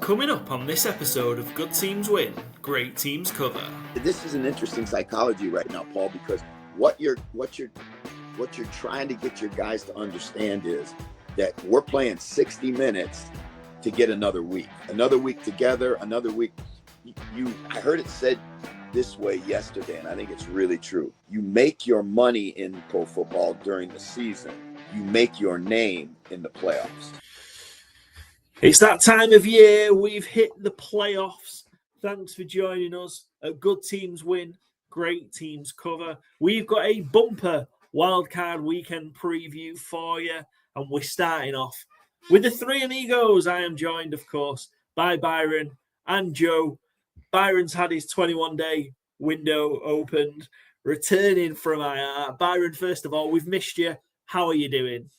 Coming up on this episode of Good Teams Win, Great Teams Cover. This is an interesting psychology right now, Paul, because what you're trying to get your guys to understand is that we're playing 60 minutes to get another week together, another week. I heard it said this way yesterday, and I think it's really true. You make your money in pro football during the season. You make your name in the playoffs. It's that time of year. We've hit the playoffs. Thanks for joining us at Good Teams Win, Great Teams Cover. We've got a bumper wildcard weekend preview for you, and we're starting off with the three amigos. I am joined, of course, by Byron and Joe. Byron's had his 21-day window opened, returning from IR. Byron, first of all, we've missed you. How are you doing?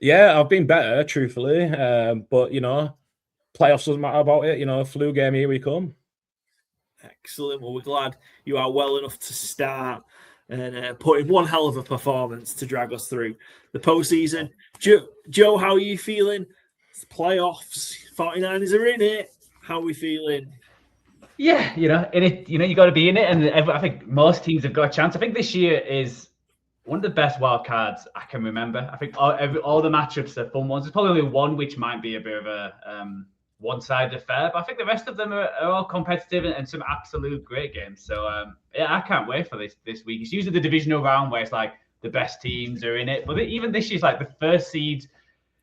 Yeah, I've been better, truthfully. But, playoffs doesn't matter about it. Flu game, here we come. Excellent. Well, we're glad you are well enough to start and put in one hell of a performance to drag us through the postseason. Joe, how are you feeling? It's playoffs. 49ers are in it. How are we feeling? Yeah, in it, you got to be in it. And I think most teams have got a chance. I think this year is one of the best wild cards I can remember. I think all the matchups are fun ones. There's probably only one which might be a bit of a one-sided affair, but I think the rest of them are all competitive and some absolute great games. So, I can't wait for this week. It's usually the divisional round where it's like the best teams are in it. But even this year's like the first seed,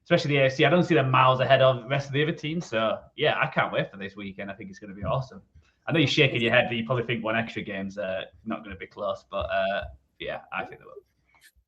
especially the AFC, I don't see them miles ahead of the rest of the other teams. So, yeah, I can't wait for this weekend. I think it's going to be awesome. I know you're shaking your head that you probably think one extra game's not going to be close, but yeah, I think they will.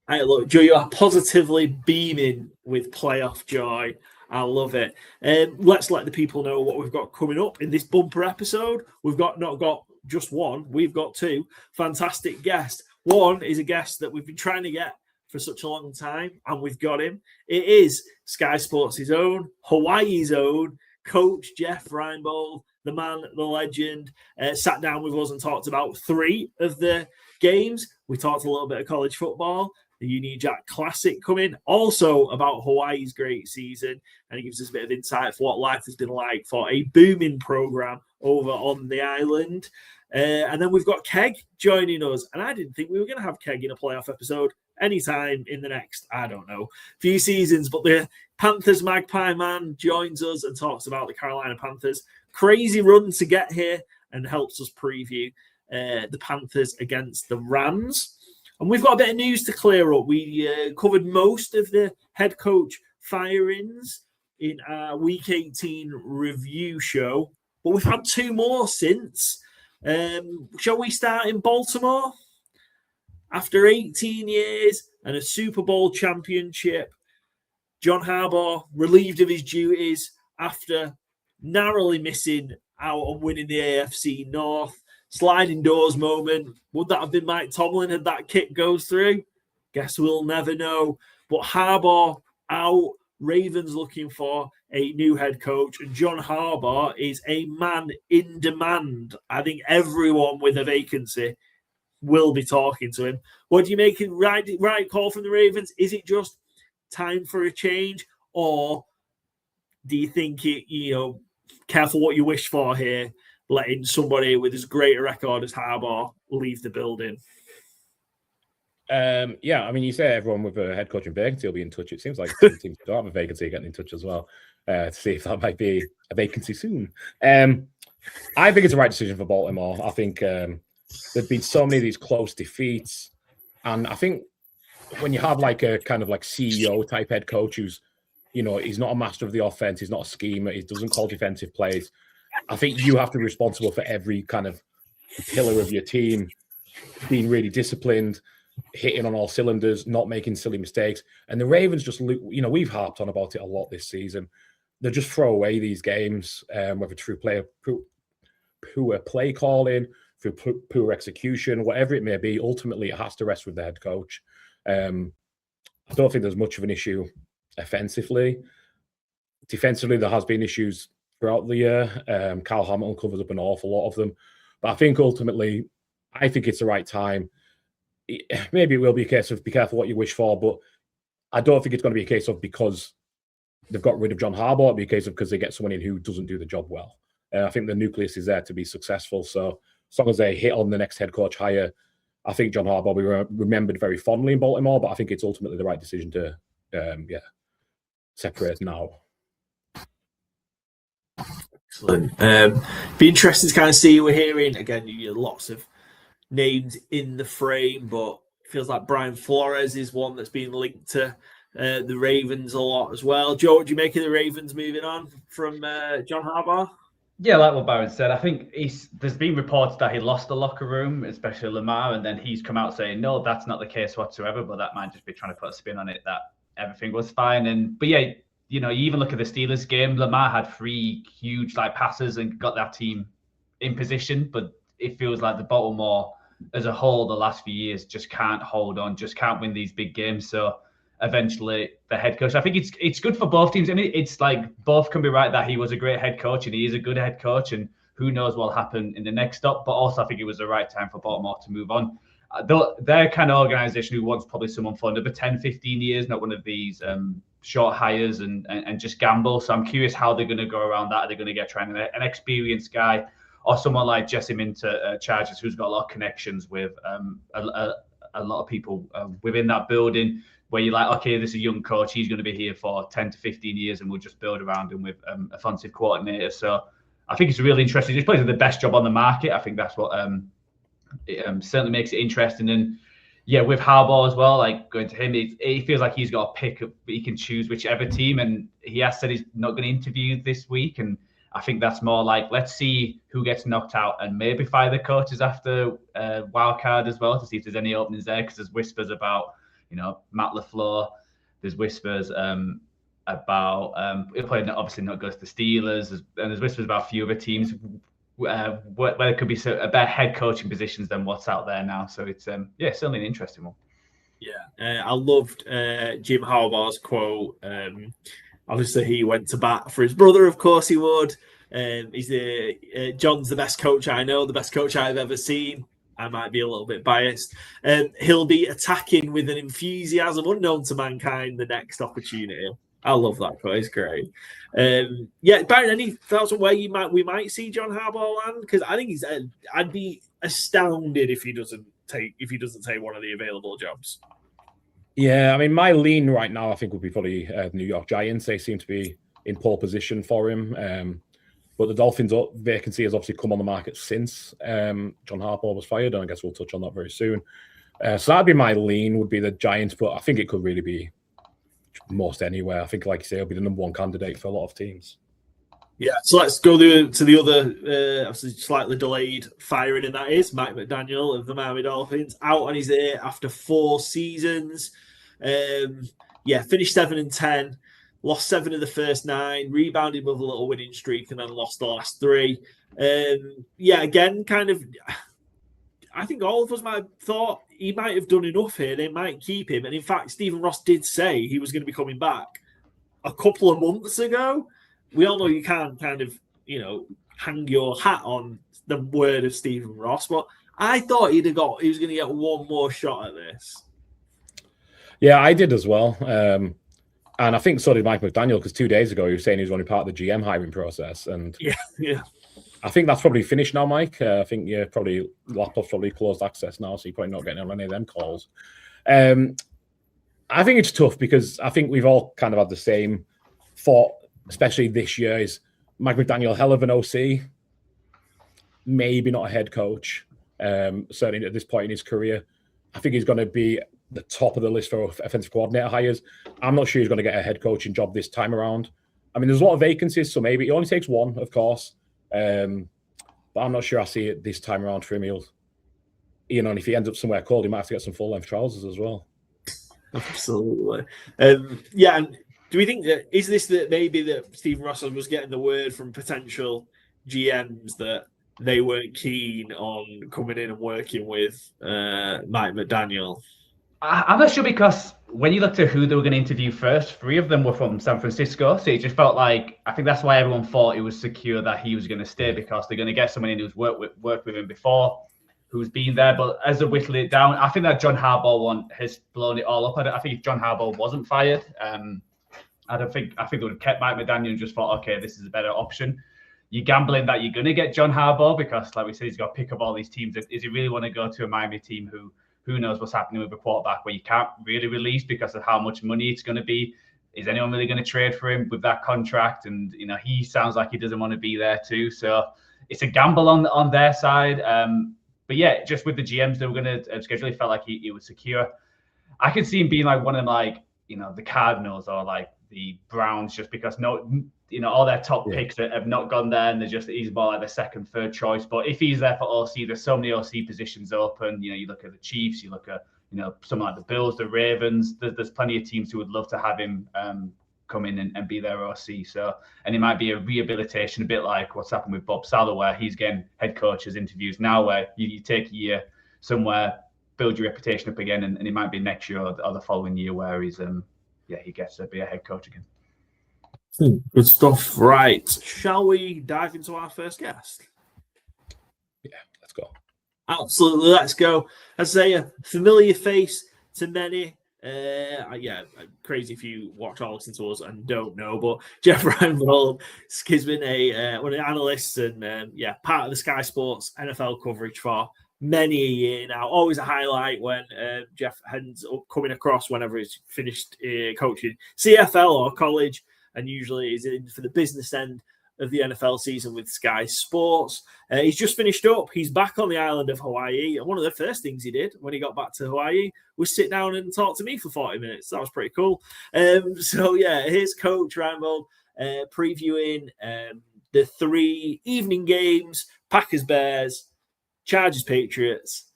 Hey, look, Joe, you are positively beaming with playoff joy. I love it. Let's let the people know what we've got coming up in this bumper episode. We've not got just one, we've got two fantastic guests. One is a guest that we've been trying to get for such a long time, and we've got him. It is Sky Sports' own, Hawaii's own, Coach Jeff Reinebold, the man, the legend, sat down with us and talked about three of the games. We talked a little bit of college football, the Union Jack Classic coming, also about Hawaii's great season, and he gives us a bit of insight for what life has been like for a booming program over on the island. And then we've got Keg joining us, and I didn't think we were going to have Keg in a playoff episode anytime in the next, I don't know, few seasons, but the Panthers Magpie man joins us and talks about the Carolina Panthers' crazy run to get here and helps us preview the Panthers against the Rams. And we've got a bit of news to clear up. We covered most of the head coach firings in our Week 18 review show, but we've had two more since. Shall we start in Baltimore? After 18 years and a Super Bowl championship, John Harbaugh relieved of his duties after narrowly missing out on winning the AFC North. Sliding doors moment. Would that have been Mike Tomlin had that kick goes through? Guess we'll never know. But Harbaugh out. Ravens looking for a new head coach. And John Harbaugh is a man in demand. I think everyone with a vacancy will be talking to him. What do you make it right call from the Ravens? Is it just time for a change? Or do you think careful what you wish for here, letting somebody with as great a record as Harbaugh leave the building? Yeah, I mean, you say everyone with a head coaching vacancy will be in touch. It seems like some teams don't have a vacancy getting in touch as well to see if that might be a vacancy soon. I think it's the right decision for Baltimore. I think there's been so many of these close defeats. And I think when you have like a kind of like CEO type head coach who's, he's not a master of the offense, he's not a schemer, he doesn't call defensive plays. I think you have to be responsible for every kind of pillar of your team, being really disciplined, hitting on all cylinders, not making silly mistakes. And the Ravens just, we've harped on about it a lot this season. They just throw away these games, whether through poor play calling, through poor execution, whatever it may be. Ultimately, it has to rest with the head coach. I don't think there's much of an issue offensively. Defensively, there has been issues throughout the year. Kyle Hamilton covers up an awful lot of them. But I think ultimately, I think it's the right time. Maybe it will be a case of be careful what you wish for, but I don't think it's going to be a case of because they've got rid of John Harbaugh, it'd be a case of because they get someone in who doesn't do the job well. I think the nucleus is there to be successful. So as long as they hit on the next head coach hire, I think John Harbaugh will be remembered very fondly in Baltimore, but I think it's ultimately the right decision to, separate now. Excellent. Be interesting to kind of see. We're hearing again, lots of names in the frame, but it feels like Brian Flores is one that's been linked to the Ravens a lot as well. Joe, what do you make of the Ravens moving on from John Harbaugh? Yeah, like what Byron said, I think there's been reports that he lost the locker room, especially Lamar, and then he's come out saying, no, that's not the case whatsoever, but that might just be trying to put a spin on it that everything was fine. But yeah, you even look at the Steelers game, Lamar had 3 huge passes and got that team in position, but it feels like the Baltimore as a whole the last few years just can't hold on, just can't win these big games. So eventually the head coach, I think it's good for both teams. I mean, it's like both can be right that he was a great head coach and he is a good head coach, and who knows what'll happen in the next stop. But also I think it was the right time for Baltimore to move on. They're kind of organization who wants probably someone for another 10, 15 years, not one of these short hires and just gamble. So I'm curious how they're going to go around that. Are they going to try an experienced guy or someone like Jesse Minter Chargers, who's got a lot of connections with a lot of people within that building, where you're like, okay, this is a young coach. He's going to be here for 10 to 15 years and we'll just build around him with offensive coordinator. So I think it's really interesting. He's probably the best job on the market. I think that's what certainly makes it interesting. And yeah, with Harbaugh as well, going to him, it feels like he's got a pick. He can choose whichever team. And he has said he's not going to interview this week. And I think that's more let's see who gets knocked out and maybe fire the coaches after wild card as well to see if there's any openings there, because there's whispers about Matt LaFleur. There's whispers about he'll probably obviously not go to the Steelers, and there's whispers about a few other teams where there could be a better head coaching positions than what's out there now. So it's certainly an interesting one. Yeah, I loved Jim Harbaugh's quote. Obviously, he went to bat for his brother. Of course, he would. John's the best coach I know, the best coach I've ever seen. I might be a little bit biased. He'll be attacking with an enthusiasm unknown to mankind the next opportunity. I love that quote. It's great. Byron, any thoughts on where we might see John Harbaugh land? Because I think I'd be astounded if he doesn't take one of the available jobs. Yeah, I mean, my lean right now, I think, would be probably the New York Giants. They seem to be in pole position for him. But the Dolphins' vacancy has obviously come on the market since John Harbaugh was fired, and I guess we'll touch on that very soon. So that'd be my lean, would be the Giants, but I think it could really be most anywhere. I think, like you say, it'll be the number one candidate for a lot of teams. Yeah, so let's go to the other obviously slightly delayed firing, and that is Mike McDaniel of the Miami Dolphins, out on his ear after 4 seasons. Finished 7-10. Lost 7 of the first 9, rebounded with a little winning streak, and then lost the last 3. Again, kind of, I think all of us might have thought he might have done enough here. They might keep him. And in fact, Stephen Ross did say he was going to be coming back a couple of months ago. We all know you can't kind of, hang your hat on the word of Stephen Ross, but I thought he was going to get one more shot at this. Yeah, I did as well. And I think so did Mike McDaniel, because 2 days ago he was saying he was only part of the GM hiring process. And yeah. I think that's probably finished now, Mike. I think laptop's probably closed access now, so you're probably not getting on any of them calls. I think it's tough because I think we've all kind of had the same thought, especially this year, is Mike McDaniel, hell of an OC, maybe not a head coach, certainly at this point in his career. I think he's going to be the top of the list for offensive coordinator hires. I'm not sure he's going to get a head coaching job this time around. I mean, there's a lot of vacancies, so maybe it only takes one, of course. But I'm not sure I see it this time around for him. And if he ends up somewhere cold, he might have to get some full-length trousers as well. Absolutely. And do we think that is this that maybe that Stephen Russell was getting the word from potential GMs that they weren't keen on coming in and working with Mike McDaniel? I'm not sure, because when you looked at who they were going to interview first, 3 of them were from San Francisco. So it just felt like, I think that's why everyone thought it was secure that he was going to stay, because they're going to get someone in who's worked with him before, who's been there. But as they whittle it down, I think that John Harbaugh one has blown it all up. I think if John Harbaugh wasn't fired, I think they would have kept Mike McDaniel and just thought, okay, this is a better option. You're gambling that you're going to get John Harbaugh because, like we said, he's got to pick up all these teams. Is he really want to go to a Miami team who knows what's happening with a quarterback where you can't really release because of how much money it's going to be? Is anyone really going to trade for him with that contract? And, he sounds like he doesn't want to be there too. So it's a gamble on their side. But yeah, just with the GMs they were going to schedule, it felt like he was secure. I could see him being like one of the Cardinals or like the Browns, just because all their top picks have not gone there, and he's more like the second, third choice. But if he's there for OC, there's so many OC positions open. You look at the Chiefs, you look at someone like the Bills, the Ravens. There's plenty of teams who would love to have him come in and be their OC. So, and it might be a rehabilitation, a bit like what's happened with Bob Saleh, where he's getting head coaches interviews now, where you take a year somewhere, build your reputation up again, and it might be next year or the following year where he gets to be a head coach again. Good stuff. Right. Shall we dive into our first guest? Yeah, let's go. Absolutely. Let's go. As I say, a familiar face to many. Crazy if you watch or listen to us and don't know, but Jeff Reinebold has been one of the analysts and part of the Sky Sports NFL coverage for many a year now. Always a highlight when Jeff ends up coming across whenever he's finished coaching CFL or college, and usually is in for the business end of the NFL season with Sky Sports. He's just finished up. He's back on the island of Hawaii. And one of the first things he did when he got back to Hawaii was sit down and talk to me for 40 minutes. That was pretty cool. Here's Coach Reinebold previewing the 3 evening games: Packers, Bears, Chargers, Patriots,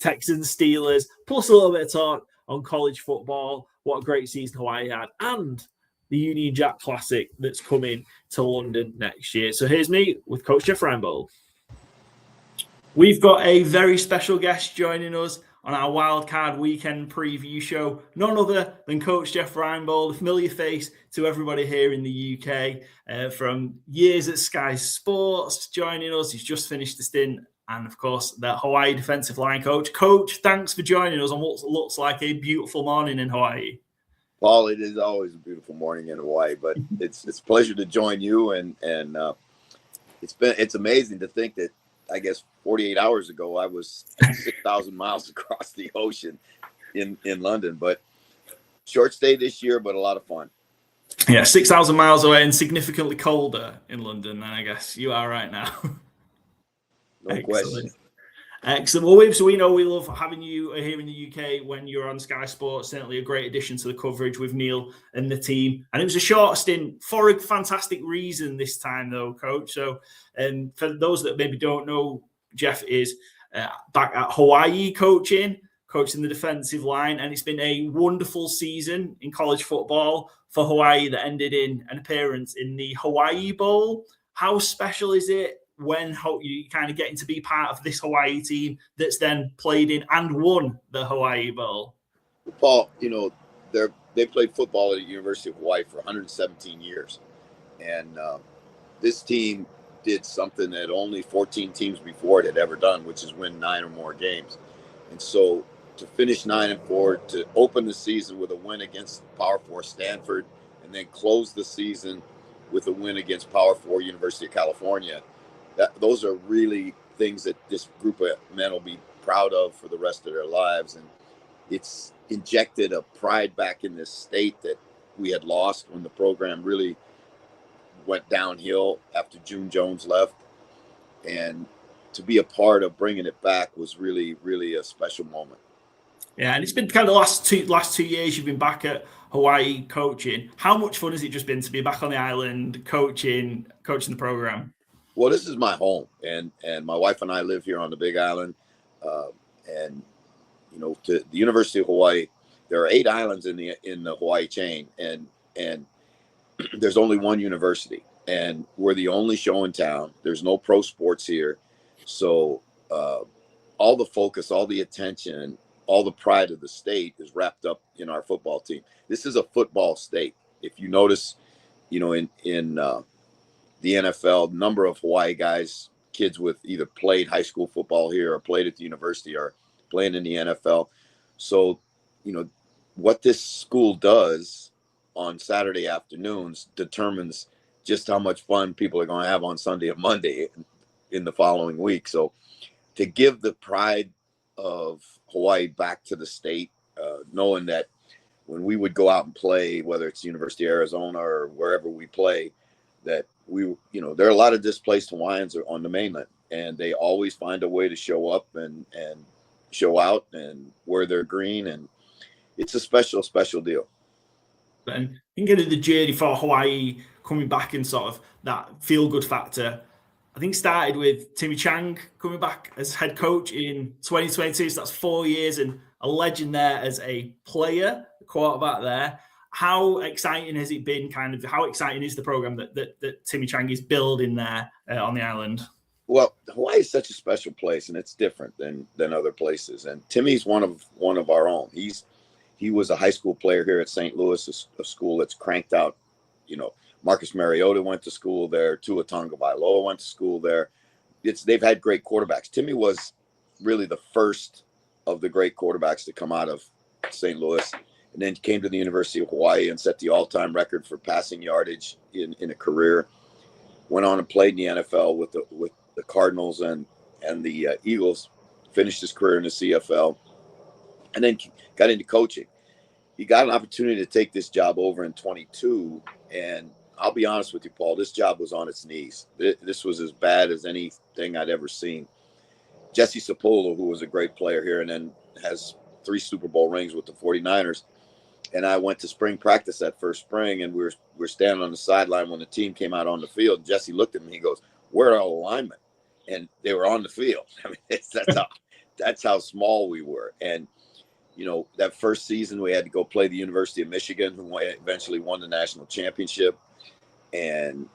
Texans, Steelers, plus a little bit of talk on college football, what a great season Hawaii had, and the Union Jack Classic that's coming to London next year. So here's me with Coach Jeff Reinebold. We've got a very special guest joining us on our Wildcard Weekend preview show. None other than Coach Jeff Reinebold, a familiar face to everybody here in the UK from years at Sky Sports, joining us. He's just finished the stint, and of course, the Hawaii defensive line coach. Coach, thanks for joining us on what looks like a beautiful morning in Hawaii. Paul, it is always a beautiful morning in Hawaii, but it's a pleasure to join you, and it's amazing to think that I guess 48 hours ago I was 6,000 miles across the ocean in London. But short stay this year, but a lot of fun. Yeah, 6,000 miles away and significantly colder in London than I guess you are right now. No question. Excellent. Well, so we know we love having you here in the UK when you're on Sky Sports. Certainly a great addition to the coverage with Neil and the team. And it was a short stint for a fantastic reason this time, though, Coach. So for those that maybe don't know, Jeff is back at Hawaii coaching the defensive line. And it's been a wonderful season in college football for Hawaii that ended in an appearance in the Hawai'i Bowl. How special is it when you kind of getting to be part of this Hawaii team that's then played in and won the Hawai'i Bowl? Paul, they played football at the University of Hawaii for 117 years. And this team did something that only 14 teams before it had ever done, which is win 9 or more games. And so to finish 9-4, to open the season with a win against Power 4 Stanford, and then close the season with a win against Power 4 University of California, those are really things that this group of men will be proud of for the rest of their lives. And it's injected a pride back in this state that we had lost when the program really went downhill after June Jones left. And to be a part of bringing it back was really, really a special moment. Yeah, and it's been kind of the last two years you've been back at Hawaii coaching. How much fun has it just been to be back on the island coaching the program? Well, this is my home, and my wife and I live here on the Big Island. To the University of Hawaii, there are 8 islands in the Hawaii chain, and there's only one university, and we're the only show in town. There's no pro sports here, so all the focus, all the attention, all the pride of the state is wrapped up in our football team. This is a football state. If you notice, in the NFL, number of Hawaii guys, kids with either played high school football here or played at the university or playing in the NFL. So, what this school does on Saturday afternoons determines just how much fun people are going to have on Sunday and Monday in the following week. So to give the pride of Hawaii back to the state, knowing that when we would go out and play, whether it's University of Arizona or wherever we play, that there are a lot of displaced Hawaiians on the mainland, and they always find a way to show up and show out and wear their green. And it's a special, special deal. And thinking of the journey for Hawaii coming back and sort of that feel-good factor, I think started with Timmy Chang coming back as head coach in 2022. So that's 4 years and a legend there as a player, the quarterback there. How exciting has it been? How exciting is the program that Timmy Chang is building there on the island? Well, Hawaii is such a special place, and it's different than other places. And Timmy's one of our own. He was a high school player here at St. Louis, a school that's cranked out. Marcus Mariota went to school there. Tua Tagovailoa went to school there. They've had great quarterbacks. Timmy was really the first of the great quarterbacks to come out of St. Louis, and then came to the University of Hawaii and set the all-time record for passing yardage in a career. Went on and played in the NFL with the Cardinals and the Eagles. Finished his career in the CFL, and then got into coaching. He got an opportunity to take this job over in 22, and I'll be honest with you, Paul, this job was on its knees. This was as bad as anything I'd ever seen. Jesse Sapolo, who was a great player here and then has 3 Super Bowl rings with the 49ers, and I went to spring practice that first spring, and we were standing on the sideline when the team came out on the field. Jesse looked at me, he goes, "Where are all the linemen?" And they were on the field. I mean, that's how small we were. And that first season we had to go play the University of Michigan, who eventually won the national championship. And,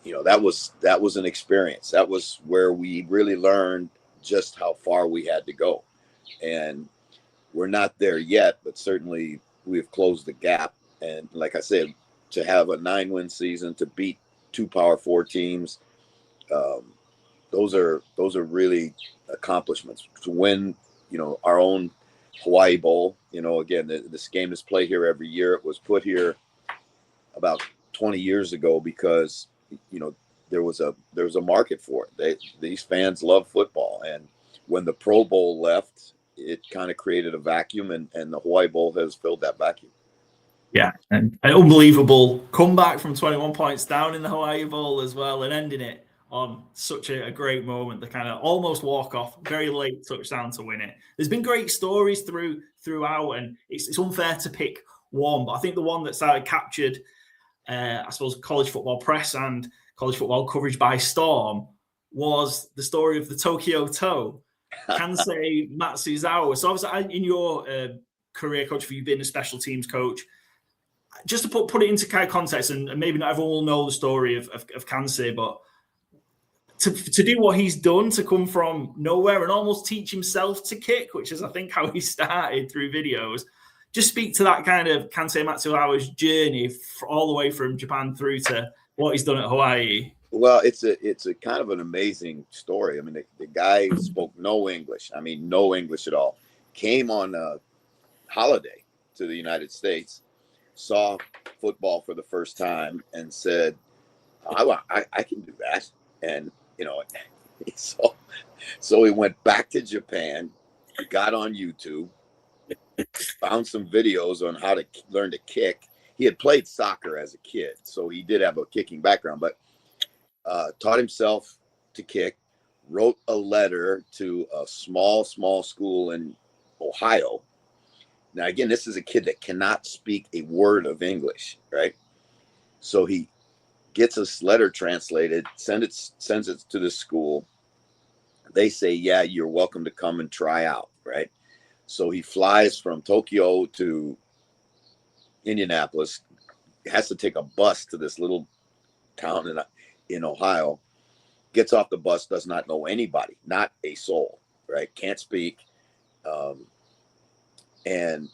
that was an experience. That was where we really learned just how far we had to go. And we're not there yet, but certainly we've closed the gap. And like I said, to have a 9-win season, to beat 2 Power 4 teams, those are really accomplishments. To win, our own Hawaii Bowl. Again, this game is played here every year. It was put here about 20 years ago because there was a market for it. These fans love football, and when the Pro Bowl left, it kind of created a vacuum, and the Hawaii Bowl has filled that vacuum. Yeah, and an unbelievable comeback from 21 points down in the Hawaii Bowl as well, and ending it on such a great moment, the kind of almost walk-off, very late touchdown to win it. There's been great stories throughout, and it's unfair to pick one, but I think the one that started captured, I suppose, college football press and college football coverage by storm was the story of the Tokyo Toe, Kansei Matsuzawa. So obviously in your career, Coach, you've been a special teams coach. Just to put it into kind of context, and maybe not everyone will know the story of Kansei, but to do what he's done, to come from nowhere and almost teach himself to kick, which is, I think, how he started through videos. Just speak to that kind of Kansei Matsuzawa's journey all the way from Japan through to what he's done at Hawaii. Well, it's a kind of an amazing story. I mean, the guy spoke no English. I mean, no English at all. Came on a holiday to the United States, saw football for the first time, and said, I can do that. And, so he went back to Japan, got on YouTube, found some videos on how to learn to kick. He had played soccer as a kid, so he did have a kicking background, but taught himself to kick, wrote a letter to a small school in Ohio. Now, again, this is a kid that cannot speak a word of English, right? So he gets this letter translated, sends it to the school. They say, yeah, you're welcome to come and try out, right? So he flies from Tokyo to Indianapolis, has to take a bus to this little town in Ohio, gets off the bus, does not know anybody, not a soul, right? Can't speak. And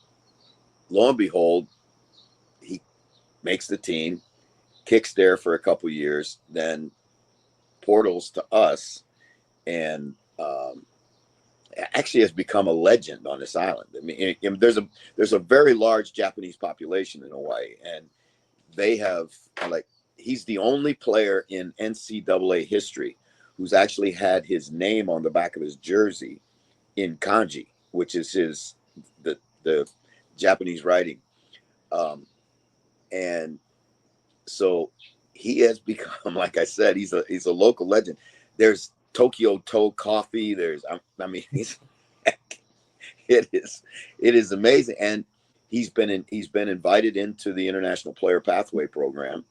lo and behold, he makes the team, kicks there for a couple years, then portals to us, and actually has become a legend on this island. I mean, there's a very large Japanese population in Hawaii, and they have, like, he's the only player in NCAA history who's actually had his name on the back of his jersey in kanji, which is the Japanese writing. And so he has become, like I said, he's a local legend. There's Tokyo Toe Coffee. I mean, it is amazing. And he's been invited into the International Player Pathway program.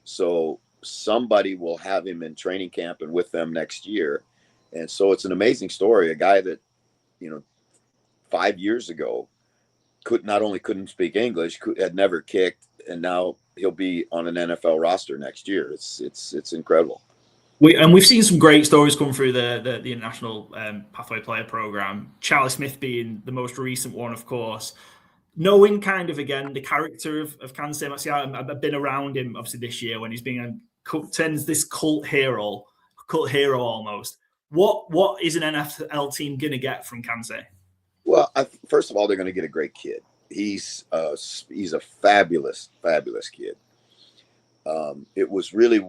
So somebody will have him in training camp and with them next year. And so it's an amazing story. A guy that, 5 years ago not only couldn't speak English, had never kicked, and now he'll be on an NFL roster next year. It's incredible. We've seen some great stories come through the International Pathway Player Program. Charlie Smith being the most recent one, of course. Knowing kind of, again, the character of Kansas, I've been around him obviously this year when he's being turns this cult hero almost. What is an NFL team going to get from Kansas? Well, first of all, they're going to get a great kid. He's a fabulous kid. It was really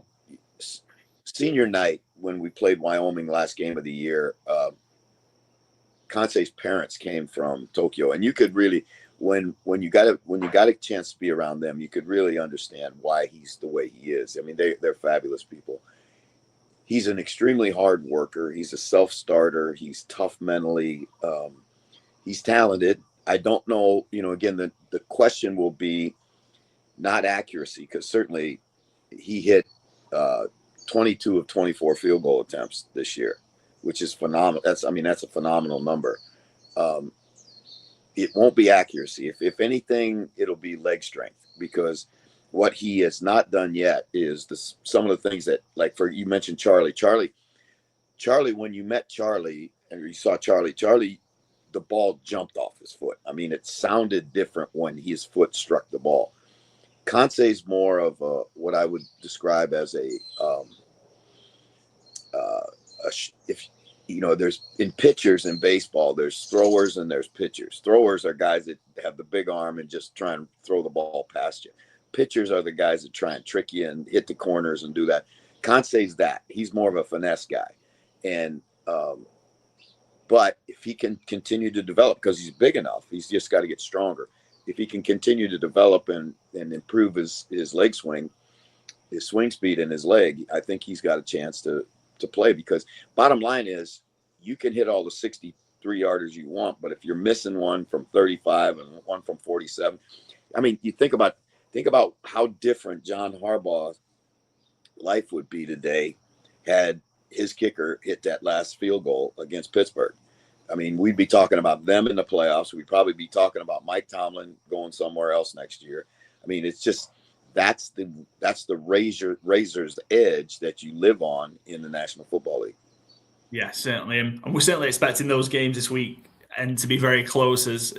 senior night when we played Wyoming last game of the year. Kansei's parents came from Tokyo, and you could really, when you got a chance to be around them, you could really understand why he's the way he is. I mean, they're fabulous people. He's an extremely hard worker. He's a self-starter. He's tough mentally. He's talented. I don't know, again, the question will be not accuracy, because certainly he hit 22 of 24 field goal attempts this year, which is phenomenal. That's a phenomenal number. It won't be accuracy. If anything, it'll be leg strength, because what he has not done yet is some of the things that, like, you mentioned Charlie, when you met Charlie and you saw Charlie, the ball jumped off his foot. I mean, it sounded different when his foot struck the ball. Kansei's more of what I would describe as there's in pitchers in baseball, there's throwers and there's pitchers. Throwers are guys that have the big arm and just try and throw the ball past you. Pitchers are the guys that try and trick you and hit the corners and do that. Kansei's that. He's more of a finesse guy. And, but if he can continue to develop, because he's big enough, he's just got to get stronger. If he can continue to develop and improve his leg swing, his swing speed and his leg, I think he's got a chance to play, because bottom line is you can hit all the 63-yarders you want, but if you're missing one from 35 and one from 47, I mean, you think about how different John Harbaugh's life would be today had his kicker hit that last field goal against Pittsburgh. I mean, we'd be talking about them in the playoffs. We'd probably be talking about Mike Tomlin going somewhere else next year. I mean, it's just that's the razor's edge that you live on in the National Football League. Yeah, certainly. And we're certainly expecting those games this week and to be very close, as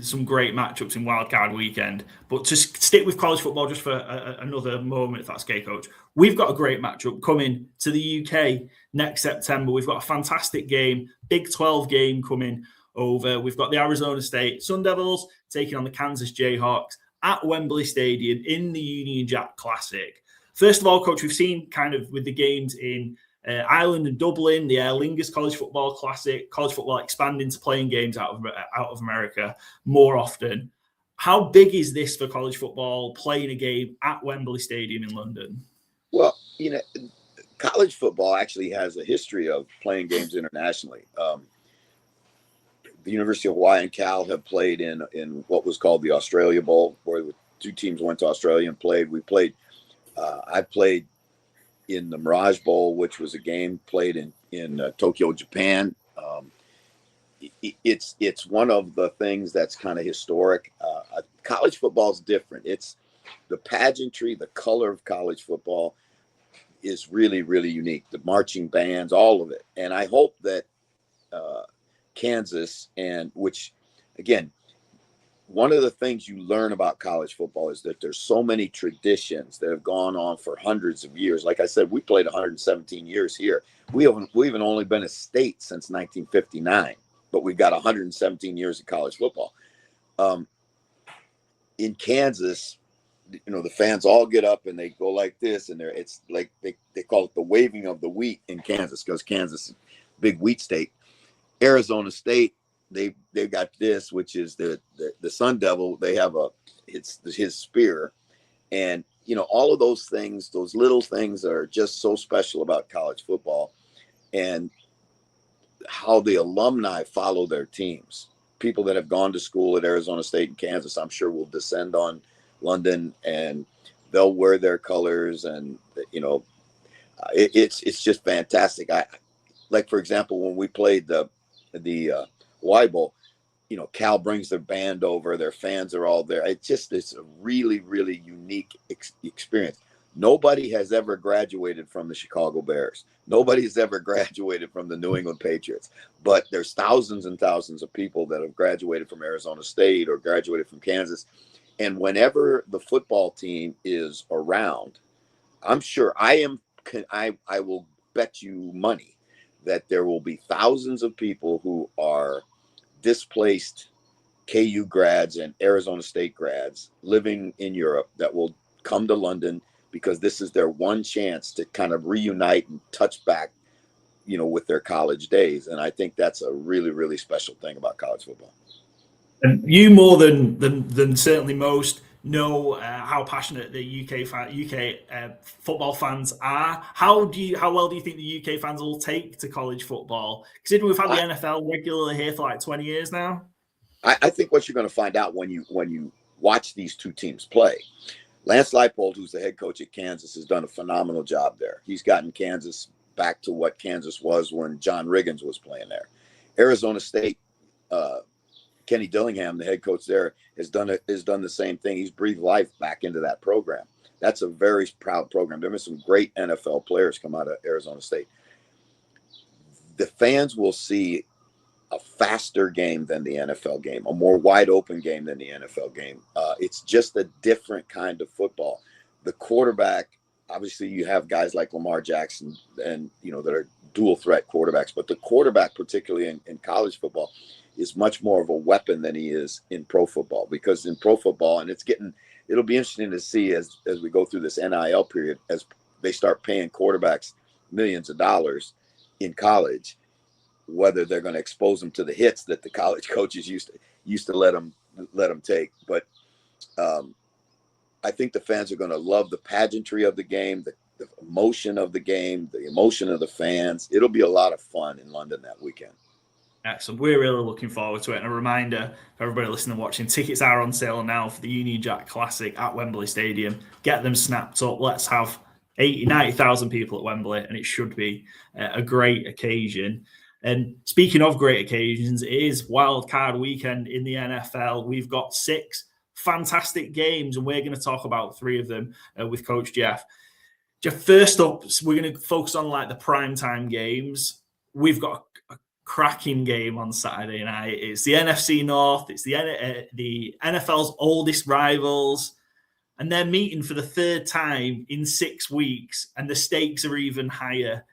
some great matchups in Wildcard Weekend. But to stick with college football just for another moment, if that's okay, Coach. We've got a great matchup coming to the UK next September. We've got a fantastic game, Big 12 game coming over. We've got the Arizona State Sun Devils taking on the Kansas Jayhawks at Wembley Stadium in the Union Jack Classic. First of all, Coach, we've seen kind of with the games in Ireland and Dublin, the Aer Lingus College Football Classic, college football expanding to playing games out of America more often. How big is this for college football, playing a game at Wembley Stadium in London? Well, college football actually has a history of playing games internationally. The University of Hawaii and Cal have played in what was called the Australia Bowl, where the two teams went to Australia and played. I played in the Mirage Bowl, which was a game played in Tokyo, Japan. It's one of the things that's kind of historic. College football is different. It's the pageantry, the color of college football is really, really unique. The marching bands, all of it. And I hope that Kansas, and which, again, one of the things you learn about college football is that there's so many traditions that have gone on for hundreds of years. Like I said, we played 117 years here. We haven't only been a state since 1959, but we've got 117 years of college football. In Kansas, the fans all get up and they go like this, and it's like they call it the waving of the wheat in Kansas, because Kansas is a big wheat state. Arizona State, they've got this, which is the Sun Devil. They have it's his spear, and all of those things, those little things, are just so special about college football, and how the alumni follow their teams. People that have gone to school at Arizona State and Kansas, I'm sure, will descend on London, and they'll wear their colors, and it's just fantastic. Like, for example, when we played the Hawai'i Bowl, Cal brings their band over, their fans are all there. It's a really, really unique experience. Nobody has ever graduated from the Chicago Bears. Nobody's ever graduated from the New England Patriots. But there's thousands and thousands of people that have graduated from Arizona State or graduated from Kansas. And whenever the football team is around, I'm sure I will bet you money that there will be thousands of people who are displaced KU grads and Arizona State grads living in Europe that will come to London, because this is their one chance to kind of reunite and touch back, with their college days. And I think that's a really, really special thing about college football. And you, more than certainly most, know how passionate the UK football fans are. How well do you think the UK fans will take to college football? Considering we've had the NFL regularly here for like 20 years now. I think what you're going to find out when you watch these two teams play. Lance Leipold, who's the head coach at Kansas, has done a phenomenal job there. He's gotten Kansas back to what Kansas was when John Riggins was playing there. Arizona State, Kenny Dillingham, the head coach there, has done the same thing. He's breathed life back into that program. That's a very proud program. There have been some great NFL players come out of Arizona State. The fans will see a faster game than the NFL game, a more wide open game than the NFL game. It's just a different kind of football. The quarterback, obviously you have guys like Lamar Jackson and, that are dual threat quarterbacks, but the quarterback, particularly in college football, is much more of a weapon than he is in pro football, because in pro football, and it'll be interesting to see as we go through this NIL period, as they start paying quarterbacks millions of dollars in college, whether they're going to expose them to the hits that the college coaches used to let them take. But I think the fans are going to love the pageantry of the game, the emotion of the game, the emotion of the fans. It'll be a lot of fun in London that weekend. Excellent. We're really looking forward to it. And a reminder for everybody listening and watching, tickets are on sale now for the Union Jack Classic at Wembley Stadium. Get them snapped up. Let's have 90,000 people at Wembley, and it should be a great occasion. And speaking of great occasions, it is Wild Card Weekend in the NFL. We've got 6 fantastic games, and we're going to talk about 3 of them with Coach Jeff. Jeff, first up, we're going to focus on like the primetime games. We've got a cracking game on Saturday night. It's the NFC North. It's the NFL's oldest rivals, and they're meeting for the 3rd time in 6 weeks, and the stakes are even higher.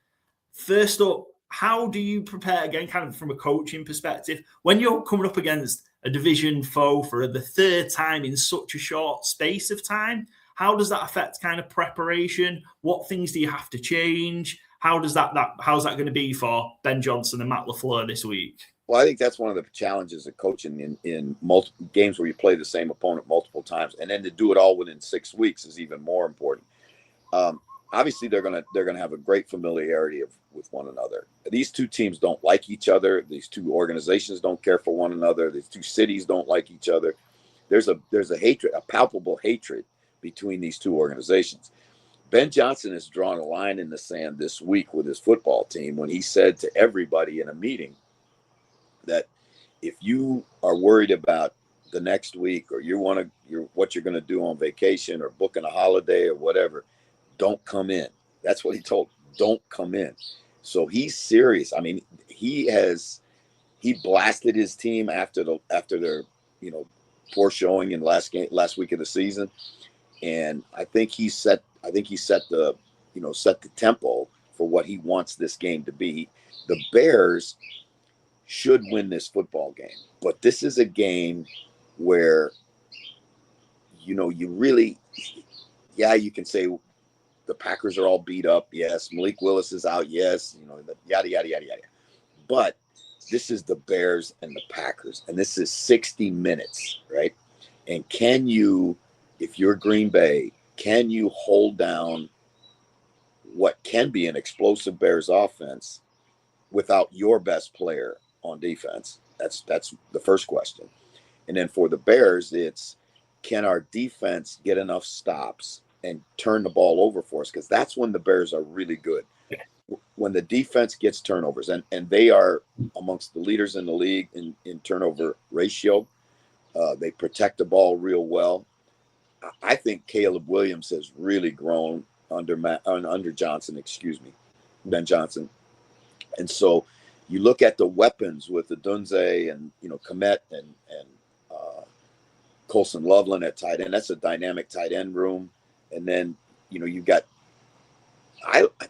First up, how do you prepare, again, kind of from a coaching perspective, when you're coming up against a division foe for the 3rd time in such a short space of time? How does that affect kind of preparation? What things do you have to change? How's that going to be for Ben Johnson and Matt LaFleur this week? Well, I think that's one of the challenges of coaching in multiple games where you play the same opponent multiple times, and then to do it all within 6 weeks is even more important. Obviously, they're gonna have a great familiarity with one another. These two teams don't like each other. These two organizations don't care for one another. These two cities don't like each other. There's a hatred, a palpable hatred between these two organizations. Ben Johnson has drawn a line in the sand this week with his football team when he said to everybody in a meeting that if you are worried about the next week, or what you're going to do on vacation or booking a holiday or whatever, don't come in. That's what he told. Don't come in. So he's serious. I mean, he blasted his team after their poor showing in last week of the season, and I think he set the tempo for what he wants this game to be. The Bears should win this football game, but this is a game where you really yeah, you can say the Packers are all beat up. Yes. Malik Willis is out. Yes. Yada, yada, yada, yada. But this is the Bears and the Packers, and this is 60 minutes, right? And can you, if you're Green Bay, can you hold down what can be an explosive Bears offense without your best player on defense? That's the first question. And then for the Bears, it's, can our defense get enough stops and turn the ball over for us? Because that's when the Bears are really good. When the defense gets turnovers, and they are amongst the leaders in the league in turnover ratio. They protect the ball real well. I think Caleb Williams has really grown under Johnson, Ben Johnson. And so you look at the weapons with the Dunze and, Komet and Colson Loveland at tight end. That's a dynamic tight end room. And then, you've got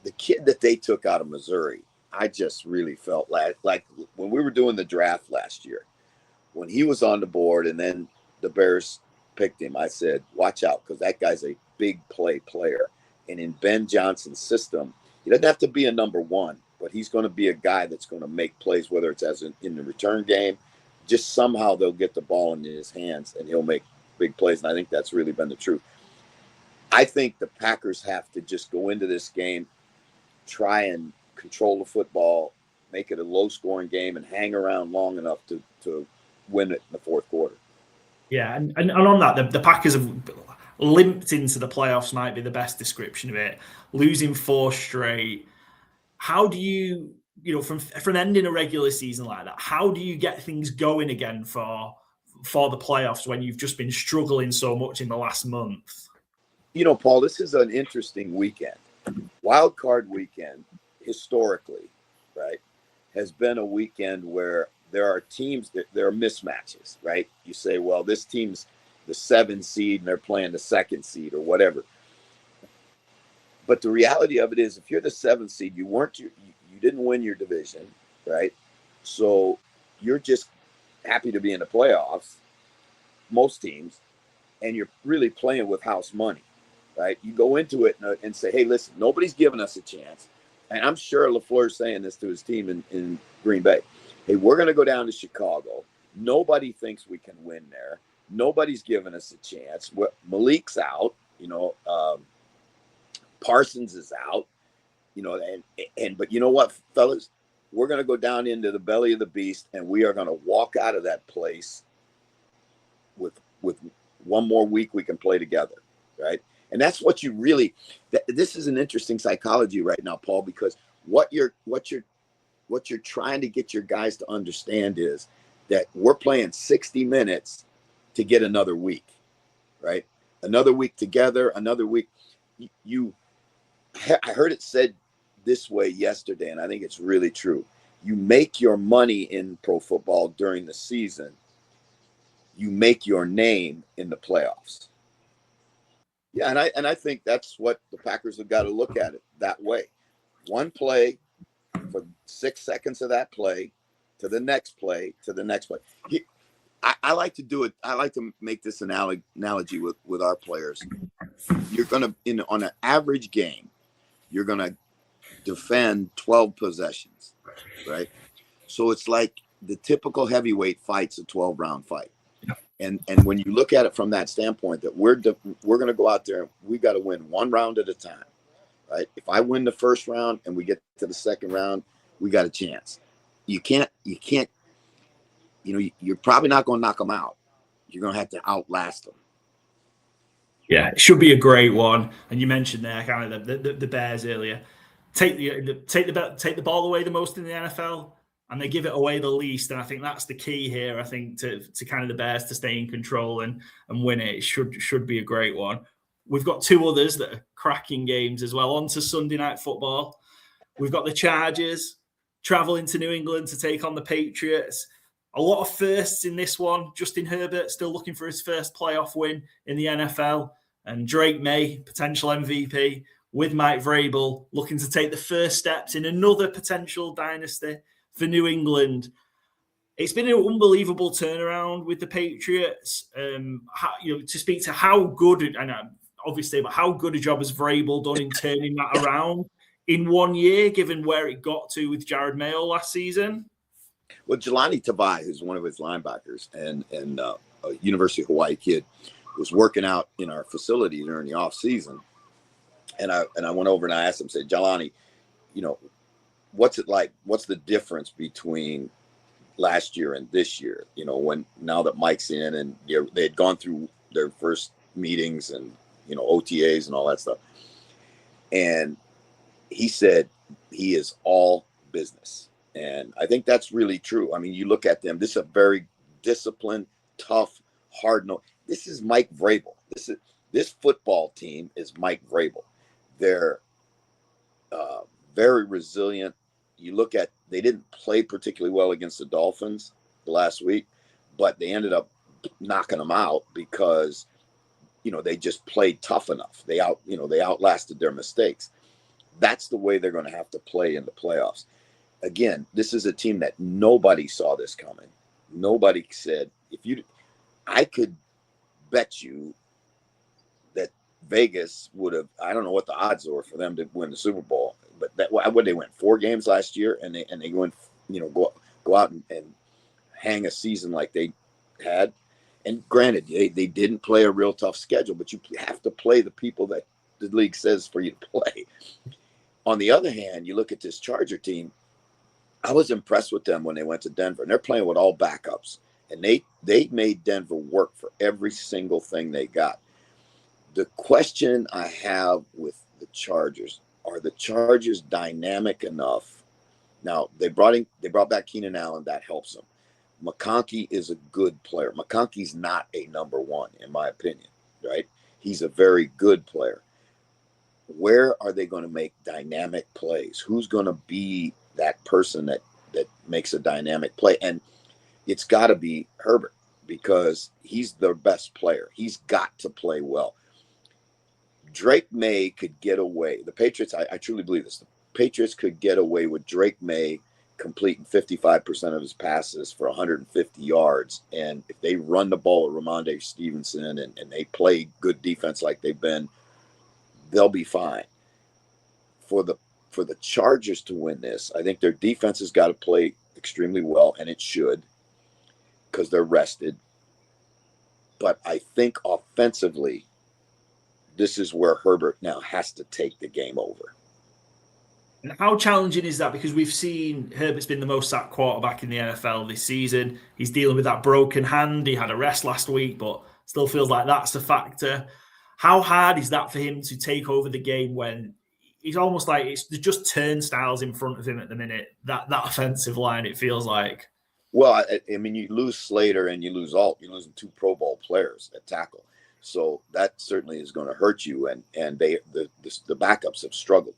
the kid that they took out of Missouri. I just really felt like when we were doing the draft last year, when he was on the board and then the Bears picked him, I said, watch out, because that guy's a big player. And in Ben Johnson's system, he doesn't have to be a number one, but he's going to be a guy that's going to make plays, whether it's in the return game. Just somehow they'll get the ball in his hands and he'll make big plays. And I think that's really been the truth. I think the Packers have to just go into this game, try and control the football, make it a low-scoring game, and hang around long enough to win it in the fourth quarter. Yeah, and on that, the Packers have limped into the playoffs, might be the best description of it. Losing 4 straight. How do you, from ending a regular season like that, how do you get things going again for the playoffs when you've just been struggling so much in the last month? Paul, this is an interesting weekend. Wild card weekend, historically, right, has been a weekend where there are teams that there are mismatches, right? You say, well, this team's the 7 seed and they're playing the 2nd seed or whatever. But the reality of it is, if you're the 7th seed, you didn't win your division, right? So you're just happy to be in the playoffs, most teams, and you're really playing with house money, right? You go into it and say, hey, listen, nobody's giving us a chance. And I'm sure LaFleur's saying this to his team in Green Bay. Hey, we're going to go down to Chicago. Nobody thinks we can win there. Nobody's giving us a chance. Malik's out, Parsons is out, but you know what, fellas? We're going to go down into the belly of the beast, and we are going to walk out of that place with one more week we can play together, right? And that's what you really. This is an interesting psychology right now, Paul, because what you're trying to get your guys to understand is that we're playing 60 minutes to get another week, right? Another week together, another week. I heard it said this way yesterday, and I think it's really true. You make your money in pro football during the season. You make your name in the playoffs. Yeah, and I think that's what the Packers have got to look at it that way. One play for 6 seconds of that play to the next play to the next play. I like to do it. I like to make this analogy with our players. You're going to, on an average game, you're going to defend 12 possessions, right? So it's like the typical heavyweight fight's a 12-round fight. And when you look at it from that standpoint, that we're going to go out there, we got to win one round at a time, right? If I win the first round and we get to the second round, we got a chance. You can't. You're probably not going to knock them out. You're going to have to outlast them. Yeah, it should be a great one. And you mentioned there kind of the Bears earlier. Take the ball away the most in the NFL, and they give it away the least. And I think that's the key here. I think to kind of the Bears to stay in control and win it. It should be a great one. We've got 2 others that are cracking games as well. On to Sunday Night Football. We've got the Chargers traveling to New England to take on the Patriots. A lot of firsts in this one. Justin Herbert still looking for his first playoff win in the NFL. And Drake May, potential MVP, with Mike Vrabel, looking to take the first steps in another potential dynasty for New England. It's been an unbelievable turnaround with the Patriots. To speak to how good, and obviously, but how good a job has Vrabel done in turning that around in 1 year, given where it got to with Jared Mayo last season? Well, Jelani Tavai, who's one of his linebackers and a University of Hawaii kid, was working out in our facility during the off season. And I went over and I asked him, said, Jelani, what's it like? What's the difference between last year and this year? Now that Mike's in and they had gone through their first meetings and, OTAs and all that stuff. And he said he is all business. And I think that's really true. I mean, you look at them, this is a very disciplined, tough, hard-nosed. This is Mike Vrabel. This football team is Mike Vrabel. They're very resilient. You look at, they didn't play particularly well against the Dolphins last week, but they ended up knocking them out because, they just played tough enough. They outlasted their mistakes. That's the way they're going to have to play in the playoffs. Again, this is a team that nobody saw this coming. Nobody said, I could bet you that Vegas would have, I don't know what the odds were for them to win the Super Bowl, but they went 4 games last year and they went, go out and hang a season like they had. And granted, they didn't play a real tough schedule, but you have to play the people that the league says for you to play. On the other hand, you look at this Charger team. I was impressed with them when they went to Denver, and they're playing with all backups. And they made Denver work for every single thing they got. The question I have with the Chargers, are the Chargers dynamic enough? Now, they brought back Keenan Allen. That helps them. McConkey is a good player. McConkey's not a number 1, in my opinion, right? He's a very good player. Where are they going to make dynamic plays? Who's going to be that person that makes a dynamic play? And it's got to be Herbert because he's their best player. He's got to play well. Drake May could get away. The Patriots, I truly believe this. The Patriots could get away with Drake May completing 55% of his passes for 150 yards. And if they run the ball with Ramondre Stevenson and they play good defense like they've been, they'll be fine. For the Chargers to win this, I think their defense has got to play extremely well, and it should because they're rested. But I think offensively, this is where Herbert now has to take the game over. And how challenging is that? Because we've seen Herbert's been the most sacked quarterback in the NFL this season. He's dealing with that broken hand. He had a rest last week, but still feels like that's a factor. How hard is that for him to take over the game when he's almost like there's just turnstiles in front of him at the minute? That offensive line, it feels like. Well, I mean, you lose Slater and you lose Alt. You're losing 2 Pro Bowl players at tackle. So that certainly is going to hurt you. And the backups have struggled.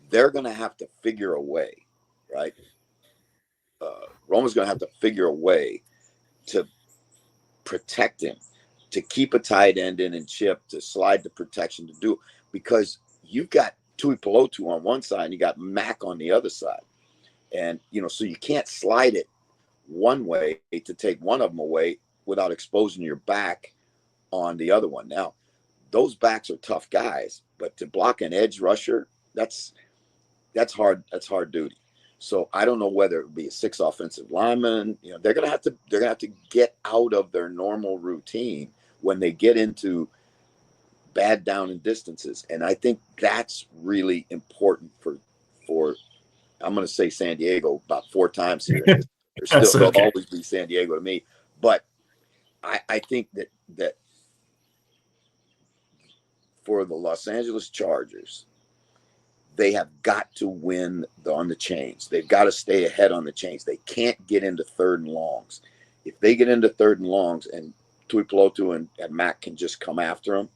They're going to have to figure a way, right? Roman's going to have to figure a way to protect him, to keep a tight end in and chip, to slide the protection to do, because you've got Tui Pelotu on one side and you got Mac on the other side. And, so you can't slide it one way to take one of them away without exposing your back on the other one. Now, those backs are tough guys, but to block an edge rusher, that's hard. That's hard duty. So I don't know whether it would be a 6 offensive lineman. They're gonna have to get out of their normal routine when they get into bad down and distances. And I think that's really important for I'm going to say San Diego about 4 times here. They'll always be San Diego to me. But I think that for the Los Angeles Chargers, they have got to win on the chains. They've got to stay ahead on the chains. They can't get into 3rd and longs. If they get into 3rd and longs and Tui Pelotu and Mac can just come after them,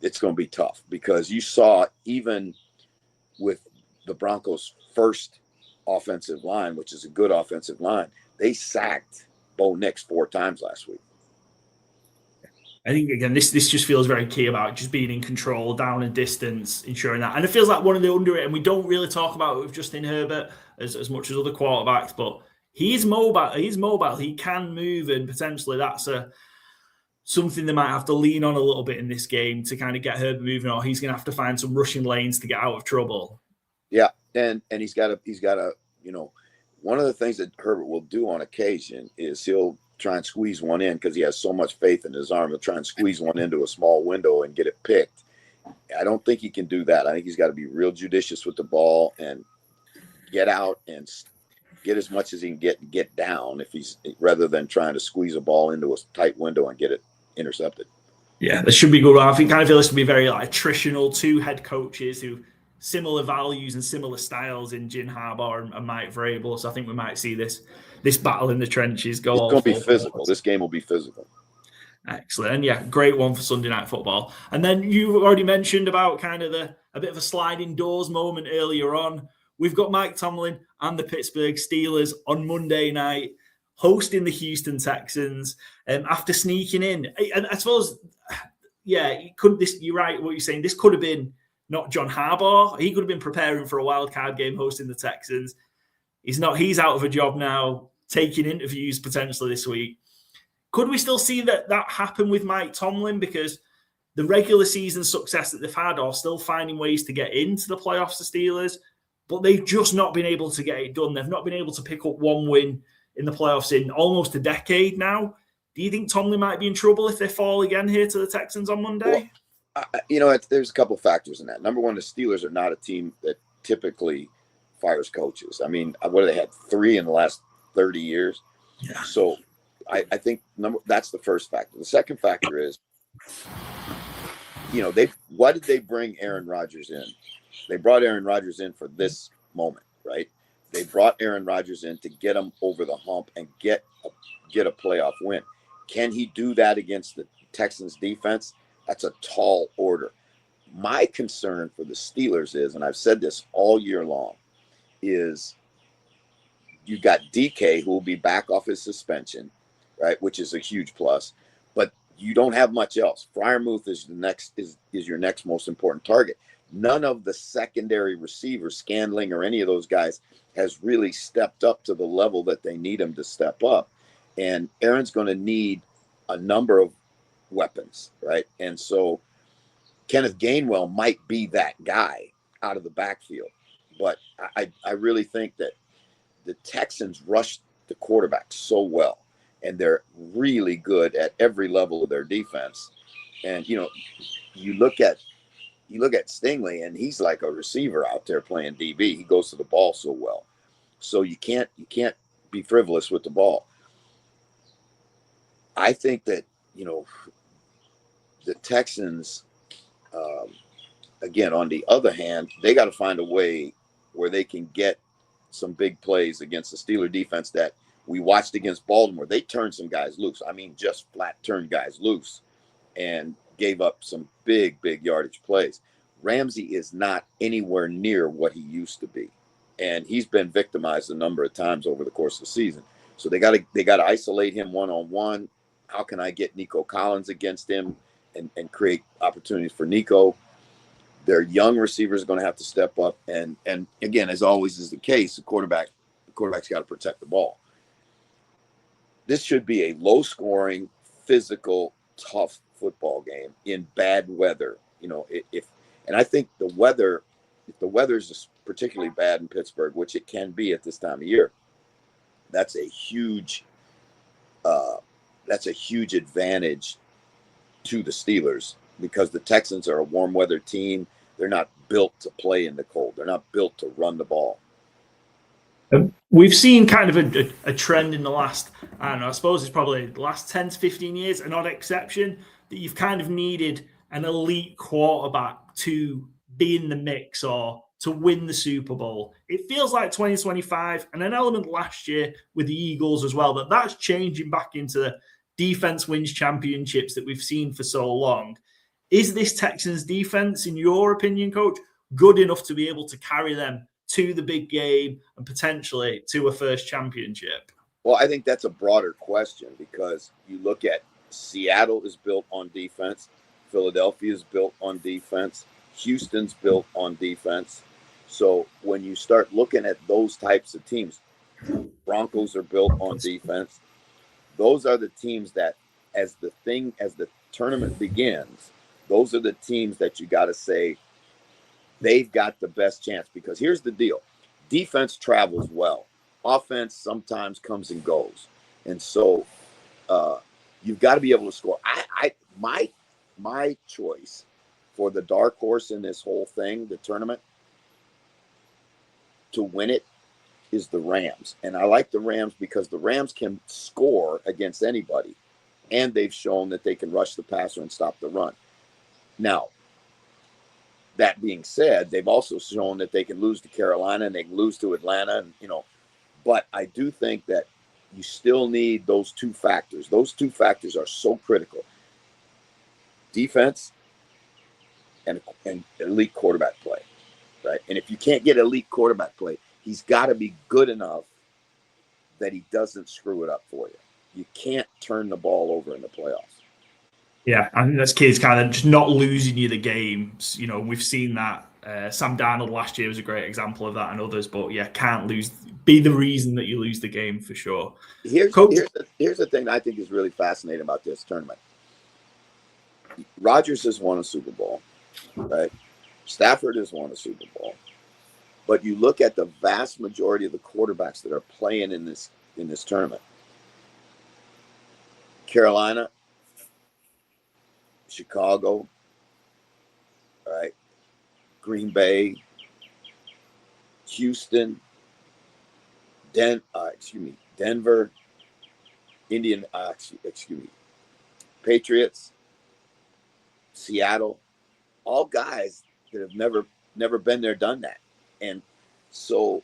it's going to be tough, because you saw even with the Broncos' first offensive line, which is a good offensive line, they sacked Bo Nix 4 times last week. I think, again, this just feels very key about just being in control, down and distance, ensuring that. And it feels like one of the underrated, and we don't really talk about it with Justin Herbert as much as other quarterbacks, but he's mobile. He can move, and potentially that's something they might have to lean on a little bit in this game to kind of get Herbert moving, or he's going to have to find some rushing lanes to get out of trouble? Yeah, and he's got to, one of the things that Herbert will do on occasion is he'll try and squeeze one in because he has so much faith in his arm. He'll try and squeeze one into a small window and get it picked. I don't think he can do that. I think he's got to be real judicious with the ball and get out and get as much as he can get down rather than trying to squeeze a ball into a tight window and get it intercepted. Yeah, this should be good. I think kind of feel this will be very like attritional. Two head coaches who similar values and similar styles in Jim Harbaugh and Mike Vrabel. So I think we might see this battle in the trenches go. It's going to be physical. This game will be physical. Excellent. And yeah, great one for Sunday Night Football. And then you already mentioned about kind of a bit of a sliding doors moment earlier on. We've got Mike Tomlin and the Pittsburgh Steelers on Monday night hosting the Houston Texans after sneaking in. And I suppose, yeah, you're right what you're saying. This could have been not John Harbaugh. He could have been preparing for a wild card game hosting the Texans. He's not. He's out of a job now, taking interviews potentially this week. Could we still see that happen with Mike Tomlin? Because the regular season success that they've had are still finding ways to get into the playoffs, the Steelers, but they've just not been able to get it done. They've not been able to pick up one win in the playoffs in almost a decade now. Do you think Tomlin might be in trouble if they fall again here to the Texans on Monday? Well, there's a couple of factors in that. Number one, the Steelers are not a team that typically fires coaches. I mean, what have they had? 3 in the last 30 years? Yeah. So I think that's the first factor. The second factor is, why did they bring Aaron Rodgers in? They brought Aaron Rodgers in for this moment, right? They brought Aaron Rodgers in to get him over the hump and get a playoff win. Can he do that against the Texans defense? That's a tall order. My concern for the Steelers is, and I've said this all year long, is you've got DK who will be back off his suspension, right? Which is a huge plus, but you don't have much else. Freiermuth is your next most important target. None of the secondary receivers, Scandling or any of those guys, has really stepped up to the level that they need him to step up. And Aaron's going to need a number of weapons, right? And so Kenneth Gainwell might be that guy out of the backfield. But I really think that the Texans rushed the quarterback so well, and they're really good at every level of their defense. And, you look at Stingley, and he's like a receiver out there playing DB. He goes to the ball so well. So you can't be frivolous with the ball. I think that, the Texans, again, on the other hand, they got to find a way where they can get some big plays against the Steeler defense that we watched against Baltimore. They turned some guys loose. I mean, just flat turned guys loose and gave up some big yardage plays. Ramsey is not anywhere near what he used to be, and he's been victimized a number of times over the course of the season. So they got to isolate him one-on-one. How can I get Nico Collins against him and create opportunities for Nico? Their young receivers are going to have to step up, and again, as always is the case, the quarterback's got to protect the ball. This should be a low-scoring, physical, tough football game in bad weather. And I think if the weather is particularly bad in Pittsburgh, which it can be at this time of year, that's a huge advantage to the Steelers, because the Texans are a warm weather team. They're not built to play in the cold. They're not built to run the ball. We've seen kind of a trend in the last, I suppose it's probably the last 10 to 15 years, an odd exception, that you've kind of needed an elite quarterback to be in the mix or to win the Super Bowl. It feels like 2025, and an element last year with the Eagles as well, that's changing back into the defense wins championships that we've seen for so long. Is this Texans defense, in your opinion, Coach, good enough to be able to carry them to the big game and potentially to a first championship? Well, I think that's a broader question, because you look at Seattle is built on defense. Philadelphia is built on defense. Houston's built on defense. So when you start looking at those types of teams, Broncos are built on defense. Those are the teams that as the tournament begins, those are the teams that you got to say they've got the best chance. Because here's the deal: defense travels well, offense sometimes comes and goes, and so you've got to be able to score. My choice for the dark horse in this whole thing, the tournament, to win it, is the Rams. And I like the Rams because the Rams can score against anybody, and they've shown that they can rush the passer and stop the run. Now, that being said, they've also shown that they can lose to Carolina and they can lose to Atlanta, and but I do think that you still need those two factors. Those two factors are so critical: defense and elite quarterback play, right? And if you can't get elite quarterback play, he's got to be good enough that he doesn't screw it up for you. You can't turn the ball over in the playoffs. Yeah, I think that's key. It's kind of just not losing you the games. We've seen that. Sam Darnold last year was a great example of that, and others. But yeah, can't lose. Be the reason that you lose the game for sure. Here's the thing that I think is really fascinating about this tournament. Rodgers has won a Super Bowl, right? Stafford has won a Super Bowl. But you look at the vast majority of the quarterbacks that are playing in this tournament: Carolina, Chicago, right? Green Bay, Houston, Denver, Patriots, Seattle, all guys that have never been there, done that. And so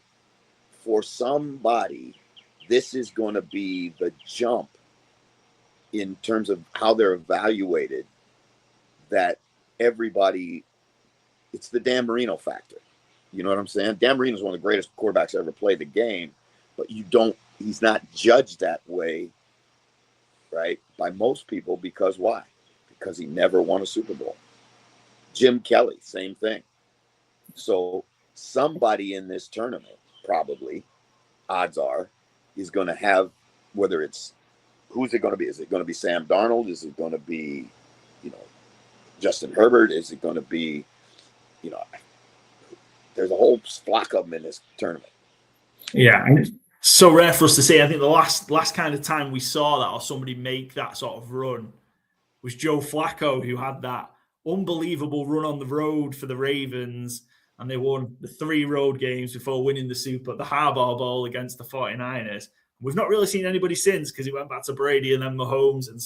for somebody, this is going to be the jump in terms of how they're evaluated, that everybody, it's the Dan Marino factor. You know what I'm saying? Dan Marino is one of the greatest quarterbacks to ever play the game, but he's not judged that way, right, by most people. Because why? Because he never won a Super Bowl. Jim Kelly, same thing. So somebody in this tournament, probably, odds are, is going to have, whether it's, who's it going to be? Is it going to be Sam Darnold? Is it going to be, Justin Herbert? Is it going to be, there's a whole flock of them in this tournament. Yeah, and it's so rare for us to see. I think the last kind of time we saw that, or somebody make that sort of run, was Joe Flacco, who had that unbelievable run on the road for the Ravens, and they won the 3 road games before winning the Harbaugh Bowl against the 49ers. We've not really seen anybody since, because he went back to Brady and then Mahomes and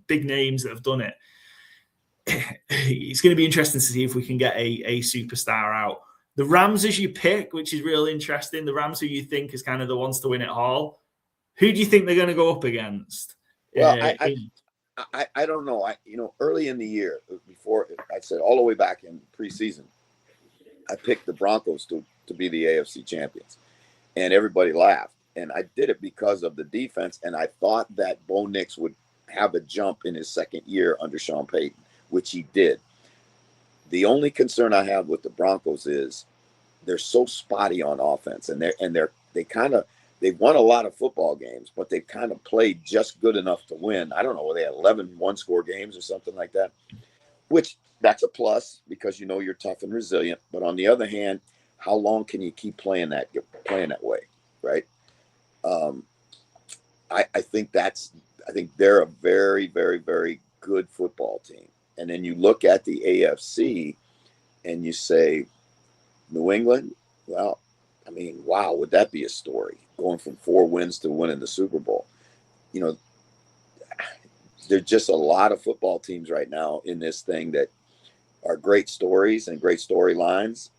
big names that have done it. It's going to be interesting to see if we can get a superstar out. The Rams as you pick, which is real interesting. The Rams who you think is kind of the ones to win it all. Who do you think they're going to go up against? Well, I don't know. Early in the year, before I said all the way back in preseason, I picked the Broncos to be the AFC champions, and everybody laughed. And I did it because of the defense, and I thought that Bo Nix would have a jump in his second year under Sean Payton, which he did. The only concern I have with the Broncos is they're so spotty on offense, and they've won a lot of football games, but they've kind of played just good enough to win. I don't know, they had 11 one-score games or something like that, which that's a plus because you're tough and resilient. But on the other hand, how long can you keep playing that way, right? I think they're a very, very, very good football team. And then you look at the AFC and you say, New England, well, wow, would that be a story? Going from 4 wins to winning the Super Bowl. There's just a lot of football teams right now in this thing that are great stories and great storylines,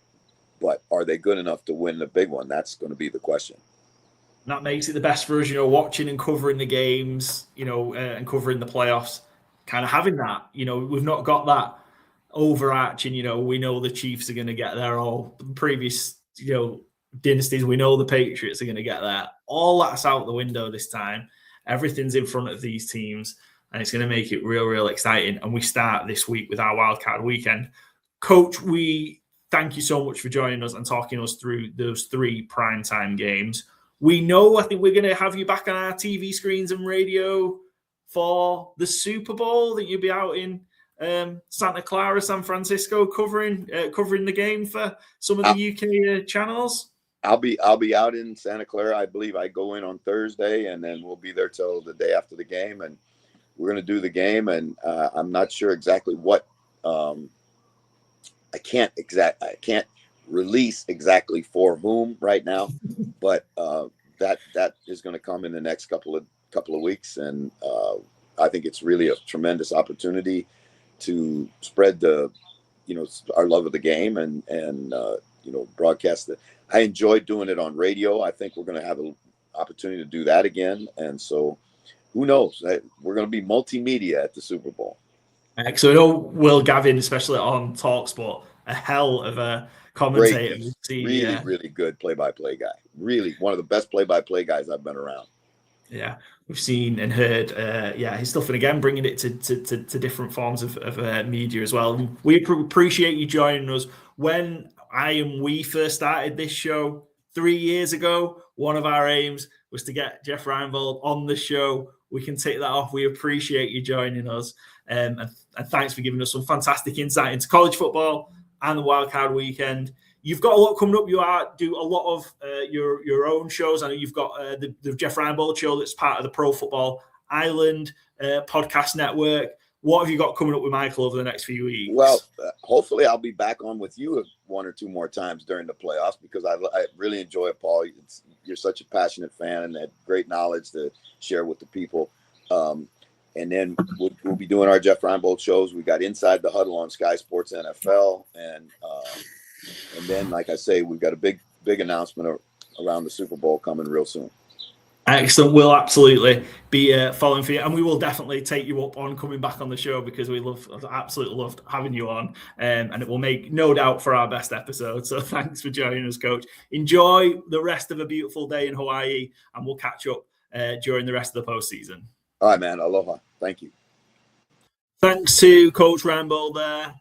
but are they good enough to win the big one? That's going to be the question. That makes it the best for us, watching and covering the games, and covering the playoffs, kind of having that, we've not got that overarching, we know the Chiefs are going to get there, or previous, dynasties, we know the Patriots are going to get there. All that's out the window this time. Everything's in front of these teams, and it's going to make it real, real exciting. And we start this week with our wildcard weekend. Coach, we thank you so much for joining us and talking us through those 3 primetime games. We know, I think we're going to have you back on our TV screens and radio for the Super Bowl, that you'll be out in Santa Clara, San Francisco, covering the game for some of the UK channels? I'll be out in Santa Clara. I believe I go in on Thursday, and then we'll be there till the day after the game, and we're going to do the game. And I'm not sure exactly what. I can't release exactly for whom right now, but that is going to come in the next couple of weeks, and I think it's really a tremendous opportunity to spread our love of the game and broadcast it. I enjoyed doing it on radio. I think we're going to have an opportunity to do that again. And so who knows? We're going to be multimedia at the Super Bowl. So I know Will Gavin, especially on TalkSport, a hell of a commentator. Really good play-by-play guy. Really one of the best play-by-play guys I've been around. Yeah, we've seen and heard, his stuff, and again, bringing it to different forms of media as well. We appreciate you joining us. When we first started this show 3 years ago, one of our aims was to get Jeff Reinebold on the show. We can take that off. We appreciate you joining us, and thanks for giving us some fantastic insight into college football and the wildcard weekend. You've got a lot coming up. You do a lot of your own shows. I know you've got the Jeff Reinebold show that's part of the Pro Football Island podcast network. What have you got coming up with Michael over the next few weeks? Well, hopefully I'll be back on with you one or two more times during the playoffs, because I really enjoy it, Paul. You're such a passionate fan and had great knowledge to share with the people. And then we'll be doing our Jeff Reinebold shows. We got Inside the Huddle on Sky Sports NFL, and then, like I say, we've got a big announcement around the Super Bowl coming real soon. Excellent. We'll absolutely be following for you, and we will definitely take you up on coming back on the show, because we absolutely loved having you on, and it will make no doubt for our best episode. So thanks for joining us, Coach. Enjoy the rest of a beautiful day in Hawaii, and we'll catch up during the rest of the postseason. All right, man. Aloha. Thank you. Thanks to Coach Reinebold there.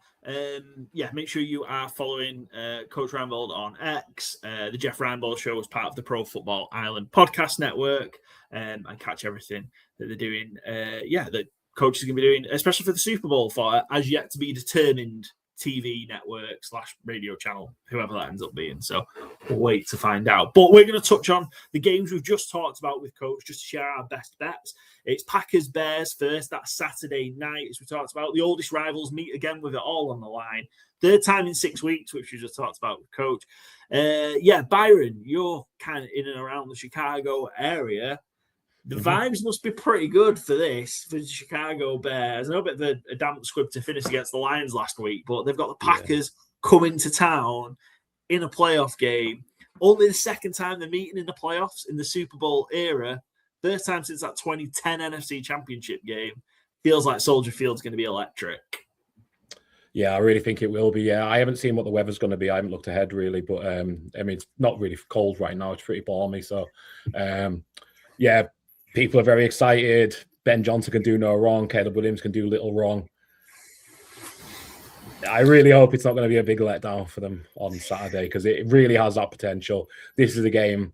Make sure you are following Coach Reinebold on X. The Jeff Reinebold Show is part of the Pro Football Island podcast network, and catch everything that they're doing. That Coach is going to be doing, especially for the Super Bowl, for as yet to be determined TV network / radio channel, whoever that ends up being. So we'll wait to find out. But we're going to touch on the games we've just talked about with Coach, just to share our best bets. It's Packers-Bears first. That's Saturday night, as we talked about. The oldest rivals meet again with it all on the line. Third time in 6 weeks, which we just talked about with Coach. Byron, you're kind of in and around the Chicago area. The vibes must be pretty good for the Chicago Bears. I know a bit of a damp squib to finish against the Lions last week, but they've got the Packers coming to town in a playoff game. Only the second time they're meeting in the playoffs in the Super Bowl era. First time since that 2010 NFC Championship game. Feels like Soldier Field's going to be electric. Yeah, I really think it will be. Yeah, I haven't seen what the weather's going to be. I haven't looked ahead really, but it's not really cold right now. It's pretty balmy. So, people are very excited. Ben Johnson can do no wrong. Caleb Williams can do little wrong. I really hope it's not going to be a big letdown for them on Saturday, because it really has that potential. This is a game,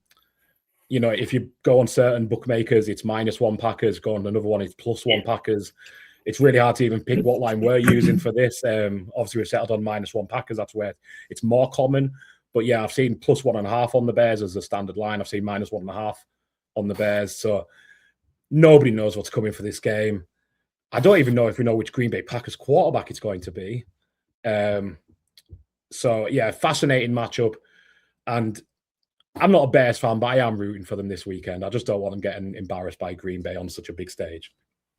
if you go on certain bookmakers, it's -1 Packers. Go on another one, it's +1 Packers. It's really hard to even pick what line we're using for this. Obviously, we've settled on -1 Packers. That's where it's more common. But yeah, I've seen +1.5 on the Bears as a standard line. I've seen -1.5 on the Bears. So nobody knows what's coming for this game. I don't even know if we know which Green Bay Packers quarterback it's going to be. Fascinating matchup. And I'm not a Bears fan, but I am rooting for them this weekend. I just don't want them getting embarrassed by Green Bay on such a big stage.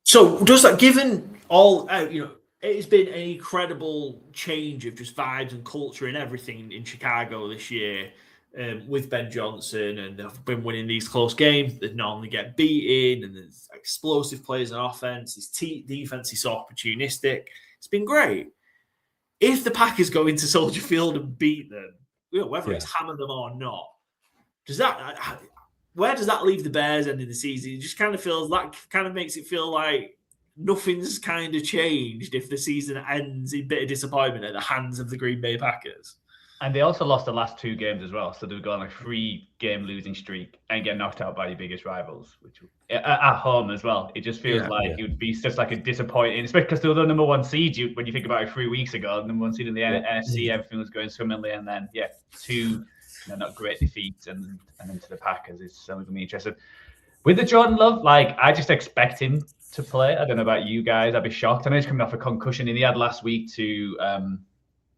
So does that, given all, it has been an incredible change of just vibes and culture and everything in Chicago this year, with Ben Johnson, and they've been winning these close games. They normally get beaten, and there's explosive players on offense. His defense is so opportunistic. It's been great. If the Packers go into Soldier Field and beat them, whether it's hammer them or not, where does that leave the Bears ending the season? It just kind of makes it feel like nothing's kind of changed if the season ends in bitter disappointment at the hands of the Green Bay Packers. And they also lost the last 2 games as well. So they've gone a 3-game losing streak and get knocked out by your biggest rivals, which at home as well. It just feels like it would be just like a disappointing, especially because they were the number 1 seed. When you think about it 3 weeks ago, number 1 seed in the NFC, everything was going swimmingly. And then, 2 not great defeats and then to the Packers is something to be interested. With the Jordan Love, I just expect him to play. I don't know about you guys. I'd be shocked. I know he's coming off a concussion and he had last week to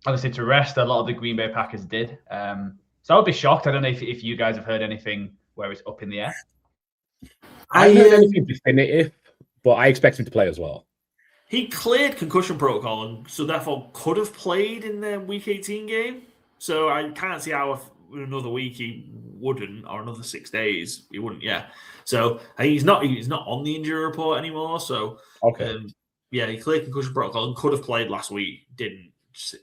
obviously to rest. A lot of the Green Bay Packers did. So I would be shocked. I don't know if you guys have heard anything where it's up in the air. I haven't heard anything definitive, but I expect him to play as well. He cleared concussion protocol and so therefore could have played in the Week 18 game. So I can't see how another week he wouldn't, or another 6 days he wouldn't. Yeah. So he's not on the injury report anymore. So okay. He cleared concussion protocol and could have played last week. Didn't.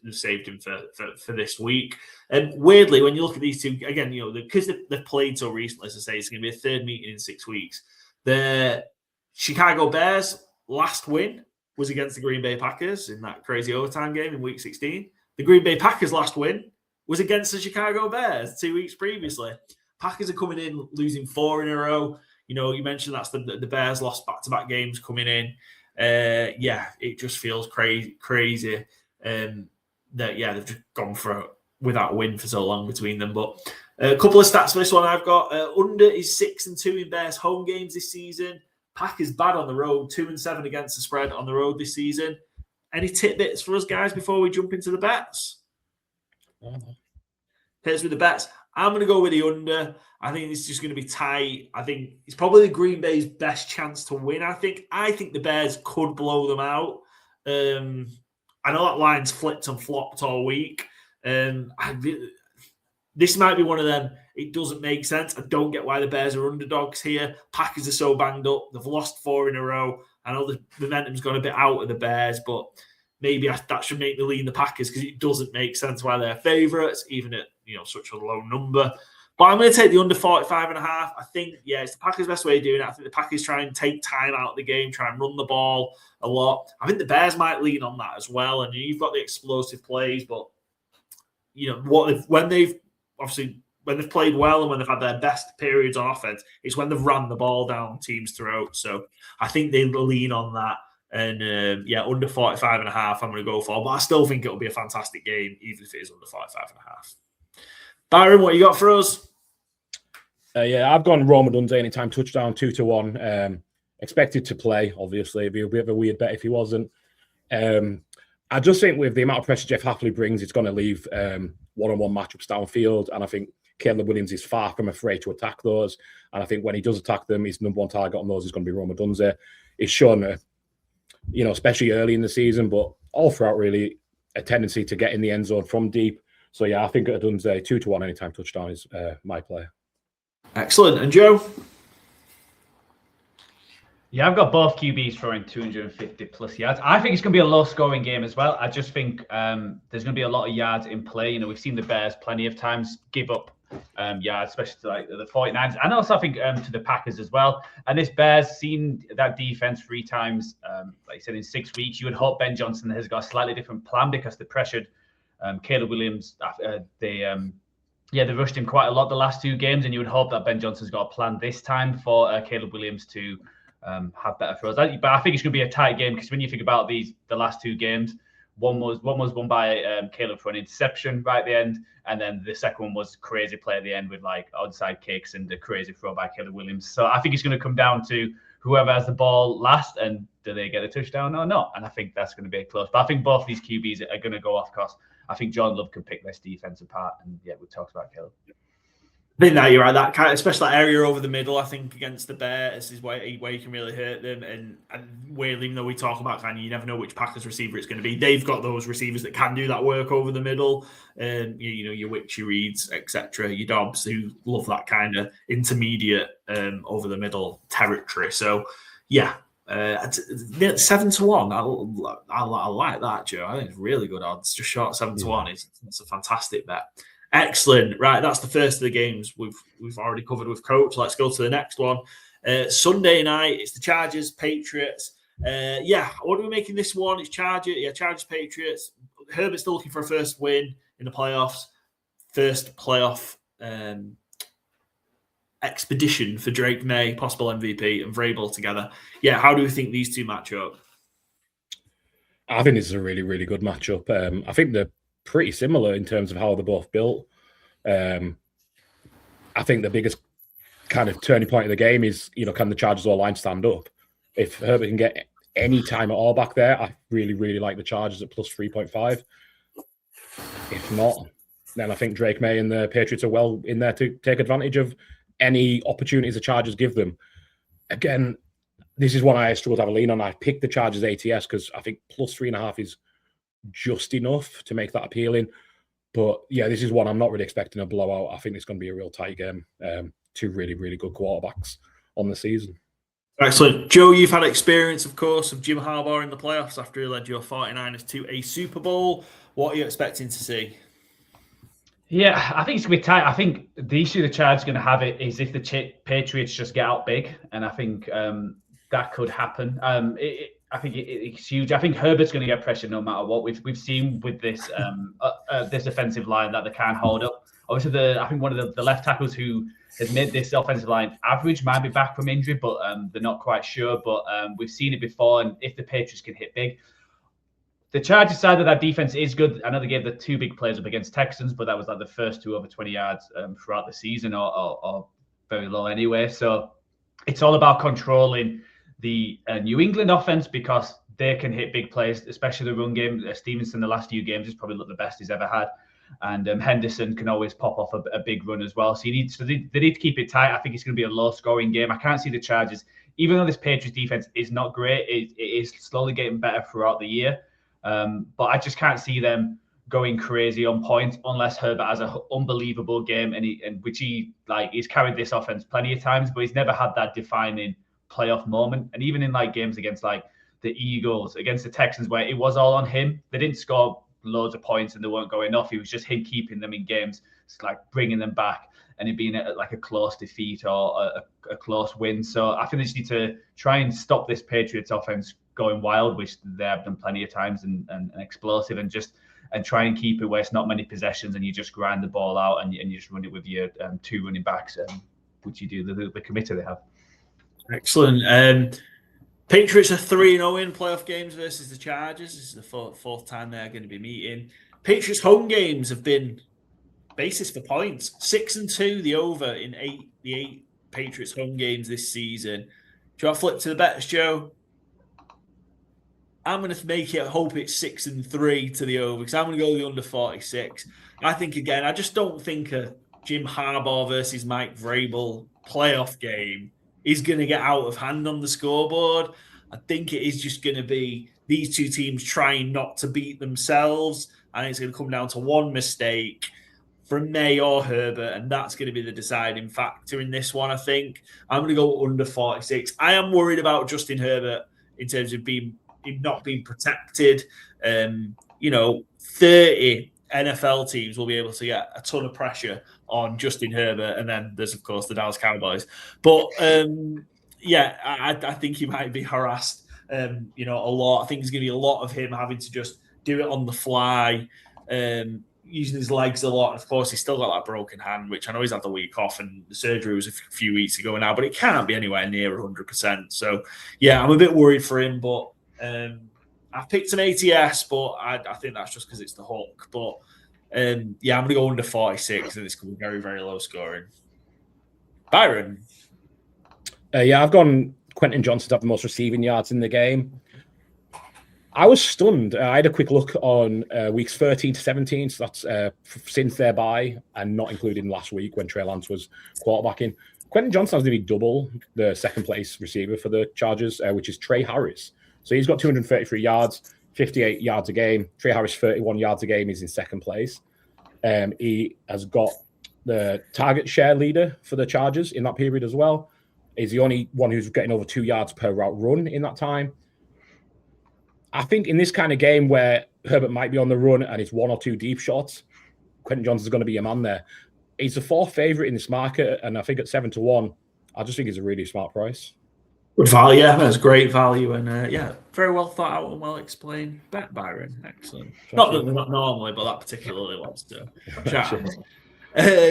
Saved him for this week. And weirdly, when you look at these two again, because they've played so recently, as I say, it's going to be a 3rd meeting in 6 weeks. The Chicago Bears' last win was against the Green Bay Packers in that crazy overtime game in Week 16. The Green Bay Packers' last win was against the Chicago Bears 2 weeks previously. Packers are coming in losing 4 in a row. You mentioned that's the Bears lost back-to-back games coming in. It just feels crazy. They've just gone without a win for so long between them. But a couple of stats for this one I've got. Under is 6-2 in Bears home games this season. Packers bad on the road, 2-7 against the spread on the road this season. Any tidbits for us guys before we jump into the bets? Here's with the bets. I'm going to go with the under. I think it's just going to be tight. I think it's probably the Green Bay's best chance to win. I think the Bears could blow them out. I know that line's flipped and flopped all week. This might be one of them. It doesn't make sense. I don't get why the Bears are underdogs here. Packers are so banged up. They've lost 4 in a row. I know the momentum's gone a bit out of the Bears, but maybe that should make me lean the Packers because it doesn't make sense why they're favourites, even at such a low number. But I'm going to take the under 45.5. I think, it's the Packers' best way of doing it. I think the Packers try and take time out of the game, try and run the ball a lot. I think the Bears might lean on that as well. And you've got the explosive plays, but when they've played well and when they've had their best periods on offense, it's when they've ran the ball down teams' throats. So I think they lean on that. And under 45.5, I'm going to go for. But I still think it'll be a fantastic game, even if it is under 45.5. Byron, what you got for us? I've gone Rome Odunze anytime touchdown 2-1. Expected to play, obviously. It'd be a bit of a weird bet if he wasn't. I just think with the amount of pressure Jeff Hafley brings, it's going to leave one-on-one matchups downfield. And I think Caleb Williams is far from afraid to attack those. And I think when he does attack them, his number 1 target on those is going to be Rome Odunze. He's shown, especially early in the season, but all throughout really, a tendency to get in the end zone from deep. So, I think Odunze 2-1 anytime touchdown is my play. Excellent. And Joe? Yeah, I've got both QBs throwing 250 plus yards. I think it's going to be a low-scoring game as well. I just think there's going to be a lot of yards in play. We've seen the Bears plenty of times give up yards, especially to the 49ers. And also I think to the Packers as well. And this Bears seen that defense 3 times, like I said, in 6 weeks. You would hope Ben Johnson has got a slightly different plan because they pressured Caleb Williams. They rushed him quite a lot the last 2 games, and you would hope that Ben Johnson's got a plan this time for Caleb Williams to have better throws. But I think it's going to be a tight game because when you think about the last 2 games, one was won by Caleb for an interception right at the end, and then the second one was crazy play at the end with onside kicks and the crazy throw by Caleb Williams. So I think it's going to come down to whoever has the ball last and do they get a touchdown or not. And I think that's going to be close. But I think both these QBs are going to go off course. I think John Love can pick this defense apart. And we talked about Caleb. I think that you're right. That kind, especially that area over the middle, I think against the Bears is where you can really hurt them. And weirdly, even though we talk about you never know which Packers receiver it's going to be. They've got those receivers that can do that work over the middle. Your Wicks, your Reeds, etc. Your Dobbs, who love that kind of intermediate over the middle territory. So 7-1. I like that, Joe. I think it's really good odds. Just short 7-1. It's a fantastic bet. Excellent. Right, that's the first of the games we've already covered with Coach. Let's go to the next one. Sunday night, it's the Chargers, Patriots. What are we making this one? It's Chargers, Patriots. Herbert's still looking for a first win in the playoffs. first playoff expedition for Drake May, possible MVP, and Vrabel together. Yeah, how do we think these two match up? I think this is a really, really good matchup. I think they're pretty similar in terms of how they're both built. I think the biggest kind of turning point of the game is, can the Chargers or line stand up? If Herbert can get any time at all back there, I really, really like the Chargers at plus 3.5. If not, then I think Drake May and the Patriots are well in there to take advantage of any opportunities the Chargers give them. Again, this is one I struggle to have a lean on. I picked the Chargers ATS because I think plus 3.5 is just enough to make that appealing. But yeah, this is one I'm not really expecting a blowout. I think it's going to be a real tight game. Two really, really good quarterbacks on the season. Excellent. Joe, you've had experience, of course, of Jim Harbaugh in the playoffs after he led your 49ers to a Super Bowl. What are you expecting to see? Yeah, I think it's going to be tight. I think the issue the Chargers are going to have it is if the Patriots just get out big, and I think that could happen. I think it's huge. I think Herbert's going to get pressure no matter what. We've seen with this this offensive line that they can't hold up. Obviously, I think one of the left tackles who has made this offensive line average might be back from injury, but they're not quite sure. But we've seen it before, and if the Patriots can hit big, the Chargers side of that defense is good. I know they gave the 2 big plays up against Texans, but that was like the first 2 over 20 yards throughout the season, or very low anyway. So it's all about controlling the New England offense because they can hit big plays, especially the run game. Stevenson, the last few games, has probably looked the best he's ever had. And Henderson can always pop off a big run as well. So they need to keep it tight. I think it's going to be a low-scoring game. I can't see the Chargers, even though this Patriots defense is not great, it is slowly getting better throughout the year. But I just can't see them going crazy on points unless Herbert has an unbelievable game, he's carried this offense plenty of times, but he's never had that defining playoff moment. And even in games against the Eagles, against the Texans, where it was all on him, they didn't score loads of points and they weren't going off. It was just him keeping them in games, it's like bringing them back, and it being a close defeat or a close win. So I think they just need to try and stop this Patriots offense going wild, which they have done plenty of times, and explosive, and try and keep it where it's not many possessions and you just grind the ball out and you just run it with your 2 running backs, which you do the committee they have. Excellent. Patriots are 3-0 in playoff games versus the Chargers. This is the fourth time they're going to be meeting. Patriots home games have been basis for points. 6-2 the over in the 8 Patriots home games this season. Do you want to flip to the bets, Joe? I'm going to make it, hope it's 6-3 to the over, because I'm going to go the under 46. I think, again, I just don't think a Jim Harbaugh versus Mike Vrabel playoff game is going to get out of hand on the scoreboard. I think it is just going to be these two teams trying not to beat themselves. I think it's going to come down to one mistake from May or Herbert, and that's going to be the deciding factor in this one, I think. I'm going to go under 46. I am worried about Justin Herbert in terms of him not being protected. 30 NFL teams will be able to get a ton of pressure on Justin Herbert, and then there's, of course, the Dallas Cowboys. But, I think he might be harassed, a lot. I think there's going to be a lot of him having to just do it on the fly, using his legs a lot. And of course, he's still got that broken hand, which I know he's had the week off, and the surgery was a few weeks ago now, but it can't be anywhere near 100%. So, yeah, I'm a bit worried for him, but I've picked an ATS, but I think that's just because it's the hook. But I'm going to go under 46, and it's going to be very, very low scoring. Byron? I've gone Quentin Johnson to have the most receiving yards in the game. I was stunned. I had a quick look on weeks 13 to 17, so that's since their bye, and not including last week when Trey Lance was quarterbacking. Quentin Johnson has to be double the second place receiver for the Chargers, which is Trey Harris. So he's got 233 yards, 58 yards a game. Trey Harris, 31 yards a game. He's in second place. He has got the target share leader for the Chargers in that period as well. He's the only one who's getting over 2 yards per route run in that time. I think in this kind of game where Herbert might be on the run and it's 1 or 2 deep shots, Quentin Johnson's going to be a man there. He's the 4th favorite in this market, and I think at 7-1, I just think it's a really smart price. Good value, yeah, that's great value, and very well thought out and well explained bet, Byron. Excellent. Not normally, but that particularly wants to chat.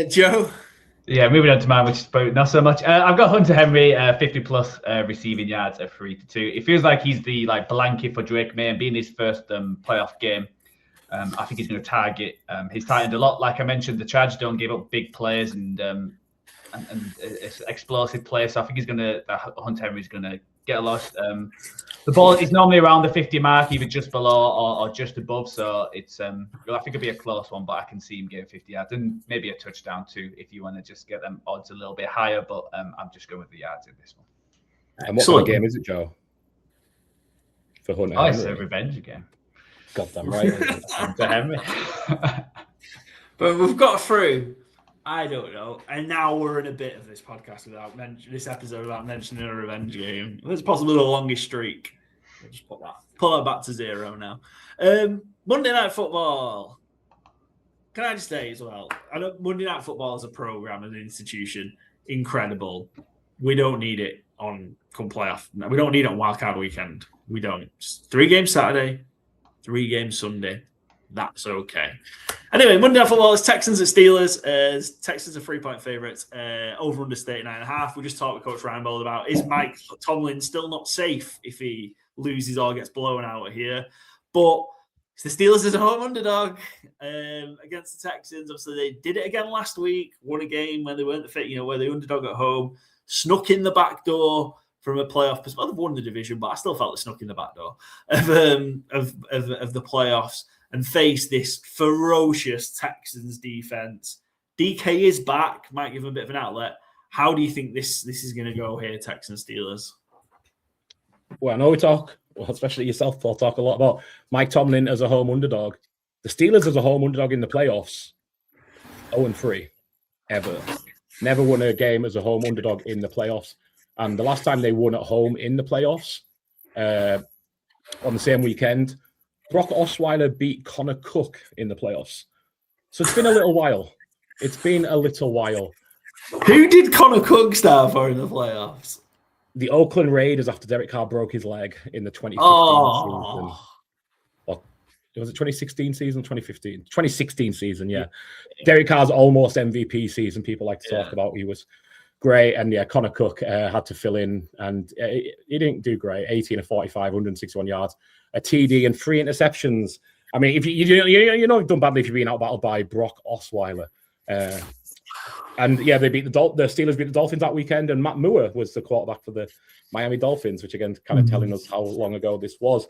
Joe? Yeah, moving on to mine, which is probably not so much. I've got Hunter Henry, 50-plus receiving yards at 3-2. It feels like he's the blanket for Drake May, and being his first playoff game. I think he's going to target his tight end a lot. Like I mentioned, the Chargers don't give up big plays and explosive plays. So I think Hunter Henry's going to get a lot. The ball is normally around the 50 mark, either just below or just above. So it's I think it'll be a close one, but I can see him getting 50 yards and maybe a touchdown too if you want to just get them odds a little bit higher. But I'm just going with the yards in this one. And what kind of game is it, Joe? For Hunter Henry? It's a revenge game. Goddamn right. Hunter Henry. But we've got through, I don't know, an hour and a bit of this podcast without mentioning a revenge game. It's possibly the longest streak. We'll just pull that back to 0 now. Monday Night Football. Can I just say as well, I know Monday Night Football as a program, as an institution, incredible. We don't need it on come playoff. We don't need it on wildcard weekend. We don't. Just 3 games Saturday, 3 games Sunday. That's okay. Anyway, Monday Night Football is Texans and Steelers. Texans are 3-point favorites. Over under 39.5. We just talked with Coach Reinebold about, is Mike Tomlin still not safe if he loses or gets blown out of here? But the Steelers is a home underdog against the Texans. Obviously, they did it again last week. Won a game when they weren't the fit, where they underdog at home. Snuck in the back door from a playoff perspective. Well, they've won the division, but I still felt they snuck in the back door of the playoffs and face this ferocious Texans defense. DK is back. Might give them a bit of an outlet. How do you think this is going to go here, Texans Steelers? Well, I know especially yourself, Paul, talk a lot about Mike Tomlin as a home underdog. The Steelers as a home underdog in the playoffs, 0-3, ever. Never won a game as a home underdog in the playoffs. And the last time they won at home in the playoffs, on the same weekend, Brock Osweiler beat Connor Cook in the playoffs. So it's been a little while. Who did Connor Cook start for in the playoffs? The Oakland Raiders after Derek Carr broke his leg in the 2015 season. Or was it 2016 season, 2015? 2016 season, yeah. Derek Carr's almost MVP season, people like to talk about. He was great. And yeah, Connor Cook had to fill in and he didn't do great. 18 of 45, 161 yards, a TD and 3 interceptions. I mean, if you know you've done badly if you're being outbattled by Brock Osweiler. And yeah, the Steelers beat the Dolphins that weekend, and Matt Moore was the quarterback for the Miami Dolphins, which again, kind of telling us how long ago this was.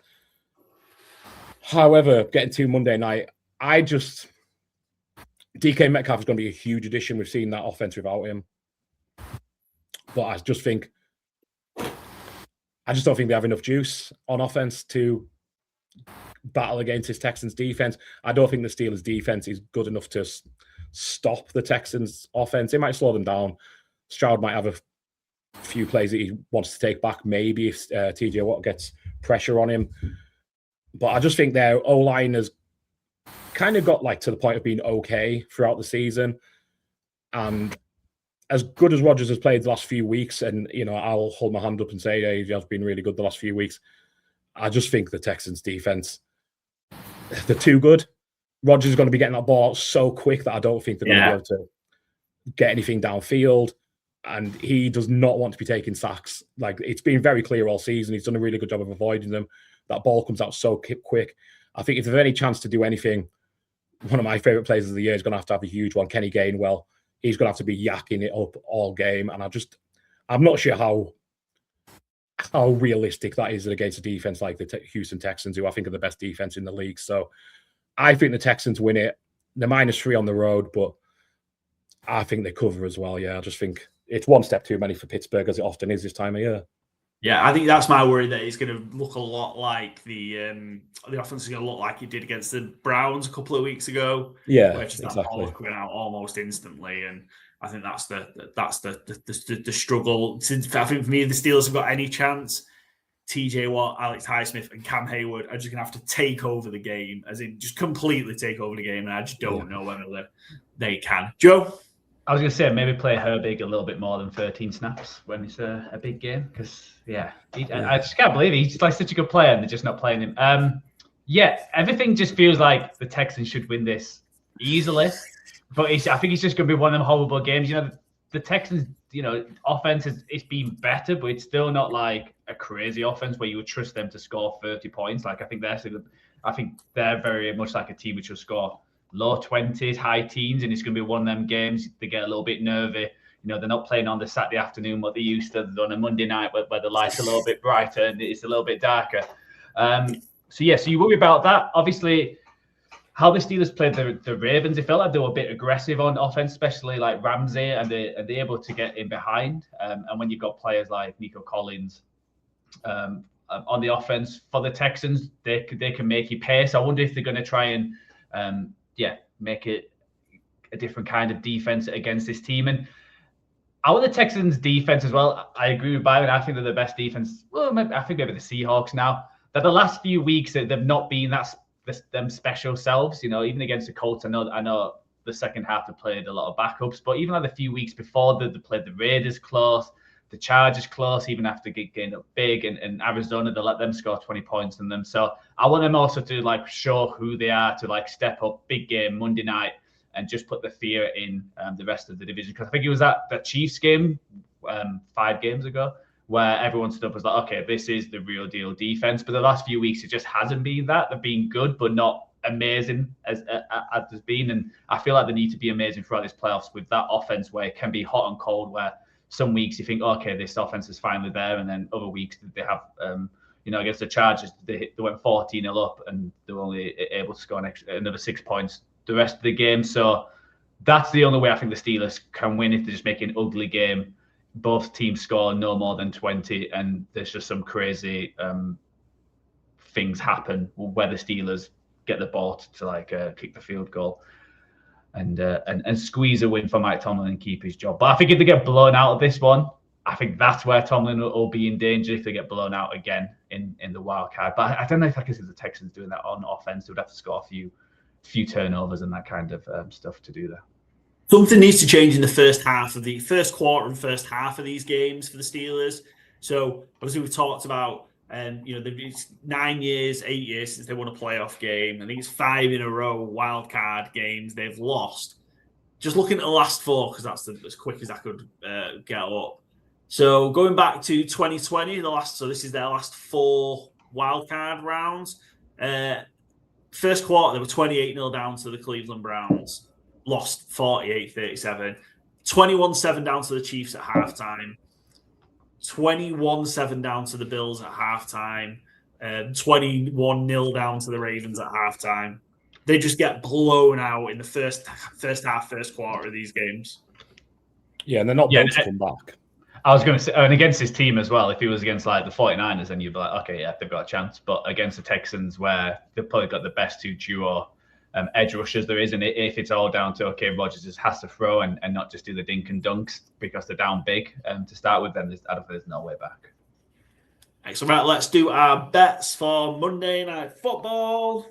However, getting to Monday night, DK Metcalf is going to be a huge addition. We've seen that offense without him. But I just don't think they have enough juice on offense to battle against his Texans defense. I don't think the Steelers defense is good enough to stop the Texans offense. It might slow them down. Stroud might have a few plays that he wants to take back, maybe if TJ Watt gets pressure on him. But I just think their O-line has kind of got to the point of being okay throughout the season. And as good as Rodgers has played the last few weeks, and I'll hold my hand up and say he has been really good the last few weeks, I just think the Texans defense, they're too good. Rodgers is going to be getting that ball so quick that I don't think they're going to be able to get anything downfield. And he does not want to be taking sacks. It's been very clear all season. He's done a really good job of avoiding them. That ball comes out so quick. I think if there's any chance to do anything, one of my favorite players of the year is going to have a huge one. Kenny Gainwell. He's going to have to be yakking it up all game. And I'm not sure how realistic that is against a defense like the Houston Texans, who I think are the best defense in the league. So I think the Texans win it. They're -3 on the road, but I think they cover as well. Yeah, I just think it's one step too many for Pittsburgh, as it often is this time of year. Yeah, I think that's my worry, that it's going to look a lot like the offense is going to look like it did against the Browns a couple of weeks ago. Yeah, where just that ball coming out almost instantly, and I think that's the struggle. Since I think for me, the Steelers have got any chance, TJ Watt, Alex Highsmith, and Cam Hayward are just going to have to take over the game, as in just completely take over the game, and I just don't know whether they can. Joe? I was going to say maybe play Herbig a little bit more than 13 snaps when it's a big game, because I just can't believe it. He's just such a good player and they're just not playing him. Everything just feels like the Texans should win this easily, But I think it's just going to be one of them horrible games. The Texans, offense it's been better, but it's still not like a crazy offense where you would trust them to score 30 points. Like I think they're very much like a team which will score low 20s, high teens, and it's going to be one of them games they get a little bit nervy. They're not playing on the Saturday afternoon what they used to on a Monday night where the lights are a little bit brighter and it's a little bit darker. So you worry about that. Obviously, how the Steelers played the Ravens, it felt like they were a bit aggressive on offense, especially like Ramsey, and they're able to get in behind. And when you've got players like Nico Collins on the offense for the Texans, they can make you pay. So I wonder if they're going to try and make it a different kind of defense against this team. And I want the Texans defense as well. I agree with Byron. I think they're the best defense. Well, I think maybe the Seahawks now. That the last few weeks they've not been them special selves. Even against the Colts, I know the second half they played a lot of backups, but even like the few weeks before they played the Raiders close, the Chargers close, even after getting up big, and Arizona, they let them score 20 points on them. So I want them also to like show who they are, to like step up, big game Monday night, and just put the fear in the rest of the division. Because I think it was that Chiefs game 5 games ago where everyone stood up was like, okay, this is the real deal defense. But the last few weeks, it just hasn't been that. They've been good, but not amazing as there's been. And I feel like they need to be amazing throughout this playoffs with that offense where it can be hot and cold, where some weeks you think, okay, this offense is finally there. And then other weeks they have, against the Chargers, they went 14-0 up and they were only able to score another 6 points the rest of the game. So that's the only way I think the Steelers can win, if they just make an ugly game. Both teams score no more than 20, and there's just some crazy things happen where the Steelers get the ball to kick the field goal and squeeze a win for Mike Tomlin and keep his job. But I think if they get blown out of this one, I think that's where Tomlin will be in danger if they get blown out again in the wild card. But I don't know if I can see the Texans doing that on offense. They would have to score a few turnovers and that kind of stuff to do that. Something needs to change in the first quarter and first half of these games for the Steelers. So obviously we've talked about, it's 8 years since they won a playoff game. I think it's 5 in a row wild card games they've lost. Just looking at the last 4, because that's as quick as I could get up. So going back to 2020, this is their last 4 wild card rounds. First quarter, they were 28-0 down to the Cleveland Browns. Lost 48-37, 21-7 down to the Chiefs at halftime, 21-7 down to the Bills at halftime, 21-0 down to the Ravens at halftime. They just get blown out in the first half, first quarter of these games. Yeah, and they're not built to come back. I was going to say, and against his team as well, if he was against like the 49ers, then you'd be like, okay, yeah, they've got a chance. But against the Texans, where they've probably got the best 2 duo edge rushers there is, and if it's all down to, okay, Rodgers just has to throw and not just do the dink and dunks because they're down big to start with, then I don't think there's no way back. Excellent. Right, let's do our bets for Monday Night Football.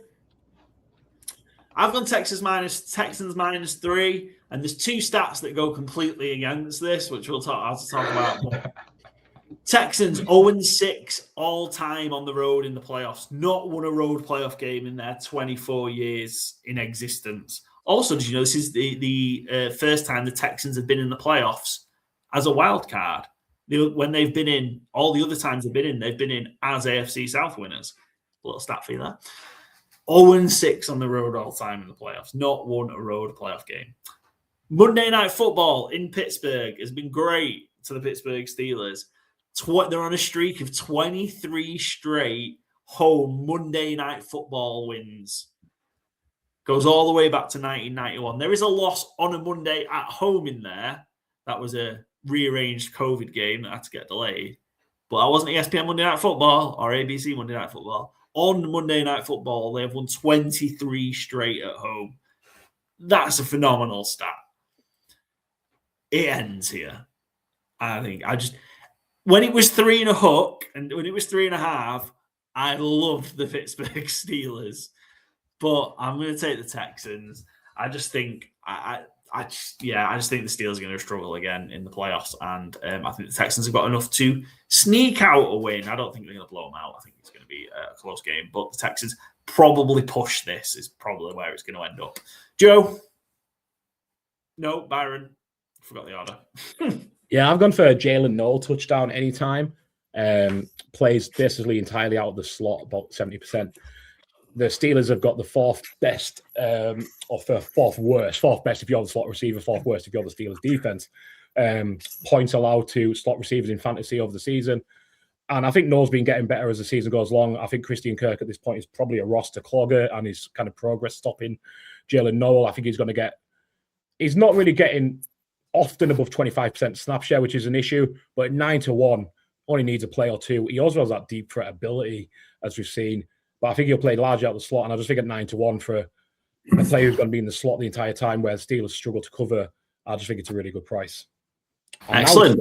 I've gone Texans -3, and there's 2 stats that go completely against this, which we'll have to talk about. Texans 0-6 all time on the road in the playoffs. Not won a road playoff game in their 24 years in existence. Also, did you know this is the first time the Texans have been in the playoffs as a wild card? When they've been in, all the other times they've been in as AFC South winners. A little stat for you there. 0-6 on the road all time in the playoffs. Not won a road playoff game. Monday Night Football in Pittsburgh has been great to the Pittsburgh Steelers. They're on a streak of 23 straight home Monday Night Football wins. Goes all the way back to 1991. There is a loss on a Monday at home in there. That was a rearranged COVID game that had to get delayed. But that wasn't ESPN Monday Night Football or ABC Monday Night Football. On Monday Night Football, they have won 23 straight at home. That's a phenomenal stat. It ends here. I think when it was 3 and a hook and when it was 3.5, I loved the Pittsburgh Steelers, but I'm going to take the Texans. I just think I just think the Steelers are going to struggle again in the playoffs, and I think the Texans have got enough to sneak out a win. I don't think they're going to blow them out. I think it's going to be a close game, but the Texans probably push this. Is probably where it's going to end up. Joe. No, Byron. Forgot the order. Yeah, I've gone for a Jalen Noel touchdown anytime. Plays basically entirely out of the slot, about 70%. The Steelers have got the fourth best, or fourth best if you're the slot receiver, fourth worst if you're the Steelers defense. Points allowed to slot receivers in fantasy over the season. And I think Noel's been getting better as the season goes along. I think Christian Kirk at this point is probably a roster clogger and his kind of progress stopping Jalen Noel. I think he's not really getting often above 25% snap share, which is an issue, but 9-1 only needs a play or two. He also has that deep threat ability, as we've seen, but I think he'll play largely out the slot, and I just think at 9-1 for a player who's going to be in the slot the entire time where the Steelers struggle to cover, I just think it's a really good price. And excellent.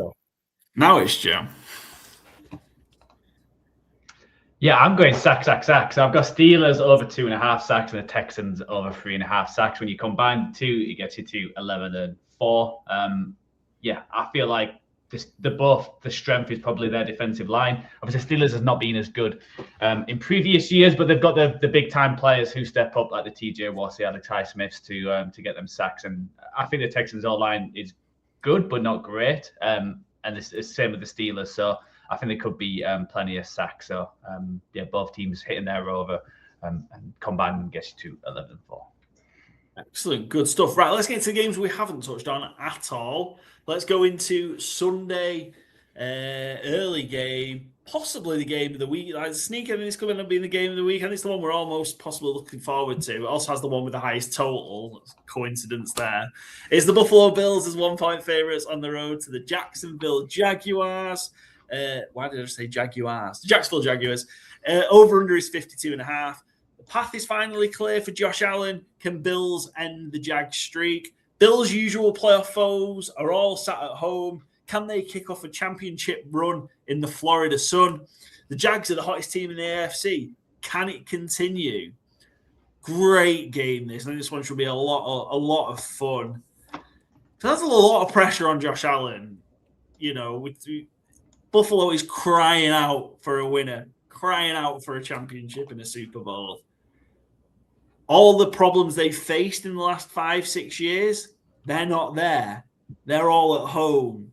Now it's Joe. Yeah, I'm going sack. So I've got Steelers over 2.5 sacks and the Texans over 3.5 sacks. When you combine the two, it gets you to 11-4. Yeah, I feel like the strength is probably their defensive line. Obviously, Steelers has not been as good in previous years, but they've got the big time players who step up, like the TJ Watt, Alex Highsmiths, to get them sacks. And I think the Texans' O-line is good, but not great. And it's the same with the Steelers. So I think there could be plenty of sacks. So yeah, both teams hitting their over and combining gets you to 11-4. Excellent. Good stuff. Right, let's get into the games we haven't touched on at all. Let's go into Sunday, early game, possibly the game of the week. Like, sneak in, it's going to be the game of the week, and it's the one we're almost possibly looking forward to. It also has the one with the highest total. Coincidence there. It's the Buffalo Bills as 1-point favorites on the road to the Jacksonville Jaguars. Why did I say Jaguars? The Jacksonville Jaguars. Over-under is 52.5. The path is finally clear for Josh Allen. Can Bills end the Jag streak? Bills' usual playoff foes are all sat at home. Can they kick off a championship run in the Florida sun? The Jags are the hottest team in the AFC. Can it continue? Great game, this. I think this one should be a lot of fun. There's a lot of pressure on Josh Allen. You know, Buffalo is crying out for a winner, crying out for a championship and a Super Bowl. All the problems they've faced in the last 5-6 years, they're not there. They're all at home.